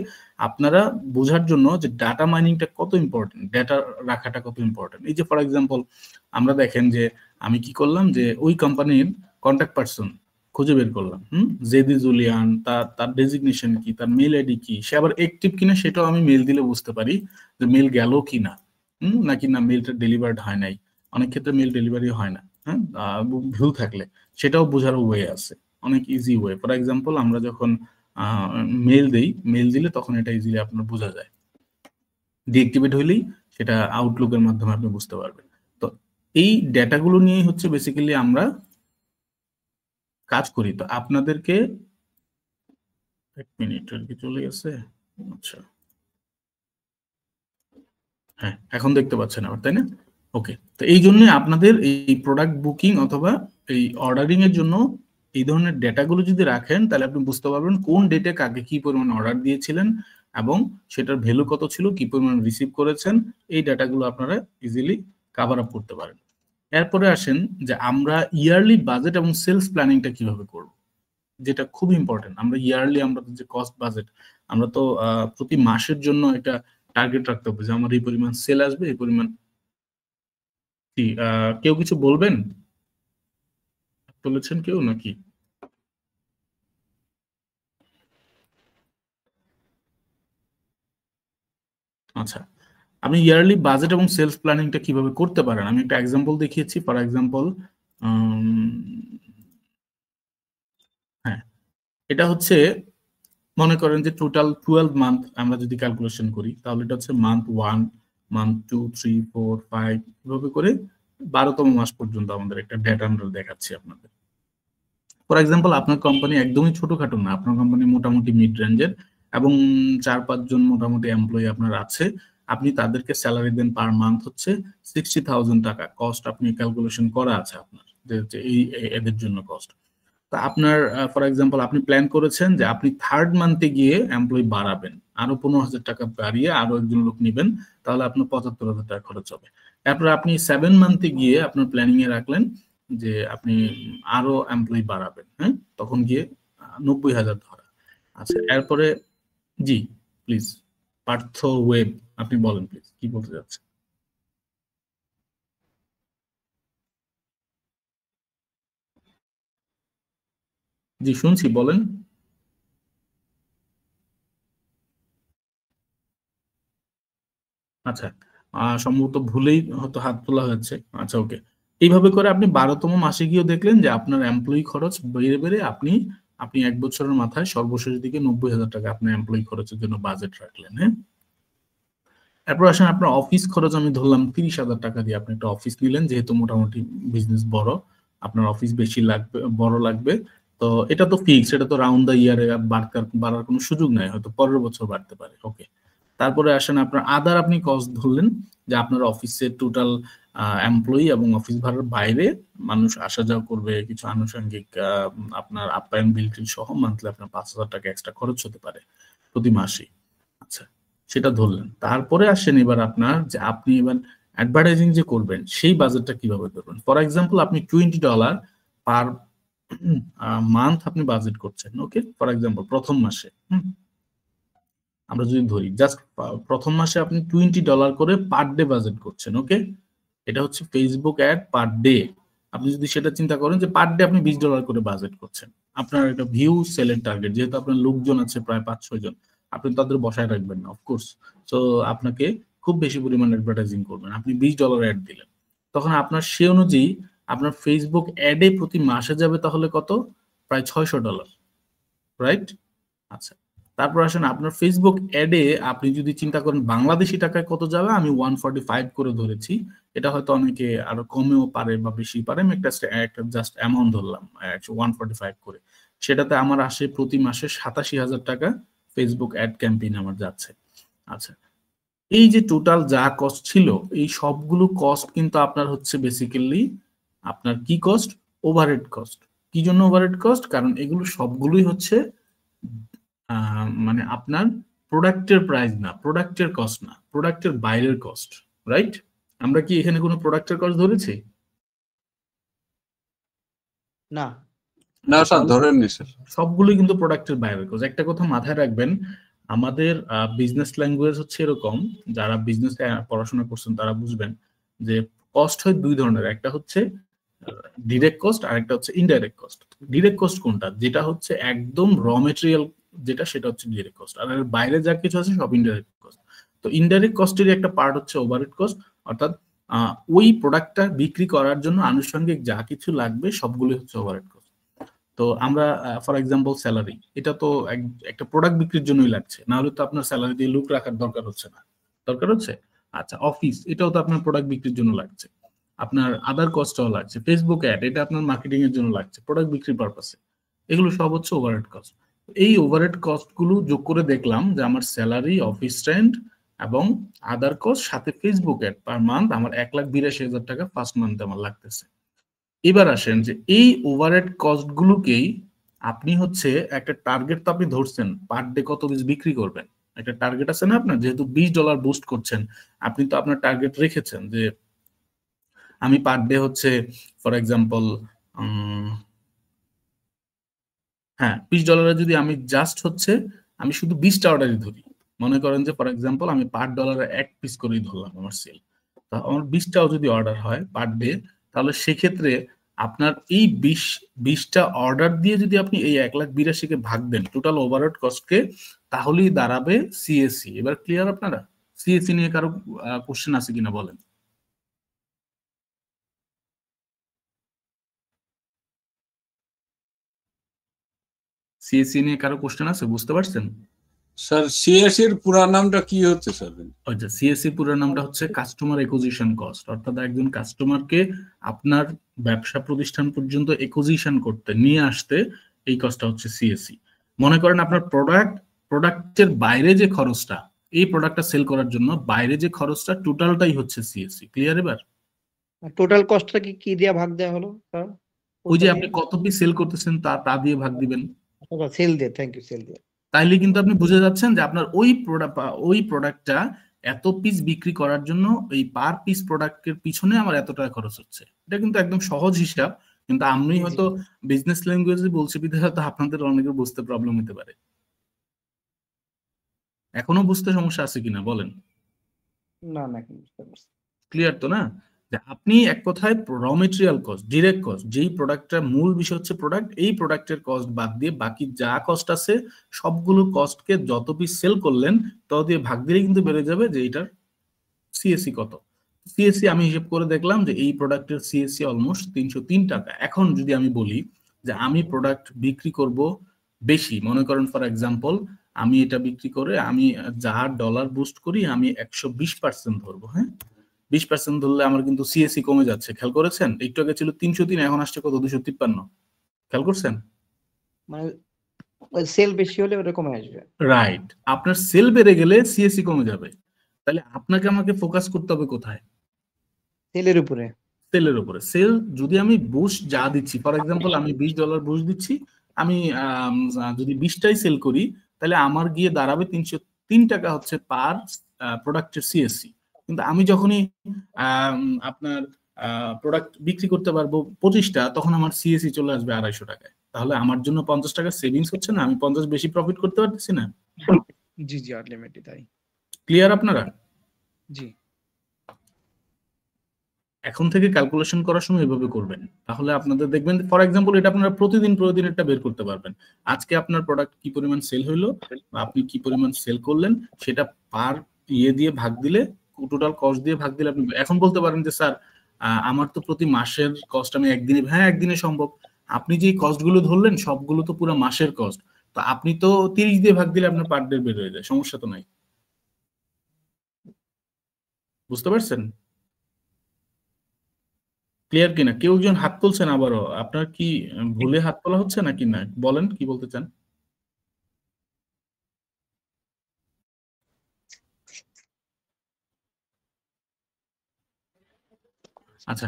আপনারা বোঝার জন্য যে ডাটা মাইনিংটা কত ইম্পর্টেন্ট, ডাটা রাখাটা কত ইম্পর্টেন্ট। এই যে ফর এক্সাম্পল আমরা দেখেন যে আমি কি করলাম, যে ওই কোম্পানির কন্ট্যাক্ট পারসন খুঁজে বের করলাম, জেদি জুলিয়ান, তার ডেজিগনেশন কি, তার মেল আইডি কি, সে আবার অ্যাক্টিভ কিনা সেটাও আমি মেল দিলে বুঝতে পারি, যে মেল গেল কিনা, নাকি না মেলটা ডেলিভার্ড হয় নাই। অনেক ক্ষেত্রে মেল ডেলিভারি হয় না, হ্যাঁ ভুল থাকলে সেটাও বোঝার ওয়ে আছে, অনেক ইজি ওয়ে। ফর এক্সাম্পল আমরা যখন মেল দেই, মেল দিলে তখন এটা ইজিলি আপনার বোঝা যায়, ডিঅ্যাক্টিভেট হইলেই সেটা আউটলুকের মাধ্যমে আপনি বুঝতে পারবেন। তো এই ডেটাগুলো নিয়েই হচ্ছে বেসিক্যালি আমরা কাজ করি। তো আপনাদেরকে এক মিনিট, আর কি চলে গেছে? আচ্ছা হ্যাঁ এখন দেখতে পাচ্ছেন আবার, তাই না? ওকে, তো এই জন্য আপনাদের এই প্রোডাক্ট বুকিং অথবা এই অর্ডারিং এর জন্য এই ধরনের ডেটাগুলো যদি রাখেন, তাহলে আপনি বুঝতে পারবেন কোন ডেটে কাকে কি পরিমাণ অর্ডার দিয়েছিলেন এবং সেটার ভ্যালু কত ছিল, কি পরিমাণ রিসিভ করেছেন। এই ডেটাগুলো আপনারা ইজিলি কভার আপ করতে পারেন। এরপরে আসেন যে আমরা ইয়ারলি বাজেট এবং সেলস প্ল্যানিংটা কিভাবে করব, যেটা খুব ইম্পর্টেন্ট। আমরা ইয়ারলি, আমরা যে কস্ট বাজেট, আমরা তো প্রতি মাসের জন্য একটা টার্গেট রাখতে হবে যে আমার এই পরিমাণ সেল আসবে, এই পরিমাণ। কেউ কিছু বলবেন? বলেছেন কেউ নাকি? আচ্ছা, আপনি ইয়ারলি বাজেট এবং সেলস প্ল্যানিংটা কিভাবে করতে পারেন আমি একটা এক্সাম্পল দেখিয়েছি। ফর এক্সাম্পল হ্যাঁ এটা হচ্ছে, মনে করেন যে টোটাল 12 মান্থ আমরা যদি ক্যালকুলেশন করি, তাহলে এটা হচ্ছে মান্থ 1, মান্থ 2, 3, 4, 5 এভাবে করে 12তম মাস পর্যন্ত আমাদের একটা ডেটা আমরা দেখাচ্ছি আপনাদের। ফর এক্সাম্পল আপনার কোম্পানি একদমই ছোটখাটো না, আপনার কোম্পানি মোটামুটি মিড রেঞ্জের এবং 4-5 জন মোটামুটি এমপ্লয়ি আপনার আছে। আপনি তাদেরকে স্যালারি দেন পার মান্থ হচ্ছে 60,000 টাকা, কস্ট আপনি ক্যালকুলেশন করা আছে আপনার, যে এদের জন্য কস্ট। তা আপনার ফর এক্সাম্পল আপনি প্ল্যান করেছেন যে আপনি 3rd মান্থে গিয়ে এমপ্লয়ি বাড়াবেন, আরো 15,000 টাকা বাড়িয়ে আরো একজন লোক নেবেন, তাহলে আপনার 75,000 টাকা খরচ হবে। তারপর আপনি 7 মান্থে গিয়ে আপনার প্ল্যানিং এ রাখলেন যে আপনি আরো এমপ্লয়ি বাড়াবেন, হ্যাঁ তখন গিয়ে 90,000 ধরা। আচ্ছা এরপরে জি প্লিজ পার্থ ওয়েব, আপনি বলেন প্লিজ কি বলতে যাচ্ছেন। জি শুনছি, বলেন। আচ্ছা, সম্ভবত ভুলেই হয়তো হাত তোলা হয়েছে। আচ্ছা, ওকে। এইভাবে করে আপনি 12তম মাসে গিয়ে দেখলেন যে আপনার এমপ্লয়ি খরচ বেড়ে বেড়ে আপনি আপনি 1 বছরের মাথায় সর্বশেষ দিকে 90,000 টাকা আপনার এমপ্লয়ি খরচের জন্য বাজেট রাখলেন। হ্যাঁ, এরপর আসেন আপনার অফিস খরচ আমি ধরলাম 30,000 টাকা দিয়ে আপনি একটা অফিস নিলেন, যেহেতু মোটামুটি বিজনেস বড়, আপনার অফিস বেশি লাগবে, বড় লাগবে। তো এটা তো ফিক্স, এটা তো রাউন্ড দ্য ইয়ারে বাড়ার কোনো সুযোগ নাই, হয়তো পরের বছর বাড়তে পারে। ওকে, তারপরে আসেন আপনার আদার আপনি কস্ট ধরলেন, যে আপনার অফিসের টোটাল এমপ্লয়ি এবং অফিস ভাড়ার বাইরে মানুষ আসা যাওয়া করবে, কিছু আনুষঙ্গিক আপনার আপ্যায়ন বিল টিল সহ মান্থলি আপনার 5,000 টাকা এক্সট্রা খরচ হতে পারে প্রতি মাসে। আচ্ছা, সেটা ধরলেন। তারপরে আসেন এবার আপনার যে আপনি এবার অ্যাডভার্টাইজিং যে করবেন সেই বাজেটটা কিভাবে করবেন। ফর এক্সাম্পল আপনি $20 পার মান্থ আপনি বাজেট করছেন। ওকে, ফর এক্সাম্পল প্রথম মাসে আমরা যদি ধরি জাস্ট প্রথম মাসে আপনি $20 করে পার ডে বাজেট করছেন। ওকে, এটা হচ্ছে ফেসবুক অ্যাড পার ডে। আপনি যদি সেটা চিন্তা করেন যে পার ডে আপনি $20 করে বাজেট করছেন, আপনার একটা ভিউ সেলের টার্গেট, যেহেতু আপনার লোকজন আছে প্রায় 5-6 জন, আপনি তাদের বসায় রাখবেন না অফকোর্স। তো আপনাকে খুব বেশি পরিমাণ অ্যাডভার্টাইজিং করবেন। আপনি $20 অ্যাড দিলেন, তখন আপনার সে অনুযায়ী আপনার ফেসবুক অ্যাডে প্রতি মাসে যাবে তাহলে কত, প্রায় $600, রাইট? আচ্ছা, তারপর আসেন আপনার ফেসবুক অ্যাডে আপনি যদি চিন্তা করেন বাংলাদেশি টাকায় কত যাবে, আমি 145 করে ধরেছি, এটা হয়তো অনেকে আরো কমেও পারে বা বেশি পারে, আমি একটা জাস্ট অ্যামাউন্ট ধরলাম 145 করে। সেটাতে আমার আসে প্রতি মাসে 87,000 টাকা ফেসবুক অ্যাড ক্যাম্পেইন আমার যাচ্ছে। আচ্ছা, এই যে টোটাল যা কস্ট ছিল, এই সবগুলো কস্ট কিন্তু আপনার হচ্ছে বেসিক্যালি আপনার কি কস্ট, ওভারহেড কস্ট। কি জন্য ওভারহেড কস্ট? কারণ এগুলো সবগুলোই হচ্ছে মানে আপনার প্রোডাক্টের প্রাইস না, প্রোডাক্টের কস্ট না, প্রোডাক্টের বাইরের কস্ট, রাইট? আমরা কি এখানে কোনো প্রোডাক্টের কস্ট ধরেছি? না না স্যার, ধরেননি স্যার। সবগুলোই কিন্তু প্রোডাক্টের বাইরের কস্ট। একটা কথা মাথায় রাখবেন, আমাদের বিজনেস ল্যাঙ্গুয়েজ হচ্ছে এরকম, যারা বিজনেস পড়াশোনা করছেন তারা বুঝবেন যে কস্ট হয় দুই ধরনের, একটা হচ্ছে ডিরেক্ট কস্ট আর একটা হচ্ছে ইনডাইরেক্ট কস্ট। ডিরেক্ট কস্ট কোনটা? যেটা হচ্ছে একদম র মেটেরিয়াল, যেটা সেটা হচ্ছে ডিরেক্ট কস্ট, আর এর বাইরে যা কিছু আছে সব ইনডাইরেক্ট কস্ট। তো ইনডাইরেক্ট কস্টের একটা পার্ট হচ্ছে ওভারহেড কস্ট, অর্থাৎ ওই প্রোডাক্টটা বিক্রি করার জন্য আনুষঙ্গিক যা কিছু লাগবে সবগুলো হচ্ছে ওভারহেড কস্ট। তো আমরা ফর এক্সাম্পল স্যালারি, এটা তো একটা প্রোডাক্ট বিক্রির জন্যই লাগছে, না হলে তো আপনার স্যালারি দিয়ে লোক রাখার দরকার হচ্ছে না, দরকার হচ্ছে। আচ্ছা, অফিস, এটাও তো আপনার প্রোডাক্ট বিক্রির জন্য লাগছে, আপনার আদার কস্টও লাগছে। ফেসবুক অ্যাড, এটা আপনার মার্কেটিং এর জন্য লাগছে, প্রোডাক্ট বিক্রির পারপাসে। এগুলো সব হচ্ছে ওভারহেড কস্ট। এই ওভারহেড কস্ট গুলো যোগ করে দেখলাম যে আমার স্যালারি, অফিস রেন্ট এবং আদার কস্ট সাথে ফেসবুক অ্যাড পার মান্থ আমার 1,82,000 টাকা ফার্স্ট মান্থে আমার লাগতেছে। এবার আসেন যে এই ওভারহেড কস্ট গুলোকেই আপনি হচ্ছে একটা টার্গেট তো আপনি ধরছেন, পার ডে কত পিস বিক্রি করবেন, একটা টার্গেট আছে না আপনার, যেহেতু $20 বুস্ট করছেন, আপনি তো আপনার টার্গেট রেখেছেন যে আমি পার ডে হচ্ছে ফর এক্সাম্পল হ্যাঁ $20 যদি আমি জাস্ট হচ্ছে আমি শুধু 20টা অর্ডারই ধরি, মনে করেন যে ফর এক্সাম্পল আমি পার ডলারে 1 পিস করেই ধরলাম আমার সেল, তা আমার 20টাও যদি অর্ডার হয় পার ডে, তাহলে সেক্ষেত্রে আপনার এই 20টা অর্ডার দিয়ে যদি আপনি এই 1,82,000 ভাগ দেন টোটাল ওভারহেড কস্টকে, তাহলেই দাঁড়াবে সিএসসি। এবার ক্লিয়ার আপনারা? সিএসসি নিয়ে কারো কোশ্চেন আছে কিনা বলেন? সিএসসি নিয়ে কারো কোশ্চেন আছে, বুঝতে পারছেন? স্যার সিএসসি এর পুরো নামটা কি হচ্ছে স্যার? আচ্ছা, সিএসসি পুরো নামটা হচ্ছে কাস্টমার অ্যাকুইজিশন কস্ট, অর্থাৎ একজন কাস্টমারকে আপনার ব্যবসা প্রতিষ্ঠান পর্যন্ত অ্যাকুইজিশন করতে নিয়ে আসতে এই কস্টটা হচ্ছে সিএসসি। মনে করেন আপনার প্রোডাক্টের বাইরে যে খরচটা, এই প্রোডাক্টটা সেল করার জন্য বাইরে যে খরচটা, টোটালটাই হচ্ছে সিএসসি। ক্লিয়ার এবার? টোটাল কস্টটা কি দিয়ে ভাগ দেওয়া হলো স্যার? ওই যে আপনি কত পিস সেল করতেছেন তা দিয়ে ভাগ দিবেন। সেল দিয়ে, থ্যাংক ইউ, সেল দিয়ে। তাইলে কিন্তু আপনি বুঝে যাচ্ছেন যে আপনার ওই প্রোডাক্টটা এত পিস বিক্রি করার জন্য এই পার পিস প্রোডাক্টের পিছনে আমার এত টাকা খরচ হচ্ছে। এটা কিন্তু একদম সহজ হিসাব, কিন্তু আমি হয়তো বিজনেস ল্যাঙ্গুয়েজে বলছি বিধায় হয়তো আপনাদের অনেকের বুঝতে প্রবলেম হতে পারে। এখনো বুঝতে সমস্যা আছে কিনা বলেন? না না, বুঝতে পারছি। ক্লিয়ার তো না? যে আপনি এক কথায় র মেটেরিয়াল কস্ট, ডিরেক্ট কস্ট, যেই প্রোডাক্টটার মূল বিষয় হচ্ছে প্রোডাক্ট, এই প্রোডাক্টের কস্ট বাদ দিয়ে বাকি যা কস্ট আছে সবগুলো কস্টকে যত পিস সেল করলেন তত দিয়ে ভাগ দিলে কিন্তু বেড়ে যাবে যে এটার সিএসসি কত। সিএসসি আমি হিসেব করে দেখলাম যে এই প্রোডাক্টের সিএসসি অলমোস্ট 303 টাকা। এখন যদি আমি বলি যে আমি প্রোডাক্ট বিক্রি করব বেশি, মনে করেন ফর এক্সাম্পল আমি এটা বিক্রি করে আমি যা ডলার বুস্ট করি আমি 120% ধরবো, হ্যাঁ 20% ধরলে আমার কিন্তু সিএসসি কমে যাচ্ছে, খেয়াল করেছেন? একটু আগে ছিল 303, এখন আসছে কত 253, খেয়াল করছেন? মানে সেল বেশি হলে ওটা কমে আসবে। রাইট, আপনার সেল বেড়ে গেলে সিএসসি কমে যাবে। তাহলে আপনাকে আমাকে ফোকাস করতে হবে কোথায়? সেলের উপরে। সেলের উপরে। সেল যদি আমি বুস্ট যা দিচ্ছি, ফর এক্সাম্পল আমি $20 বুস্ট দিচ্ছি, আমি যদি 20টাই সেল করি তাহলে আমার গিয়ে দাঁড়াবে 303 টাকা হচ্ছে পার প্রোডাক্টের সিএসসি। কিন্তু আমি যখনই আপনার প্রোডাক্ট বিক্রি করতে পারবো 25টা, তখন আমার সিএসসি চলে আসবে 250 টাকায়। তাহলে আমার জন্য 50 টাকা সেভিংস হচ্ছে না, আমি 50 বেশি প্রফিট করতে পারতেছি না। জি জি, আলটিমেটলি তাই। ক্লিয়ার আপনারা? জি। এখন থেকে ক্যালকুলেশন করার সময় এভাবে করবেন, তাহলে আপনাদের দেখবেন ফর এক্সাম্পল এটা আপনারা প্রতিদিন একটা বের করতে পারবেন। আজকে আপনার প্রোডাক্ট কি পরিমাণ সেল হইলো বা আপনি কি পরিমাণ সেল করলেন সেটা পার দিয়ে ভাগ দিলে, টোটাল কস্ট দিয়ে ভাগ দিলে আপনি এখন বলতে পারেন যে স্যার আমার তো প্রতি মাসের কস্ট আমি একদিনে, হ্যাঁ একদিনে সম্ভব। আপনি যে কস্ট গুলো ধরলেন সবগুলো তো পুরো মাসের কস্ট, তো আপনি তো 30 দিয়ে ভাগ দিলে আপনার পার ডে বের হয়ে যায়, সমস্যা তো নাই। বুঝতে পারছেন? ক্লিয়ার কিনা? কেউ একজন হাত তুলছেন আবারও, আপনার কি ভুলে হাত তোলা হচ্ছে নাকি না? বলেন কি বলতে চান। আচ্ছা,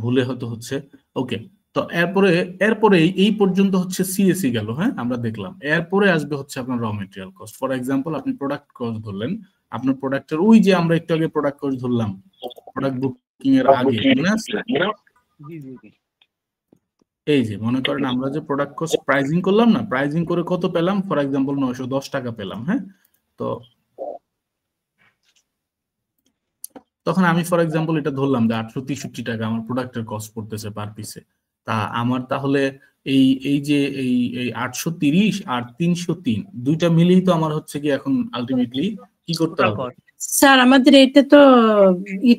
ভুলে হয়তো হচ্ছে। ওকে, তো এরপরে এই পর্যন্ত হচ্ছে সিএসসি গেল, হ্যাঁ আমরা দেখলাম। এরপরে আসবে হচ্ছে আপনার র মেটেরিয়াল কস্ট। ফর এক্সাম্পল আপনি প্রোডাক্ট কস্ট ধরলেন, আপনার প্রোডাক্টের ওই যে আমরা একটু আগে প্রোডাক্ট কস্ট ধরলাম প্রোডাক্ট বুকিং এর আগে, মনে আছে? এই যে মনে করেন আমরা যে প্রোডাক্ট কস্ট প্রাইজিং করলাম না, প্রাইজিং করে কত পেলাম? ফর এক্সাম্পল 910 টাকা পেলাম, হ্যাঁ। তো তখন আমি ফর এক্সাম্পল এটা ধরলাম যে 863 টাকা আমার প্রোডাক্টের কস্ট পড়তেছে পার পিসে। তা আমার তাহলে এই যে এই 830 আর 303 দুইটা মিলেই তো আমার হচ্ছে কি এখন আলটিমেটলি কি করতে হবে? স্যার আমাদের এটা তো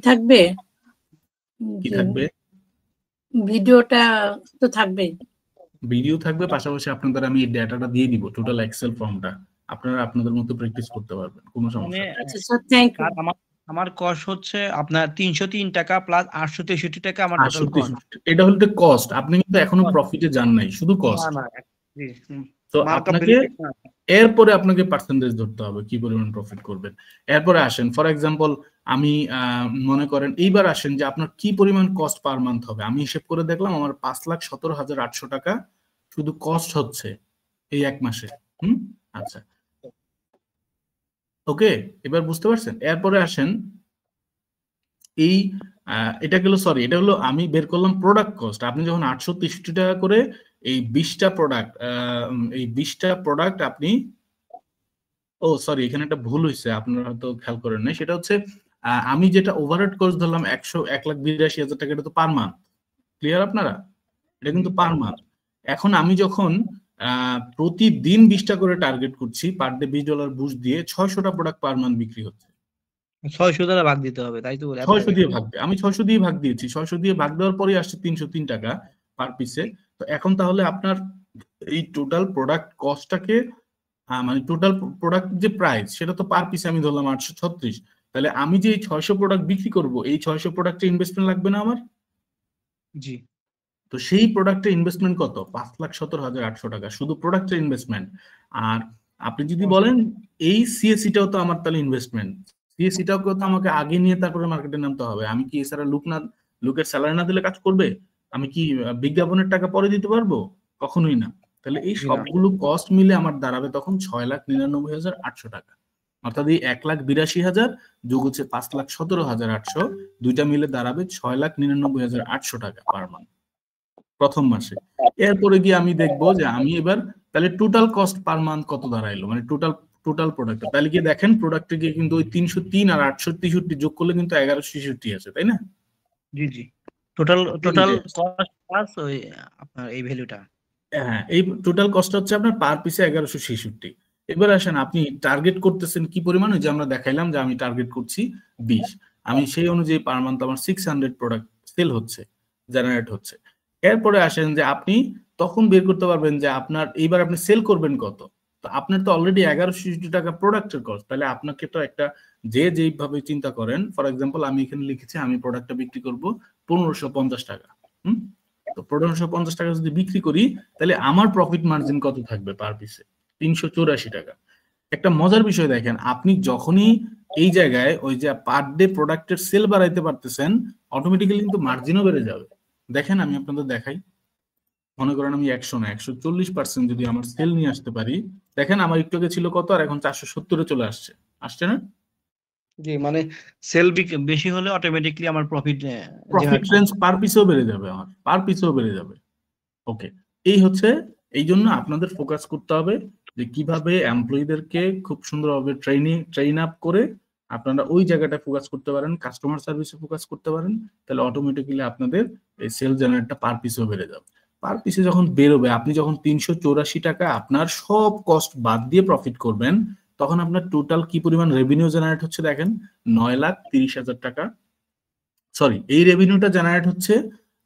থাকবে, কি থাকবে? ভিডিওটা তো থাকবে, ভিডিও থাকবে, পাশাপাশি আপনাদের আমি এই ডেটাটা দিয়ে দিব, টোটাল এক্সেল ফর্মটা, আপনারা আপনাদের মতো প্র্যাকটিস করতে পারবেন, কোনো সমস্যা নেই। আচ্ছা স্যার, থ্যাংক ইউ। আমার কস্ট হচ্ছে আপনার 303 টাকা প্লাস 863 টাকা আমার টোটাল কস্ট। এটা হলো কস্ট, আপনি কিন্তু এখনো প্রফিটে যান নাই, শুধু কস্ট। তো আপনাকে এরপরে আপনাকে পার্সেন্টেজ ধরতে হবে কি পরিমাণ প্রফিট করবেন। এরপরে আসেন ফর এক্সাম্পল আমি মনে করেন এইবার আসেন যে আপনার কি পরিমাণ কস্ট পার মান্থ হবে। আমি হিসেব করে দেখলাম আমার 5,17,800 টাকা শুধু কস্ট হচ্ছে এই এক মাসে। আচ্ছা, ওকে, এবার বুঝতে পারছেন? এরপরে আসেন এই এটা গেল, সরি এটা হলো আমি বের করলাম প্রোডাক্ট কস্ট। আপনি যখন 863 টাকা করে এই 20টা প্রোডাক্ট আপনি, ও সরি এখানে একটা ভুল হয়েছে, আপনারা হয়তো খেয়াল করেন নাই। সেটা হচ্ছে আমি যেটা ওভারহেড কস্ট ধরলাম 1,82,000 টাকা, এটা তো পার মান্থ। ক্লিয়ার আপনারা? এটা কিন্তু পার মান্থ। এখন আমি যখন প্রতিদিন 20টা করে টার্গেট করছি, পার ডে $20 বুস্ট দিয়ে 600টা প্রোডাক্ট পার মান্থ বিক্রি হচ্ছে। 600 দ্বারা ভাগ দিতে হবে, তাই তো? 600 দিয়ে ভাগ, আমি 600 দিয়ে ভাগ দিয়েছি, 600 দিয়ে ভাগ দেওয়ার পরে আসছে 303 টাকা পার পিসে। তো এখন তাহলে আপনার এই টোটাল প্রোডাক্ট কস্টটাকে মানে টোটাল প্রোডাক্ট যে প্রাইস সেটা তো পার পিসে আমি ধরলাম 836। তাহলে আমি যে 600 প্রোডাক্ট বিক্রি করব, এই 600 প্রোডাক্টে ইনভেস্টমেন্ট লাগবে না আমার? জি। তো সেই প্রোডাক্টের ইনভেস্টমেন্ট কত? 5,17,800 টাকা শুধু প্রোডাক্টের ইনভেস্টমেন্ট। আর আপনি যদি বলেন এই সিএসসিটাও তো আমার তাহলে ইনভেস্টমেন্ট, সিএসসিটাও তো আমাকে আগে নিয়ে তারপরে মার্কেটে নামতে হবে। আমি কি এছাড়া লোকের স্যালারি না দিলে কাজ করবে? আমি কি বিজ্ঞাপনের টাকা পরে দিতে পারবো? কখনোই না। তাহলে এই সবগুলো কস্ট মিলে আমার দাঁড়াবে তখন 6,99,800 টাকা। অর্থাৎ এই 1,82,000 যোগ হচ্ছে 5,17,800, দুইটা মিলে দাঁড়াবে 6,99,800 টাকা পার মান্থ প্রথম মাসে। এরপরে গিয়ে আমি দেখবো যে আমি এবার তাহলে টোটাল কস্ট পার মান্থ কত দাঁড়াইলো, মানে টোটাল প্রোডাক্ট। তাহলে গিয়ে দেখেন প্রোডাক্টে গিয়ে কিন্তু ওই 303 আর 863 যোগ করলে কিন্তু 1166 আছে, তাই না? জি টোটাল এই যে কস্ট প্লাস ওই আপনার এই ভ্যালুটা। হ্যাঁ, এই টোটাল কস্ট হচ্ছে আপনার পার পিসে 1166। এবার আসেন আপনি টার্গেট করতেছেন কি পরিমাণ, ওই যে আমরা দেখাইলাম যে আমি টার্গেট করছি 20, আমি সেই অনুযায়ী পার মান্থ আমার 600 প্রোডাক্ট সেল হচ্ছে, জেনারেট হচ্ছে। এরপরে আসেন যে আপনি তখন বের করতে পারবেন যে আপনার এইবার আপনি সেল করবেন কত। তো আপনার তো অলরেডি 1160 টাকা প্রোডাক্টের কস্ট, তাহলে আপনাকে তো একটা যে যেইভাবে চিন্তা করেন, ফর এক্সাম্পল আমি এখানে লিখেছি আমি প্রোডাক্টটা বিক্রি করব 1550 টাকা। তো 1550 টাকা যদি বিক্রি করি তাহলে আমার প্রফিট মার্জিন কত থাকবে পার পিসে? 384 টাকা। একটা মজার বিষয় দেখেন, আপনি যখনই এই জায়গায় ওই যে পার ডে প্রোডাক্টের সেল বাড়াইতে পারতেছেন, অটোমেটিক্যালি কিন্তু মার্জিনও বেড়ে যাবে। দেখেন আমি আপনাদের দেখাই, মনে করেন আমি 100 না 140% যদি আমার সেল নিয়ে আসতে পারি, দেখেন আমার একটু আগে ছিল কত আর এখন 470-এ চলে আসছে না? জি মানে সেল বেশি হলে অটোমেটিকলি আমার প্রফিট রেঞ্জ পার পিসেও বেড়ে যাবে, আমার পার পিসেও বেড়ে যাবে। ওকে, এই হচ্ছে, এই জন্য আপনাদের ফোকাস করতে হবে যে কিভাবে এমপ্লয়ীদেরকে খুব সুন্দরভাবে ট্রেন আপ করে আপনারা ওই জায়গাটা ফোকাস করতে পারেন, কাস্টমার সার্ভিসে ফোকাস করতে পারেন, তাহলে অটোমেটিক্যালি আপনাদের এই সেল জেনারেটটা পার পিসেও বেড়ে যাবে। পার পিসে যখন বেরোবে, আপনি যখন 384 টাকা আপনার সব কস্ট বাদ দিয়ে প্রফিট করবেন, তখন আপনার টোটাল কি পরিমাণ রেভিনিউ জেনারেট হচ্ছে দেখেন, 9,30,000 টাকা। সরি, এই রেভিনিউটা জেনারেট হচ্ছে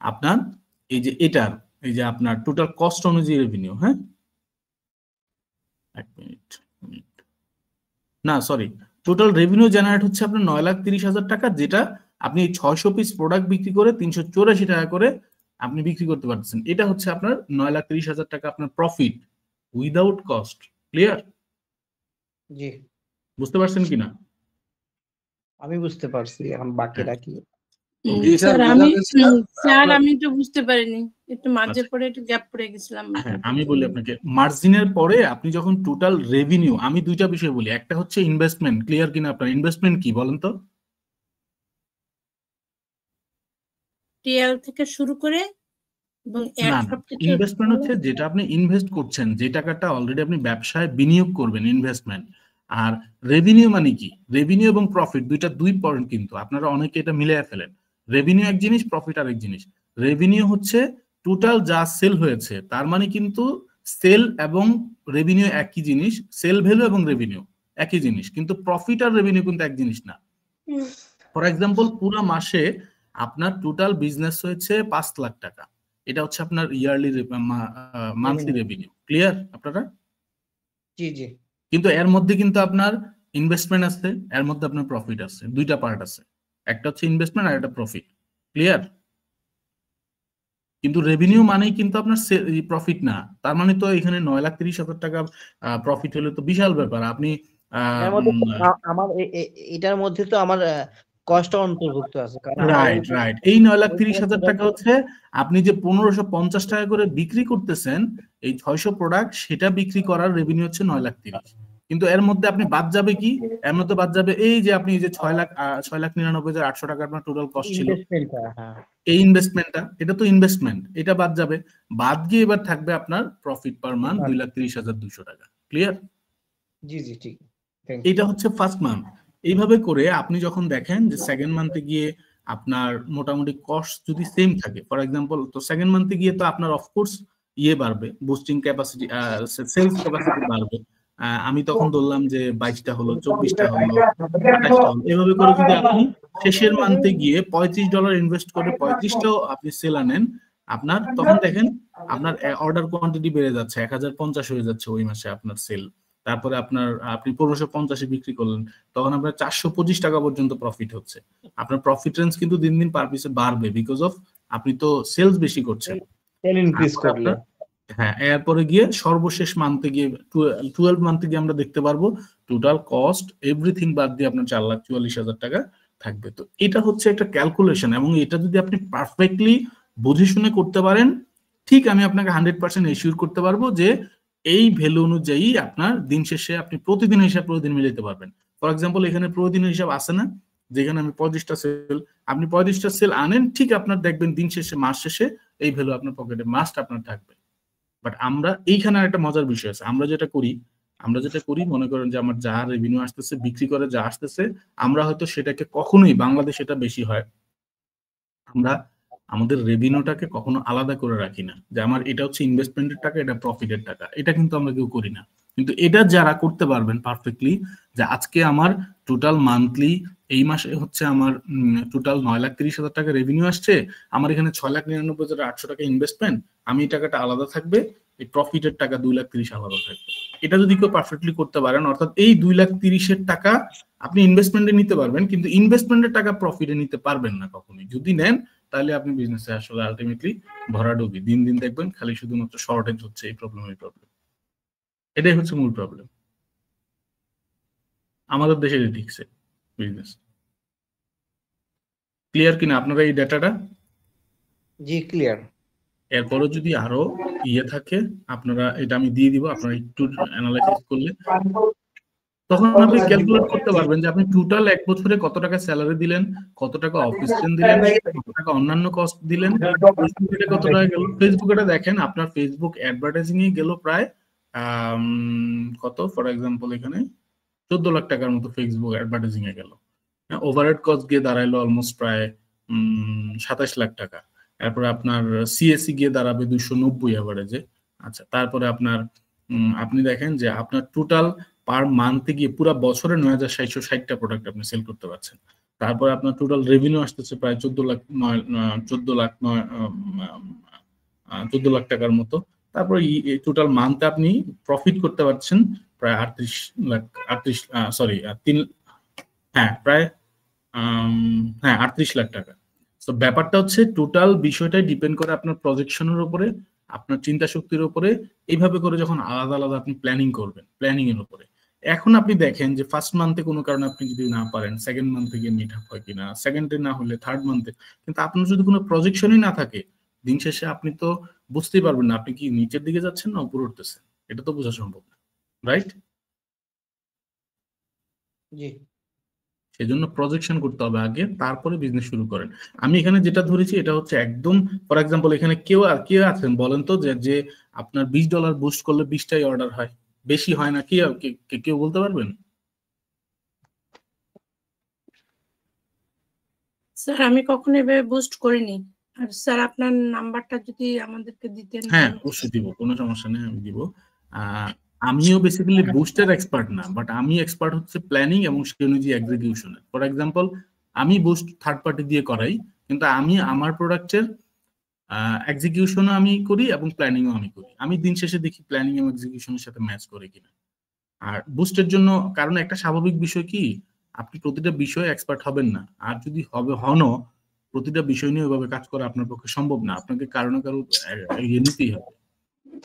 আপনার এই যে এটার, এই যে আপনার টোটাল কস্ট অনুযায়ী রেভিনিউ। হ্যাঁ, এক মিনিট, না সরি, টোটাল রেভিনিউ জেনারেট হচ্ছে আপনার 9,30,000 টাকা, যেটা আপনি 600 পিস প্রোডাক্ট বিক্রি করে 384 টাকা করে আপনি বিক্রি করতে পারতেছেন। এটা হচ্ছে আপনার 9,30,000 টাকা আপনার প্রফিট উইদাউট কস্ট। ক্লিয়ার? জি বুঝতে পারছেন কিনা? আমি বুঝতে পারছি, এখন বাকিটা কি? জি স্যার, স্যার আমি তো বুঝতে পারিনি, একটু মাঝে পড়ে একটু গ্যাপ পড়ে গেছিলাম। হ্যাঁ, আমি বলি আপনাকে, মার্জিনের পরে আপনি যখন টোটাল রেভিনিউ, আমি দুইটা বিষয় বলি, একটা হচ্ছে ইনভেস্টমেন্ট। ক্লিয়ার কিনা আপনার? ইনভেস্টমেন্ট কি বলেন তো? টিএল থেকে শুরু করে এবং না, সবকিছু ইনভেস্টমেন্ট হচ্ছে যেটা আপনি ইনভেস্ট করছেন, যে টাকাটা অলরেডি আপনি ব্যবসায় বিনিয়োগ করবেন, ইনভেস্টমেন্ট। আর রেভিনিউ মানে কি? রেভিনিউ এবং প্রফিট দুই পয়েন্ট, কিন্তু আপনারা অনেকে এটা মিলিয়ে ফেলেন। রেভিনিউ এক জিনিস, প্রফিট আরেক জিনিস। রেভিনিউ হচ্ছে টোটাল যা সেল হয়েছে, তার মানে কিন্তু সেল এবং রেভিনিউ একই জিনিস, সেল ভ্যালু এবং রেভিনিউ একই জিনিস, কিন্তু প্রফিট আর রেভিনিউ কিন্তু এক জিনিস না। ফর এক্সাম্পল, পুরো মাসে আপনার টোটাল বিজনেস হয়েছে 5 লাখ টাকা, এটা হচ্ছে আপনার ইয়ারলি মান্থলি রেভিনিউ। ক্লিয়ার আপনারা? জি জি। কিন্তু এর মধ্যে কিন্তু আপনার ইনভেস্টমেন্ট আছে, এর মধ্যে আপনার প্রফিট আছে, দুইটা পার্ট আছে, একটা হচ্ছে ইনভেস্টমেন্ট আর একটা প্রফিট। ক্লিয়ার? কিন্তু রেভিনিউ মানেই কিন্তু আপনার প্রফিট না। তার মানে তো এখানে 9,30,000 টাকা প্রফিট হলে তো বিশাল ব্যাপার। আপনি আমার এটার মধ্যে তো আমার কষ্ট অন্তর্ভুক্ত আছে, কারণ রাইট। এই 9,30,000 টাকা হচ্ছে আপনি যে 1550 টাকা করে বিক্রি করতেছেন এই 600 প্রোডাক্ট, সেটা বিক্রি করার রেভিনিউ হচ্ছে 9,30,000। কিন্তু এর মধ্যে আপনি বাদ যাবে কি? এর মধ্যে বাদ যাবে এই যে আপনি যে 6,99,800 টাকা আপনার টোটাল কস্ট ছিল, এই ইনভেস্টমেন্টটা, এটা তো ইনভেস্টমেন্ট, এটা বাদ যাবে। বাদ গিয়ে এবার থাকবে আপনার প্রফিট পার মান্থ 2,30,200 টাকা। ক্লিয়ার? জি জি, ঠিক। এটা হচ্ছে ফার্স্ট মান্থ। এইভাবে করে আপনি যখন দেখেন যে সেকেন্ড মান্থে গিয়ে আপনার মোটামুটি কস্ট যদি সেম থাকে, ফর এক্সাম্পল, তো সেকেন্ড মান্থে গিয়ে তো আপনার অফকোর্স ইয়ে বাড়বে, বুস্টিং ক্যাপাসিটি, সেলস ক্যাপাসিটি বাড়বে। আমি তখন ধরলাম যে 22টা হলো, 24টা হলো, 28টা হলো, এভাবে করে যদি আপনি শেষের মান্থে গিয়ে $35 ইনভেস্ট করে 35টাও আপনি সেল আনেন, আপনার তখন দেখেন আপনার অর্ডার কোয়ান্টিটি বেড়ে যাচ্ছে, 1050 হয়ে যাচ্ছে ওই মাসে আপনার সেল। তারপরে আপনি 1550 বিক্রি করলেন, তখন আপনার 425 টাকা পর্যন্ত প্রফিট হচ্ছে। আপনার প্রফিট রেঞ্জ কিন্তু দিন দিন পার পিসে বাড়বে, বিকজ অফ আপনি তো সেলস বেশি করছেন। হ্যাঁ, এরপরে গিয়ে সর্বশেষ মান্থে গিয়ে 12 মান্থে গিয়ে আমরা দেখতে পারবো টোটাল কস্ট এভরিথিং বাদ দিয়ে আপনার 4,44,000 টাকা থাকবে। তো এটা হচ্ছে একটা ক্যালকুলেশন, এবং এটা যদি আপনি পারফেক্টলি বুঝে শুনে করতে পারেন, ঠিক আমি আপনাকে 100% এশিওর করতে পারবো যে এই ভ্যালু অনুযায়ী আপনার দিন শেষে আপনি প্রতিদিন হিসাব প্রতিদিন মিলাতে পারবেন। ফর এক্সাম্পল, এখানে প্রতিদিনের হিসাব আছে না, যেখানে আমি 35টা সেল, আপনি 35টা সেল আনেন, ঠিক আপনার দেখবেন দিন শেষে, মাস শেষে এই ভ্যালু আপনার পকেটে মাস্ট আপনার থাকবে। বাট আমরা এইখানে একটা মজার বিষয় আছে, আমরা যেটা করি মনে করেন যে আমার যা রেভিনিউ আসতেছে, বিক্রি করে যা আসতেছে, আমরা হয়তো সেটাকে কখনোই, বাংলাদেশ এটা বেশি হয়, আমরা আমাদের রেভিনিউটাকে কখনো আলাদা করে রাখি না, যে আমার এটা হচ্ছে ইনভেস্টমেন্টের টাকা, এটা প্রফিটের টাকা, এটা কিন্তু আমরা কেউ করি না। কিন্তু এটা যারা করতে পারবেন পারফেক্টলি, যে আজকে আমার টোটাল মান্থলি এই মাসে হচ্ছে আমার টোটাল 9,30,000 টাকা রেভিনিউ আসছে, আমার এখানে 6,99,800 টাকা ইনভেস্টমেন্ট, আমি এই টাকাটা আলাদা থাকবে, এই প্রফিটের টাকা 2,30,000 আলাদা থাকবে। এটা যদি কেউ পারফেক্টলি করতে পারেন, অর্থাৎ এই 2,30,000 টাকা আপনি ইনভেস্টমেন্টে নিতে পারবেন, কিন্তু ইনভেস্টমেন্টের টাকা প্রফিটে নিতে পারবেন না কখনোই। যদি নেন তাহলে আপনি বিজনেসে আসলে আলটিমেটলি ভরাডুবি, দিন দিন দেখবেন খালি শুধুমাত্র শর্টেজ হচ্ছে, এই প্রবলেম। এটাই হচ্ছে মূল প্রবলেম আমাদের দেশে ঠিকছে বিজনেস। ক্লিয়ার কিনা আপনারা এই ডাটাটা? জি ক্লিয়ার। এরপরও যদি আরো থাকে আপনারা এটা আমি দিয়ে দিব, আপনারা একটু অ্যানালাইসিস করলে তখন আপনি ক্যালকুলেট করতে পারবেন যে আপনি টোটাল এক বছরে কত টাকা স্যালারি দিলেন, কত টাকা অফিস রেন্ট দিলেন, কত টাকা অন্যান্য কস্ট দিলেন, ফেসবুকে কত টাকা গেল। ফেসবুকে দেখেন আপনার ফেসবুক অ্যাডভার্টাইজিং এ গেল প্রায় কত, ফর এক্সাম্পল এখানে 14 লাখ টাকার মতো ফেসবুক অ্যাডভার্টাইজিং এ গেল। ওভারহেড কস্ট গিয়ে দাঁড়াইলো অলমোস্ট প্রায় 27 লাখ টাকা। তারপরে আপনার সিএসসি গিয়ে দাঁড়াবে 290 এভারেজে। আচ্ছা, তারপরে আপনার আপনি দেখেন যে আপনার টোটাল পার মান্থে গিয়ে পুরো বছরে 9,660টা প্রোডাক্ট আপনি সেল করতে পারছেন। তারপরে আপনার টোটাল রেভিনিউ আসতেছে প্রায় 14 লাখ টাকার মতো। তারপরে টোটাল মান্থে আপনি প্রফিট করতে পারছেন প্রায় 38 লাখ টাকা। তো ব্যাপারটা হচ্ছে টোটাল বিষয়টাই ডিপেন্ড করে আপনার প্রজেকশনের উপরে, আপনার চিন্তা শক্তির উপরে। এইভাবে করে যখন আলাদা আলাদা আপনি প্ল্যানিং করবেন, প্ল্যানিং এর উপরে। এখন আপনি দেখেন যে ফার্স্ট মান্থে কোনো কারণে আপনি যদি না পারেন, সেকেন্ড মান্থে গিয়ে মিট আপ হয় কিনা, সেকেন্ডে না হলে থার্ড মান্থে, কিন্তু আপনার যদি কোনো প্রজেকশনই না থাকে, দিন শেষে আপনি তো বুঝতেই পারবেন না আপনি কি নিচের দিকে যাচ্ছেন না উপরে উঠতেছেন, এটা তো বোঝা সম্ভব না, রাইট? জি। সেজন্য প্রজেকশন করতে হবে আগে, তারপরে বিজনেস শুরু করেন। আমি এখানে যেটা ধরেছি এটা হচ্ছে একদম, ফর এক্সাম্পল এখানে কেউ আছেন বলেন তো যে আপনার $20 বুস্ট করলে 20টাই অর্ডার হয়, বেশি হয় না? কেউ বলতে পারবেন? স্যার আমি কখনো এভাবে বুস্ট করিনি। আর স্যার আপনার নাম্বারটা যদি আমাদেরকে দিতেন। হ্যাঁ অবশ্যই দিব, কোনো সমস্যা নেই, আমি দিব। আমিও বেসিক্যালি বুস্টের এক্সপার্ট না, বাট আমি এক্সপার্ট হচ্ছে প্ল্যানিং এবং সেই অনুযায়ী এক্সিকিউশনে। ফর এক্সাম্পল আমি বুস্ট থার্ড পার্টি দিয়ে করাই, কিন্তু আমি আমার প্রোডাক্টের এক্সিকিউশনও আমি করি এবং প্ল্যানিংও আমি করি। আমি দিন শেষে দেখি প্ল্যানিং এবং এক্সিকিউশনের সাথে ম্যাচ করে কিনা। আর বুস্টের জন্য কারণ একটা স্বাভাবিক বিষয় কি, আপনি প্রতিটা বিষয়ে এক্সপার্ট হবেন না, আর যদি হনও প্রতিটা বিষয় নিয়ে ওইভাবে কাজ করা আপনার পক্ষে সম্ভব না, আপনাকে কারো না কারো এগিয়ে নিতেই হবে।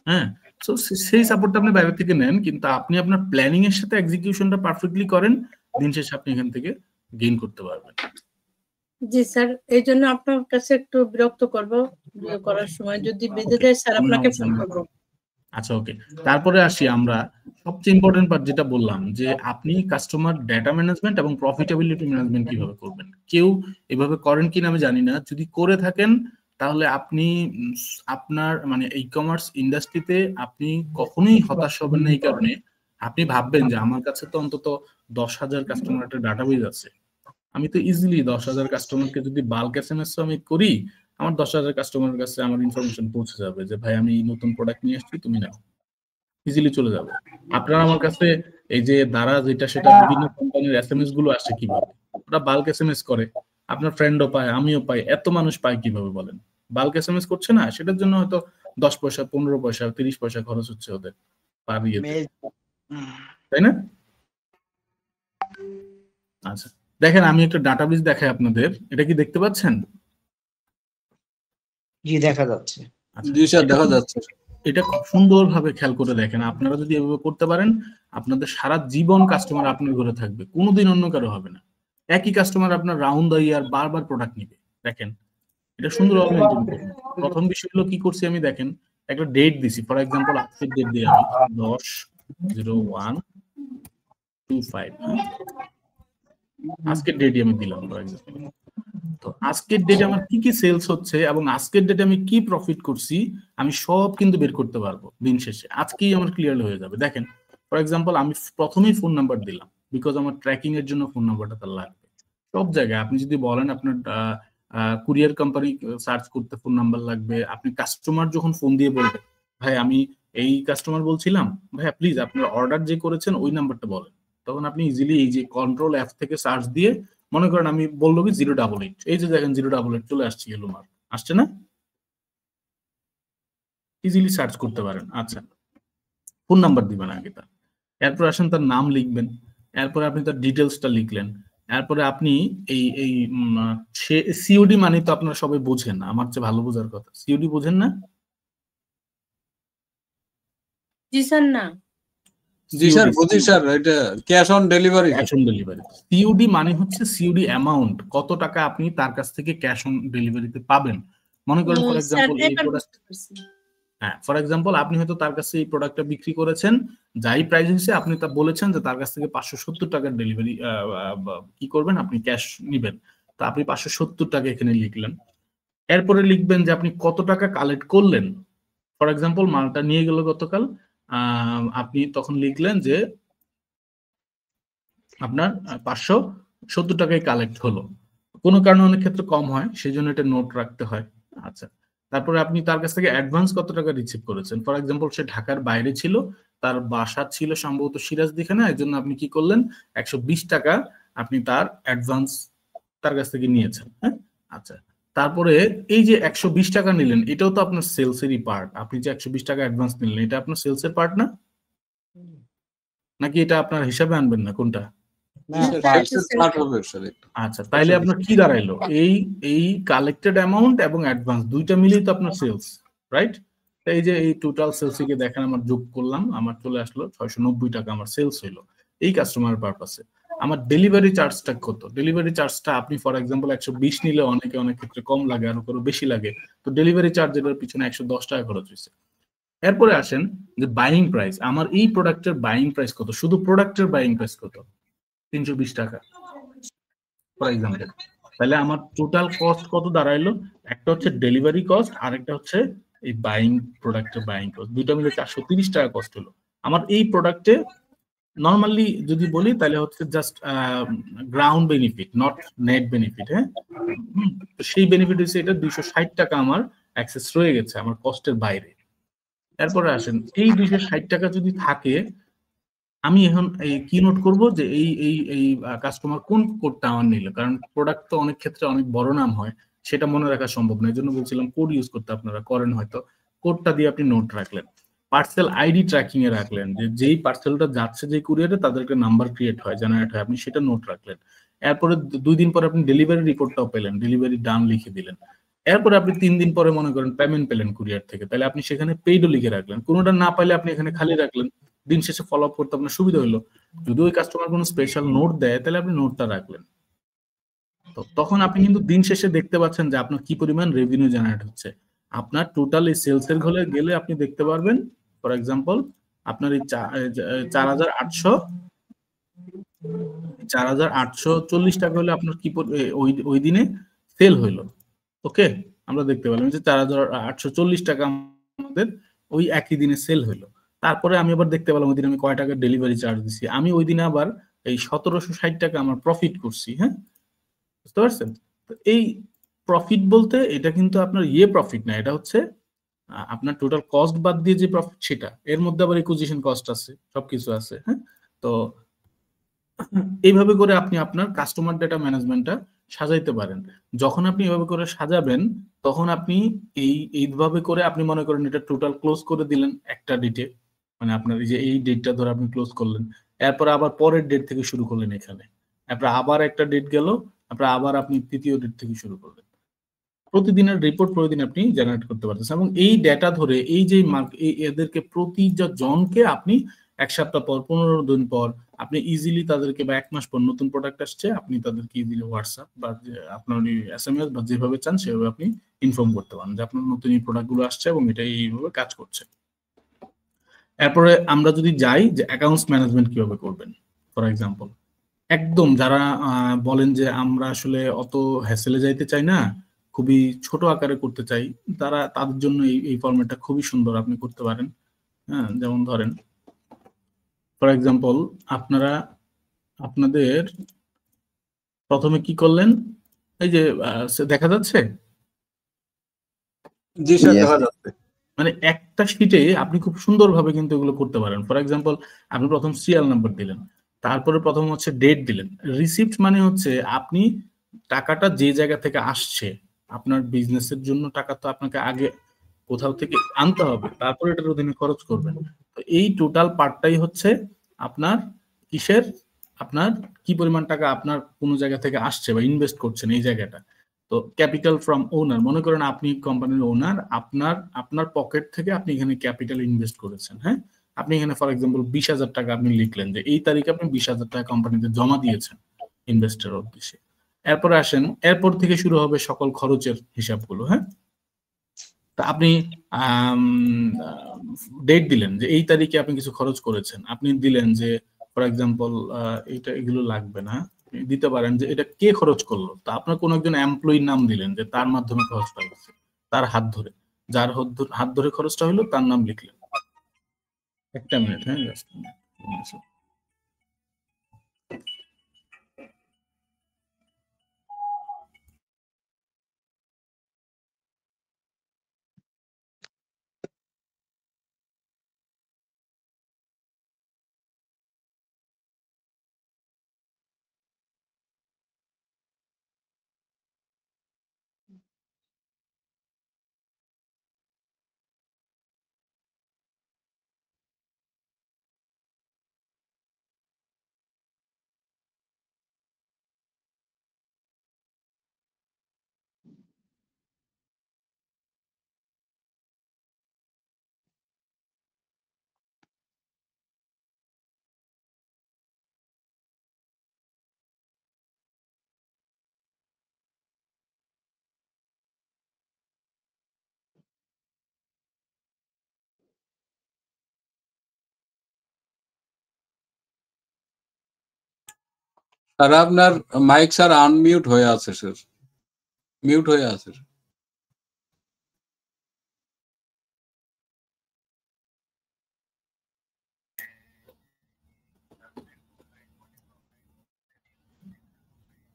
হ্যাঁ, সো সেই সাপোর্টটা আপনি বাইরে থেকে নেন, কিন্তু আপনি আপনার প্ল্যানিং এর সাথে এক্সিকিউশনটা পারফেক্টলি করেন, দিন শেষে আপনি এখান থেকে গেইন করতে পারবেন। জি স্যার, এই জন্য আপনার কাছে একটু বিরক্ত করব, করার সময় যদি বেঁধে যায় স্যার আপনাকে ফোন করব। আচ্ছা ওকে, তারপরে আসি আমরা সবচেয়ে ইম্পর্টেন্ট পার্ট যেটা বললাম, যে আপনি কাস্টমার ডেটা ম্যানেজমেন্ট এবং প্রফিটেবিলিটি ম্যানেজমেন্ট কিভাবে করবেন। কেউ এভাবে করেন কিনা আমি জানি না, যদি করে থাকেন তাহলে আপনি আপনার মানে ই কমার্স ইন্ডাস্ট্রিতে আপনি কখনোই হতাশ হবেন না। এই কারণে আপনি ভাববেন যে আমার কাছে তো অন্তত 10,000 কাস্টমার একটা ডাটাবেজ আছে, আমি তো ইজিলি 10,000 কাস্টমারকে যদি বাল্ক এসএমএস আমি করি, আমার 10,000 কাস্টমারের কাছে আমার ইনফরমেশন পৌঁছে যাবে যে ভাই আমি নতুন প্রোডাক্ট নিয়ে আসছি, তুমি নাও, ইজিলি চলে যাবে। আপনারা আমার কাছে এই যে দ্বারা যেটা সেটা বিভিন্ন কোম্পানির এসএমএস গুলো আসছে কিভাবে, ওরা বাল্ক এসএমএস করে, আপনার ফ্রেন্ডও পায়, আমিও পাই, এত মানুষ পায় কিভাবে বলেন? বাল্ক এসএমএস করছে না, সেটার জন্য হয়তো 10 পয়সা 15 পয়সা 30 পয়সা খরচ হচ্ছে ওদের পার ইয়েতে, তাই না? আচ্ছা দেখেন, আমি একটা ডাটাবেস দেখাই আপনাদের, এটা কি দেখতে পাচ্ছেন? জি দেখা যাচ্ছে। জি স্যার দেখা যাচ্ছে। এটা খুব সুন্দরভাবে খেয়াল করে দেখেন, আপনারা যদি এভাবে করতে পারেন আপনাদের সারা জীবন কাস্টমার আপনার ঘরে থাকবে, কোনোদিন অন্য কারো হবে না। একই কাস্টমার আপনার রাউন্ড দ্য ইয়ার বারবার প্রোডাক্ট নিবে। দেখেন এটা সুন্দরভাবে মেনটেন করুন। প্রথম বিষয় হলো কি করছি আমি, দেখেন একটা ডেট দিছি, ফর এক্সাম্পল আজকের ডেট দিই আমি 10/01/25, আজকের ডেটই আমি দিলাম ফর এক্সাম্পল। তো আজকের ডেটে আমার কি কি সেলস হচ্ছে এবং আজকের ডেটে আমি কি প্রফিট করছি আমি সব কিন্তু বের করতে পারবো দিন শেষে, আজকেই আমার ক্লিয়ার হয়ে যাবে। দেখেন ফর এক্সাম্পল আমি প্রথমেই ফোন নাম্বার দিলাম, বিকজ আমার ট্র্যাকিং এর জন্য ফোন নাম্বারটা তার লাগবে সব জায়গায়। আপনি যদি বলেন আপনার কুরিয়ার কোম্পানি সার্চ করতে ফোন নাম্বার লাগবে। আপনি কাস্টমার যখন ফোন দিয়ে বলবেন, ভাই আমি এই কাস্টমার বলছিলাম, ভাইয়া প্লিজ আপনার অর্ডার যে করেছেন ওই নাম্বারটা বলেন, তখন আপনি ইজিলি এই যে কন্ট্রোল অ্যাপ থেকে সার্চ দিয়ে মনে করেন আমি বললো কি 088, এই যে দেখেন 088 চলে আসছে, ইয়েলো মার্ক আসছে না, ইজিলি সার্চ করতে পারেন। আচ্ছা, ফোন নাম্বার দিবেন আগে তার, এরপর আসেন তার নাম লিখবেন, এরপরে আপনি তার ডিটেলসটা লিখলেন, এরপরে আপনি এই সিওডি মানে তো আপনারা সবাই বোঝেন, আমার চেয়ে ভালো বোঝার কথা, সিওডি বোঝেন না? জি স্যার না। জি স্যার বুঝি স্যার, এটা cash on delivery. Cash on delivery, COD মানে হচ্ছে সিওডি অ্যামাউন্ট, কত টাকা আপনি তার কাছ থেকে ক্যাশ অন ডেলিভারিতে পাবেন। মনে করেন ফর এক্সাম্পল এই প্রোডাক্ট, হ্যাঁ ফর এক্সাম্পল আপনি হয়তো তার কাছে এই প্রোডাক্টটা বিক্রি করেছেন, যাই প্রাইস হয়েছে আপনি তা বলেছেন যে তার কাছ থেকে 570 টাকার ডেলিভারি কি করবেন, আপনি ক্যাশ নিবেন, তো আপনি 570 টাকা এখানে লিখলেন। এরপরে লিখবেন যে আপনি কত টাকা কালেক্ট করলেন। ফর এক্সাম্পল মালটা নিয়ে গেল গতকাল, আপনি তখন লিখলেন যে আপনার 570 টাকায় কালেক্ট হলো। কোনো কারণে অনেক ক্ষেত্রে কম হয়, সেই জন্য এটা নোট রাখতে হয়। আচ্ছা, তারপরে আপনি তার কাছ থেকে অ্যাডভান্স কত টাকা রিসিভ করেছেন। ফর এক্সাম্পল সে ঢাকার বাইরে ছিল, তার বাসা ছিল সম্ভবত সিরাজদিখানে, এর জন্য আপনি কি করলেন 120 টাকা আপনি তার অ্যাডভান্স তার কাছ থেকে নিয়েছেন। হ্যাঁ, আচ্ছা, তারপরে এই যে 120 টাকা নিলেন, এটাও তো আপনার সেলসেরই পার্ট। আপনি যে 120 টাকা অ্যাডভান্স নিলেন, এটা আপনার সেলসের পার্ট না, নাকি এটা আপনার হিসাবে আনবেন না, কোনটা? আচ্ছা, তাইলে আপনার কি দাঁড়াইলো, এই কালেক্টেড অ্যামাউন্ট এবং অ্যাডভান্স দুইটা মিলেই তো আপনার সেলস, রাইট? এই যে এই টোটাল সেলস থেকে দেখেন আমার যোগ করলাম, আমার চলে আসলো 690 টাকা আমার সেলস হইলো এই কাস্টমার পারপাসে। আমার ডেলিভারি চার্জটা কত? ডেলিভারি চার্জটা আপনি ফর এক্সাম্পল 120 নিলে অনেকে অনেক ক্ষেত্রে কম লাগে, আর কারো বেশি লাগে, তো ডেলিভারি চার্জ এটার পিছনে 110 টাকা খরচ হয়েছে। এরপরে আসেন যে বাইং প্রাইস, আমার এই প্রোডাক্টের বাইং প্রাইস কত, শুধু প্রোডাক্টের বাইং প্রাইস কত, 320 টাকা ফর এক্সাম্পল। তাহলে আমার টোটাল কস্ট কত দাঁড়াইলো, একটা হচ্ছে ডেলিভারি কস্ট আর একটা হচ্ছে এই বাইং প্রোডাক্টের বাইং কস্ট, দুইটা মিলে 430 টাকা কস্ট হলো আমার এই প্রোডাক্টে। নর্মালি যদি বলি তাহলে হচ্ছে just ground benefit, not net benefit. হ্যাঁ, সেই বেনিফিট হচ্ছে এটা 260 টাকা আমার অ্যাক্সেস রয়ে গেছে আমার কস্টের বাইরে। এরপরে আসেন এই 260 টাকা যদি থাকে, আমি এখন কি নোট করব যে এই কাস্টমার কোন কোডটা আমার নিল, কারণ প্রোডাক্ট তো অনেক ক্ষেত্রে অনেক বড় নাম হয়, সেটা মনে রাখা সম্ভব না, এই জন্য বলছিলাম কোড ইউজ করতে, আপনারা করেন হয়তো। কোডটা দিয়ে আপনি নোট রাখলেন, পার্সেল আইডি ট্র্যাকিং এ রাখলেন, যে যেই পার্সেলটা যাচ্ছে যে কুরিয়ারে তাদেরকে নাম্বার ক্রিয়েট হয়, জেনারেট হয়, আপনি সেটা নোট রাখলেন। এরপরে 2 দিন পরে আপনি ডেলিভারি রিপোর্টটাও পেলেন, ডেলিভারি ডান লিখে দিলেন। এরপরে আপনি 3 দিন পরে মনে করেন পেমেন্ট পেলেন কুরিয়ার থেকে, তাহলে আপনি সেখানে পেইডও লিখে রাখলেন। কোনোটা না পাইলে আপনি এখানে খালি রাখলেন, দিন শেষে ফলো আপ করতে আপনার সুবিধা হলো। যদি ওই কাস্টমার কোনো স্পেশাল নোট দেয় তাহলে আপনি নোটটা রাখলেন, তো তখন আপনি কিন্তু দিন শেষে দেখতে পাচ্ছেন যে আপনার কি পরিমাণ রেভিনিউ জেনারেট হচ্ছে। আপনার টোটাল এই সেলস এর ঘরে গেলে আপনি দেখতে পারবেন, ফর এক্সাম্পল আপনার এই 4840 টাকা হলে আপনার কি ওই দিনে সেল হইলো। ওকে, আমরা দেখতে পেলাম যে 4840 টাকা আমাদের ওই একই দিনে সেল হইলো। তারপরে আমি আবার দেখতে পেলাম ওই দিন আমি কয় টাকা ডেলিভারি চার্জ দিছি, আমি ওই দিনে আবার এই 1760 টাকা আমার প্রফিট করছি। হ্যাঁ, বুঝতে পারছেন? তো এই প্রফিট বলতে এটা কিন্তু আপনার প্রফিট না, এটা হচ্ছে আপনার টোটাল কস্ট বাদ দিয়ে যে প্রফিট সেটা, এর মধ্যে আবার একুইজিশন কস্ট আছে, সবকিছু আছে। হ্যাঁ, তো এইভাবে করে আপনি আপনার কাস্টমার ডেটা ম্যানেজমেন্টটা সাজাইতে পারেন। যখন আপনি এভাবে করে সাজাবেন তখন আপনি এইভাবে করে আপনি মনে করেন এটা টোটাল ক্লোজ করে দিলেন একটা ডেটে, মানে আপনার এই যে এই ডেটটা ধরে আপনি ক্লোজ করলেন, এরপর আবার পরের ডেট থেকে শুরু করলেন এখানে, তারপর আবার একটা ডেট গেল, তারপর আবার আপনি তৃতীয় ডেট থেকে শুরু করলেন। প্রতিদিনের রিপোর্ট প্রতিদিন আপনি জেনারেট করতে পারতেছেন, এবং এই ডেটা ধরে এই যে এদেরকে জনকে আপনি 1 সপ্তাহ পর, 15 দিন পর আপনি ইজিলি তাদেরকে, বা 1 মাস পর নতুন প্রোডাক্ট আসছে, আপনি তাদেরকে ইজিলি হোয়াটসঅ্যাপ বা আপনার SMS বা যেভাবে চান সেভাবে আপনি ইনফর্ম করতে পারেন যে আপনার নতুন এই প্রোডাক্টগুলো আসছে এবং এটা এইভাবে কাজ করছে। এরপরে আমরা যদি যাই যে অ্যাকাউন্টস ম্যানেজমেন্ট কিভাবে করবেন, ফর এক্সাম্পল একদম যারা বলেন যে আমরা আসলে অত হ্যাসেলে যাইতে চাই না, খুবই ছোট আকারে করতে চাই, তাদের জন্য এই ফরম্যাটটা খুবই সুন্দর, আপনি করতে পারেন। হ্যাঁ, যেমন ধরেন ফর এক্সাম্পল আপনাদের প্রথমে কি করলেন, এই যে দেখা যাচ্ছে, জি স্যার দেখা যাচ্ছে। মানে একটা শিটে আপনি খুব সুন্দরভাবে কিন্তু এগুলো করতে পারেন। ফর এক্সাম্পল, আপনি প্রথম সিরিয়াল নাম্বার দিলেন, তারপরে প্রথম হচ্ছে ডেট দিলেন। রিসিপ্ট মানে হচ্ছে আপনি টাকাটা যে জায়গা থেকে আসছে, আপনার বিজনেসের জন্য টাকা তো আপনাকে আগে কোথাও থেকে আনতে হবে, তারপরে এটার অধীনে খরচ করবেন। তো এই টোটাল পার্টটাই হচ্ছে আপনার কিসের, আপনার কি পরিমাণ টাকা আপনার কোনো জায়গা থেকে আসছে বা ইনভেস্ট করছেন এই জায়গাটা। তো ক্যাপিটাল ফ্রম ওনার, মনে করেন আপনি কোম্পানির ওনার, আপনার পকেট থেকে আপনি এখানে ক্যাপিটাল ইনভেস্ট করেছেন। হ্যাঁ, আপনি এখানে ফর এক্সাম্পল 20,000 টাকা আপনি লিখলেন যে এই তারিখে আপনি 20,000 টাকা কোম্পানিতে জমা দিয়েছেন ইনভেস্টের উদ্দেশ্যে। এরপরে আসেন, এরপর থেকে শুরু হবে সকল খরচের হিসাবগুলো। হ্যাঁ, তা আপনি ডেট দিলেন যে এই তারিখে আপনি কিছু খরচ করেছেন, আপনি দিলেন যে ফর এক্সাম্পল এগুলো লাগবে না, দিতে পারেন যে এটা কে খরচ করলো, তা আপনার কোন একজন এমপ্লয়ির নাম দিলেন যে তার মাধ্যমে খরচটা হয়েছে, তার হাত ধরে, যার হাত ধরে খরচটা হলো তার নাম লিখলেন। একটা মিনিট, হ্যাঁ just a minute. স্যার আপনার মাইক স্যার আনমিউট হয়ে আছে স্যার, মিউট হয়ে আছে।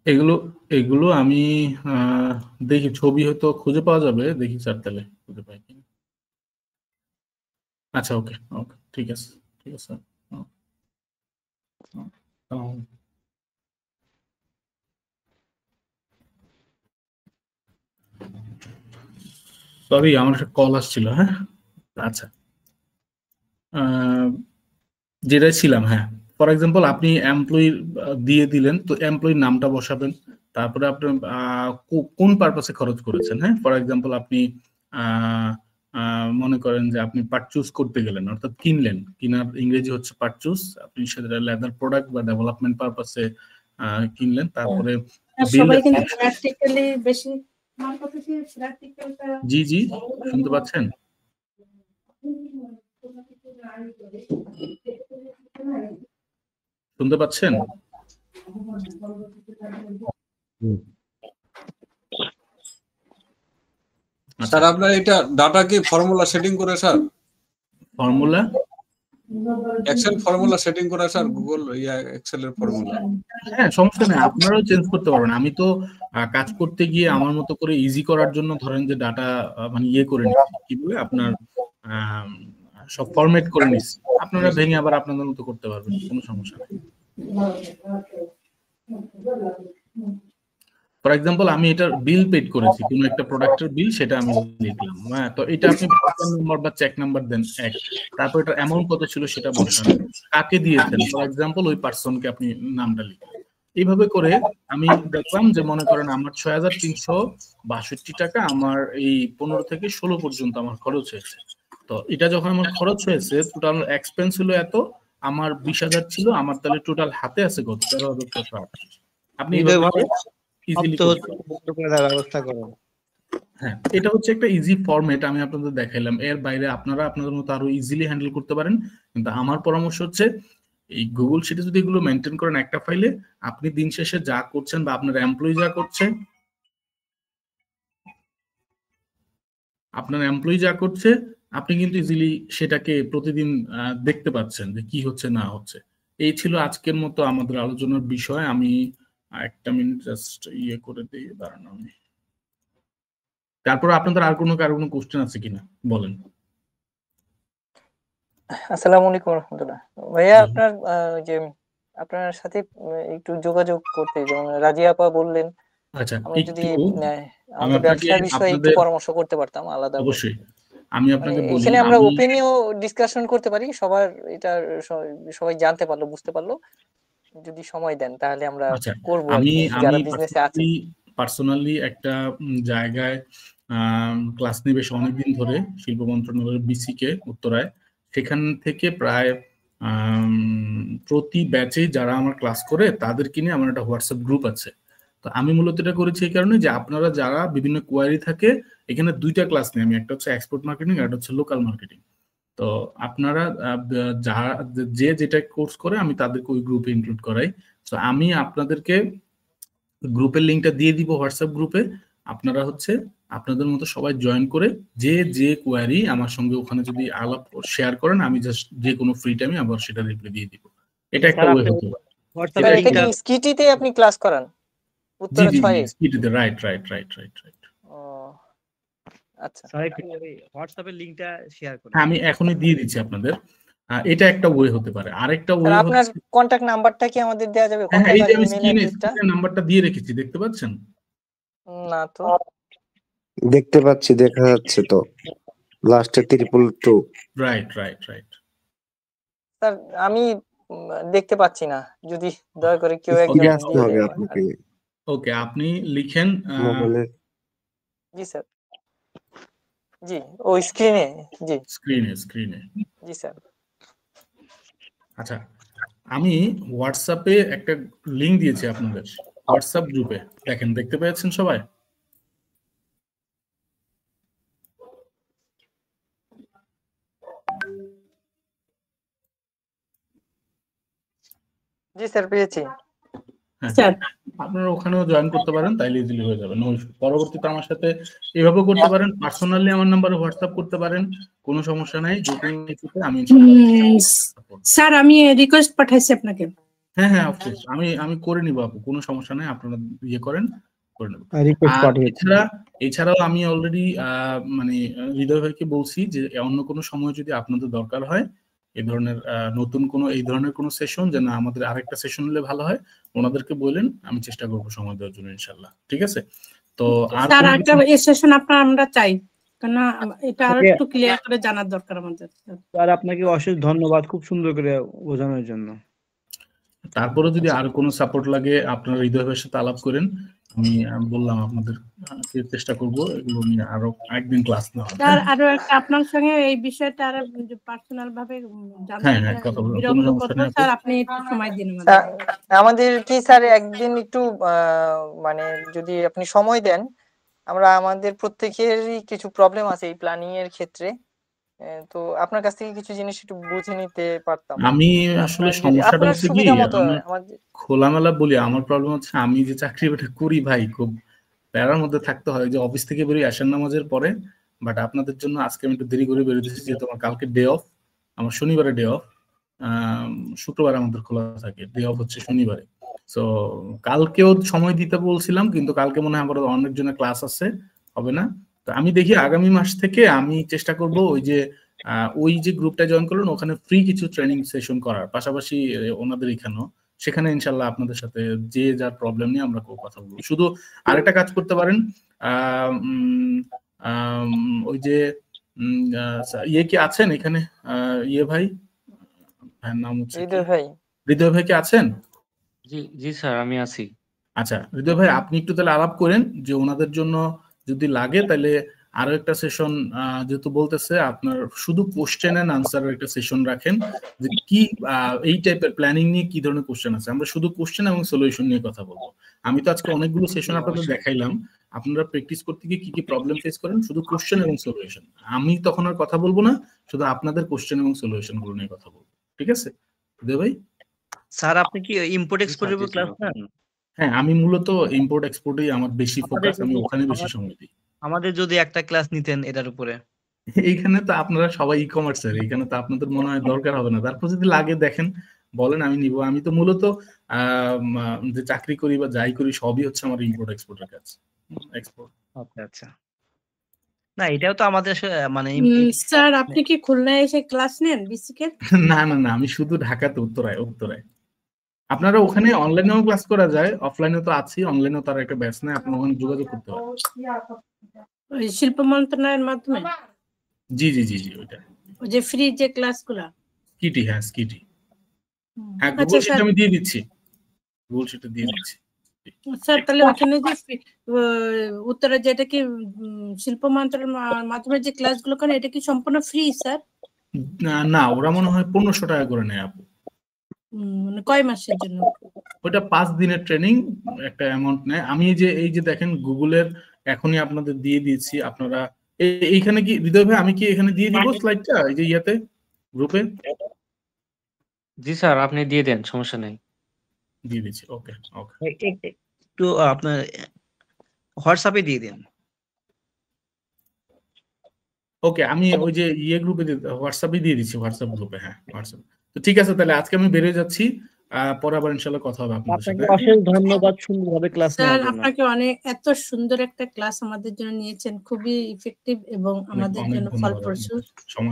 এগুলো এগুলো আমি দেখি, ছবি হয়তো খুঁজে পাওয়া যাবে, দেখি স্যার তাহলে খুঁজে পাই কিনা। আচ্ছা, ওকে ওকে, ঠিক আছে ঠিক আছে। সরি, আমার একটা কল আসছিল। হ্যাঁ, আচ্ছা, যেটা ছিলাম, হ্যাঁ, ফর এক্সাম্পল আপনি এমপ্লয়ি দিয়ে দিলেন, তো এমপ্লয়ির নামটা বসাবেন, তারপরে আপনি কোন পারপাসে খরচ করেছেন। হ্যাঁ, ফর এক্সাম্পল আপনি মনে করেন যে আপনি পারচুজ করতে গেলেন, অর্থাৎ কিনলেন, কিনার ইংরেজি হচ্ছে পারচুজ, আপনি সেটা লেদার প্রোডাক্ট বা ডেভেলপমেন্ট পারপাসে কিনলেন, তারপরে সবাই কিন্তু প্র্যাকটিক্যালি বেশি। জি জি, শুনতে পাচ্ছেন? শুনতে পাচ্ছেন? স্যার আপনার এটা ডাটা কি ফর্মুলা সেটিং করে sir? Formula Excel formula setting করে স্যার, গুগল এক্সেল এর ফর্মুলা। হ্যাঁ, সমস্যা নেই, আপনারাও চেঞ্জ করতে পারবেন। আমি তো কাজ করতে গিয়ে আমার মতো করে ইজি করার জন্য ধরেন যে ডাটা মানে ইয়ে করে নিচ্ছি, কি বলে আপনার সব ফরম্যাট করে নিচ্ছি, আপনারা ভেঙে আবার আপনাদের মতো করতে পারবেন, কোনো সমস্যা নেই। ফর এক্সাম্পল আমি এটার বিল পেড করেছি, কোনো একটা প্রোডাক্টের বিল, সেটা আমি লিখলাম। হ্যাঁ, তো এটা আপনি নাম্বার বা চেক নাম্বার দেন এক, তারপর এটা অ্যামাউন্ট কত ছিল সেটা বসান, কাকে দিয়েছেন, ফর এক্সাম্পল ওই পার্সনকে আপনি নামটা লিখলেন। এইভাবে করে আমি দেখলাম যে মনে করেন আমার 6,362 টাকা আমার এই 15 থেকে 16 পর্যন্ত আমার খরচ হয়েছে। তো এটা যখন আমার খরচ হয়েছে, টোটাল এক্সপেন্স হলো এত, আমার 20,000 ছিল, আমার তাহলে টোটাল হাতে আছে কত, 13,438। আপনি ইজিলি ব্যবস্থা করেন। হ্যাঁ, এটা হচ্ছে একটা ইজি ফরম্যাট আমি আপনাদের দেখাইলাম। এর বাইরে আপনারা আপনাদের মতো আরো ইজিলি হ্যান্ডেল করতে পারেন, কিন্তু আমার পরামর্শ হচ্ছে এই গুগল শিটে যদি এগুলো মেনটেন করেন একটা ফাইলে, আপনি দিন শেষে যা করছেন বা আপনার এমপ্লয়ি যা করছে, আপনি কিন্তু ইজিলি সেটাকে প্রতিদিন দেখতে পাচ্ছেন যে কি হচ্ছে না হচ্ছে। এই ছিল আজকের মতো আমাদের আলোচনার বিষয়। আমি একটা মিনিট জাস্ট ইয়ে করে দিই, দাঁড়ানো আমি। তারপর আপনাদের আর কারো কোনো কোশ্চেন আছে কিনা বলেন। আসসালামু আলাইকুম রহমতুল্লাহ। ভাইয়া আপনার যে আপনার সাথে একটু যোগাযোগ করতে, যেমন রাজিয়া আপা বললেন, আচ্ছা আমরা যদি আমি আমাদের আপনাকে ব্যবসা বিষয়ে একটু পরামর্শ করতে পারতাম আলাদা। অবশ্যই আমি আপনাকে বলি, এখানে আমরা ওপেনিও ডিসকাশন করতে পারি, সবার এটা সবাই জানতে পারলো, বুঝতে পারলো। যদি সময় দেন তাহলে আমরা করব। আমি যারা বিজনেসে আছে, পার্সোনালি একটা জায়গায় ক্লাস নিয়ে বেশ অনেকদিন ধরে, শিল্প মন্ত্রণালয়ের বিসিকে উত্তরায়, সেখান থেকে প্রায় প্রতি ব্যাচে যারা আমার ক্লাস করে তাদেরকে নিয়ে আমার একটা হোয়াটসঅ্যাপ গ্রুপ আছে। তো আমি মূলত এটা করেছি এই কারণে যে আপনারা যারা বিভিন্ন কোয়ারি থাকে, এখানে দুইটা ক্লাস নিই আমি, একটা হচ্ছে এক্সপোর্ট মার্কেটিং আর একটা হচ্ছে লোকাল মার্কেটিং। তো আপনারা যারা যেটা কোর্স করে আমি তাদেরকে ওই গ্রুপে ইনক্লুড করাই। তো আমি আপনাদেরকে গ্রুপের লিঙ্কটা দিয়ে দিব হোয়াটসঅ্যাপ গ্রুপে। আপনারা হচ্ছে আপনাদের মতো সবাই জয়েন করে যে কোয়ারি আমার সঙ্গে ওখানে যদি আলাপ শেয়ার করেন, আমি জাস্ট যে কোনো ফ্রি টাইমে আবার সেটা রিপ্লাই দিয়ে দিব। এটা একটা ওয়ে হতে পারে। স্কিটিতে আপনি ক্লাস করান? উত্তরা 6 এ স্কিটিতে, রাইট। আচ্ছা, হোয়াটসঅ্যাপের লিংকটা শেয়ার করুন। আমি এখনই দিয়ে দিচ্ছি আপনাদের। এটা একটা ওয়ে হতে পারে। আরেকটা ওয়ে, আপনার কন্টাক্ট নাম্বারটা কি আমাদের দেওয়া যাবে? এই যে আমি স্ক্রিনে নাম্বারটা দিয়ে রেখেছি, দেখতে পাচ্ছেন? না তো দেখতে পাচ্ছি, দেখা যাচ্ছে তো লাস্টে 222। রাইট। স্যার আমি দেখতে পাচ্ছি না, যদি দয়া করে কেউ একজন আসতে হবে আপনাকে। ওকে, আপনি লিখেন মোবাইলে। জি স্যার, জি ওই স্ক্রিনে। জি স্ক্রিনে। জি স্যার। আচ্ছা, আমি হোয়াটসঅ্যাপে একটা লিংক দিয়েছি আপনাদের হোয়াটসঅ্যাপ গ্রুপে, দেখেন, দেখতে পেয়েছেন সবাই? জি স্যার, পেয়েছি। আপনারা ওখানেও জয়েন করতে পারেন, তাইলে ইজিলি হয়ে যাবে। পরবর্তীতে আমার সাথে এভাবে করতে পারেন, পার্সোনালি আমার নাম্বারে হোয়াটসঅ্যাপ করতে পারেন, কোনো সমস্যা নাই। আমি স্যার আমি রিকোয়েস্ট পাঠাইছি আপনাকে। হ্যাঁ অবশ্যই আমি করে নিব আপু, কোনো সমস্যা নাই। আপনারা ইয়ে করেন, করে নেব। এছাড়াও আমি অলরেডি মানে হৃদয় ভাইকে বলছি যে অন্য কোনো সময় যদি আপনাদের দরকার হয় এই ধরনের নতুন কোনো এই ধরনের কোনো সেশন, যেন আমাদের আরেকটা সেশন হলে ভালো হয়, ওনাদেরকে বলেন, আমি চেষ্টা করব সময় দেওয়ার জন্য ইনশাআল্লাহ। ঠিক আছে? তো আর স্যার একটা এই সেশন আমরা চাই, কারণ এটা আরেকটু ক্লিয়ার করে জানার দরকার আমাদের। স্যার আপনাকে অশেষ ধন্যবাদ খুব সুন্দর করে বোঝানোর জন্য। তারপরে যদি আর কোনো সাপোর্ট লাগে আপনারা হৃদয় ভাইয়ের সাথে আলাপ করেন, আমি বললাম আপনাদের চেষ্টা করব এগুলো নিয়ে আরো একদিন ক্লাস নেওয়া। স্যার আরো একটা আপনার সঙ্গে এই বিষয়টা আর পার্সোনাল ভাবে জানতে কথা বলবো, বিরক্ত করতে, স্যার আপনি একটু সময় দিন আমাদের কি স্যার একদিন একটু মানে যদি আপনি সময় দেন, আমরা আমাদের প্রত্যেকেরই কিছু প্রবলেম আছে এই প্ল্যানিং এর ক্ষেত্রে, তো আপনার কাছ থেকে কিছু জিনিস একটু বুঝে নিতে পারতাম। আমি আসলে সমস্যাটা হচ্ছে কি, খোলামেলা বলি, আমার প্রবলেম হচ্ছে আমি যে চাকরি বাকরি করি ভাই, খুব প্যারার মধ্যে থাকতে হয়। যে অফিস থেকে বেরিয়ে আসার নামাজের পরে, বাট আপনাদের জন্য আজকে আমি একটু দেরি করে বেরোতেছি, যেহেতু আমার কালকে ডে অফ, আমার শনিবারে ডে অফ, শুক্রবার আমাদের খোলা থাকে, ডে অফ হচ্ছে শনিবারে। সো কালকেও সময় দিতে বলছিলাম, কিন্তু কালকে মনে হয় আমার অনেকজনের ক্লাস আছে, হবে না। তো আমি দেখি আগামী মাস থেকে আমি চেষ্টা করব ওই যে গ্রুপটা জয়েন করলেন ওখানে ফ্রি কিছু ট্রেনিং সেশন করার পাশাপাশি ওনাদের এখানেও, সেখানে ইনশাল্লাহ আপনাদের সাথে যে যার প্রবলেম নিয়ে আমরা কথা বলবো। শুধু আরেকটা কাজ করতে পারেন, ওই যে ইয়ে কি আছেন এখানে, ইয়ে ভাই, ভাইয়ের নাম হচ্ছে হৃদয় ভাই কি আছেন? জি স্যার, আমি আছি। আচ্ছা হৃদয় ভাই, আপনি একটু তাহলে আলাপ করেন যে ওনাদের জন্য যদি লাগে তাহলে আরো একটা সেশন, যেহেতু বলতেছে আপনার শুধু কোশ্চেন এন্ড আনসারের একটা সেশন রাখেন, যে কি এই টাইপের প্ল্যানিং নিয়ে কি ধরনের কোশ্চেন আছে, আমরা শুধু কোশ্চেন এবং সলিউশন নিয়ে কথা বলবো। আমি তো আজকে অনেকগুলো সেশন আপনাদের দেখাইলাম, আপনারা প্র্যাকটিস করতে গিয়ে কি কি প্রবলেম ফেস করেন, শুধু কোশ্চেন এবং সলিউশন। আমি তখন আর কথা বলবো না, শুধু আপনাদের কোশ্চেন এবং সলিউশন গুলো নিয়ে কথা বলবো। ঠিক আছে হৃদয় ভাই? স্যার আপনি কি ইম্পোর্ট এক্সপোর্টের উপর ক্লাস নেন? হ্যাঁ, আমি মূলত ইম্পোর্ট এক্সপোর্টেই আমার বেশি ফোকাস, আমি ওখানে বেশি সময় দিই। আমাদের যদি একটা ক্লাস নিতেন এটার উপরে। এইখানে তো আপনারা সবাই ই কমার্সের, এইখানে তো আপনাদের মনে হয় দরকার হবে না। তারপর যদি লাগে দেখেন বলেন, আমি নিব। আমি তো মূলত যে চাকরি করি বা যাই করি সবই হচ্ছে আমার ইম্পোর্ট এক্সপোর্টের কাজ। এক্সপোর্ট। আচ্ছা আচ্ছা। না এটাও তো আমাদের মানে স্যার আপনি কি খুলনায় এসে ক্লাস নেন বেসিকের? না না না, আমি শুধু ঢাকাতে উত্তরায়। আপনারা ওখানে অনলাইনেও ক্লাস করা যায়, অফলাইনে তো আছেই, অনলাইনেও তার একটা ব্যাচ নেয়, আপনি ওখানে যোগাযোগ করতে পারেন। ওই শিল্প মন্ত্রণালয়ের মাধ্যমে? জি জি জি জি, ওইটা ওই যে ফ্রি যে ক্লাসগুলো স্কিটি। হ্যাঁ স্কিটি, হ্যাঁ আচ্ছা গুগল শিট আমি দিয়ে দিচ্ছি, গুগল শিটে দিয়ে দিচ্ছি। স্যার তাহলে ওখানে যে উত্তরা যেটা কি শিল্প মন্ত্রণালয়ের মাধ্যমে যে ক্লাসগুলো করেন এটা কি সম্পূর্ণ ফ্রি স্যার? না, ওরা মনে হয় 1500 টাকা করে নেয় আপু। মানে কয় মাসের জন্য? ওটা 5 দিনের ট্রেনিং, একটা অ্যামাউন্ট নেয়। আমি এই যে দেখেন গুগলের এখনই আপনাদের দিয়ে দিয়েছি, আপনারা এইখানে কি হৃদয় ভাই, আমি কি এখানে দিয়ে দিব স্লাইডটা এই যে ইয়াতে গ্রুপে? জি স্যার, আপনি দিয়ে দেন, সমস্যা নেই। দিয়ে দিচ্ছি। ওকে ওকে, একটু আপনার হোয়াটসঅ্যাপে দিয়ে দিন। ওকে, আমি ওই যে গ্রুপে হোয়াটসঅ্যাপে দিয়ে দিচ্ছি, হোয়াটসঅ্যাপ গ্রুপে। হ্যাঁ হোয়াটসঅ্যাপ। তো ঠিক আছে, তাহলে আজকে আমি বেরিয়ে যাচ্ছি, পরে আবার ইনশাআল্লাহ কথা হবে আপনাদের সাথে। আপনাকে অশেষ ধন্যবাদ সুন্দরভাবে ক্লাস স্যার নেওয়ার জন্য। আপনাকে অনেক এত সুন্দর একটা ক্লাস আমাদের জন্য নিয়েছেন, খুবই ইফেক্টিভ এবং আমাদের জন্য ফলপ্রসূ।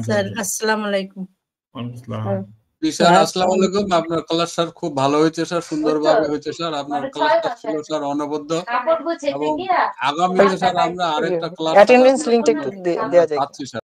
স্যার আসসালামু আলাইকুম। ওয়ালাইকুম আসসালাম। স্যার আসসালামু আলাইকুম। আপনার ক্লাস স্যার খুব ভালো হয়েছে স্যার, সুন্দরভাবে হয়েছে স্যার। আপনার ক্লাসটা ছিল স্যার অনবদ্য, এবং আগামীতে স্যার আমরা আরেকটা ক্লাস অ্যাটেন্ডেন্স লিংকটা একটু দেয়া যায়। পাচ্ছি স্যার।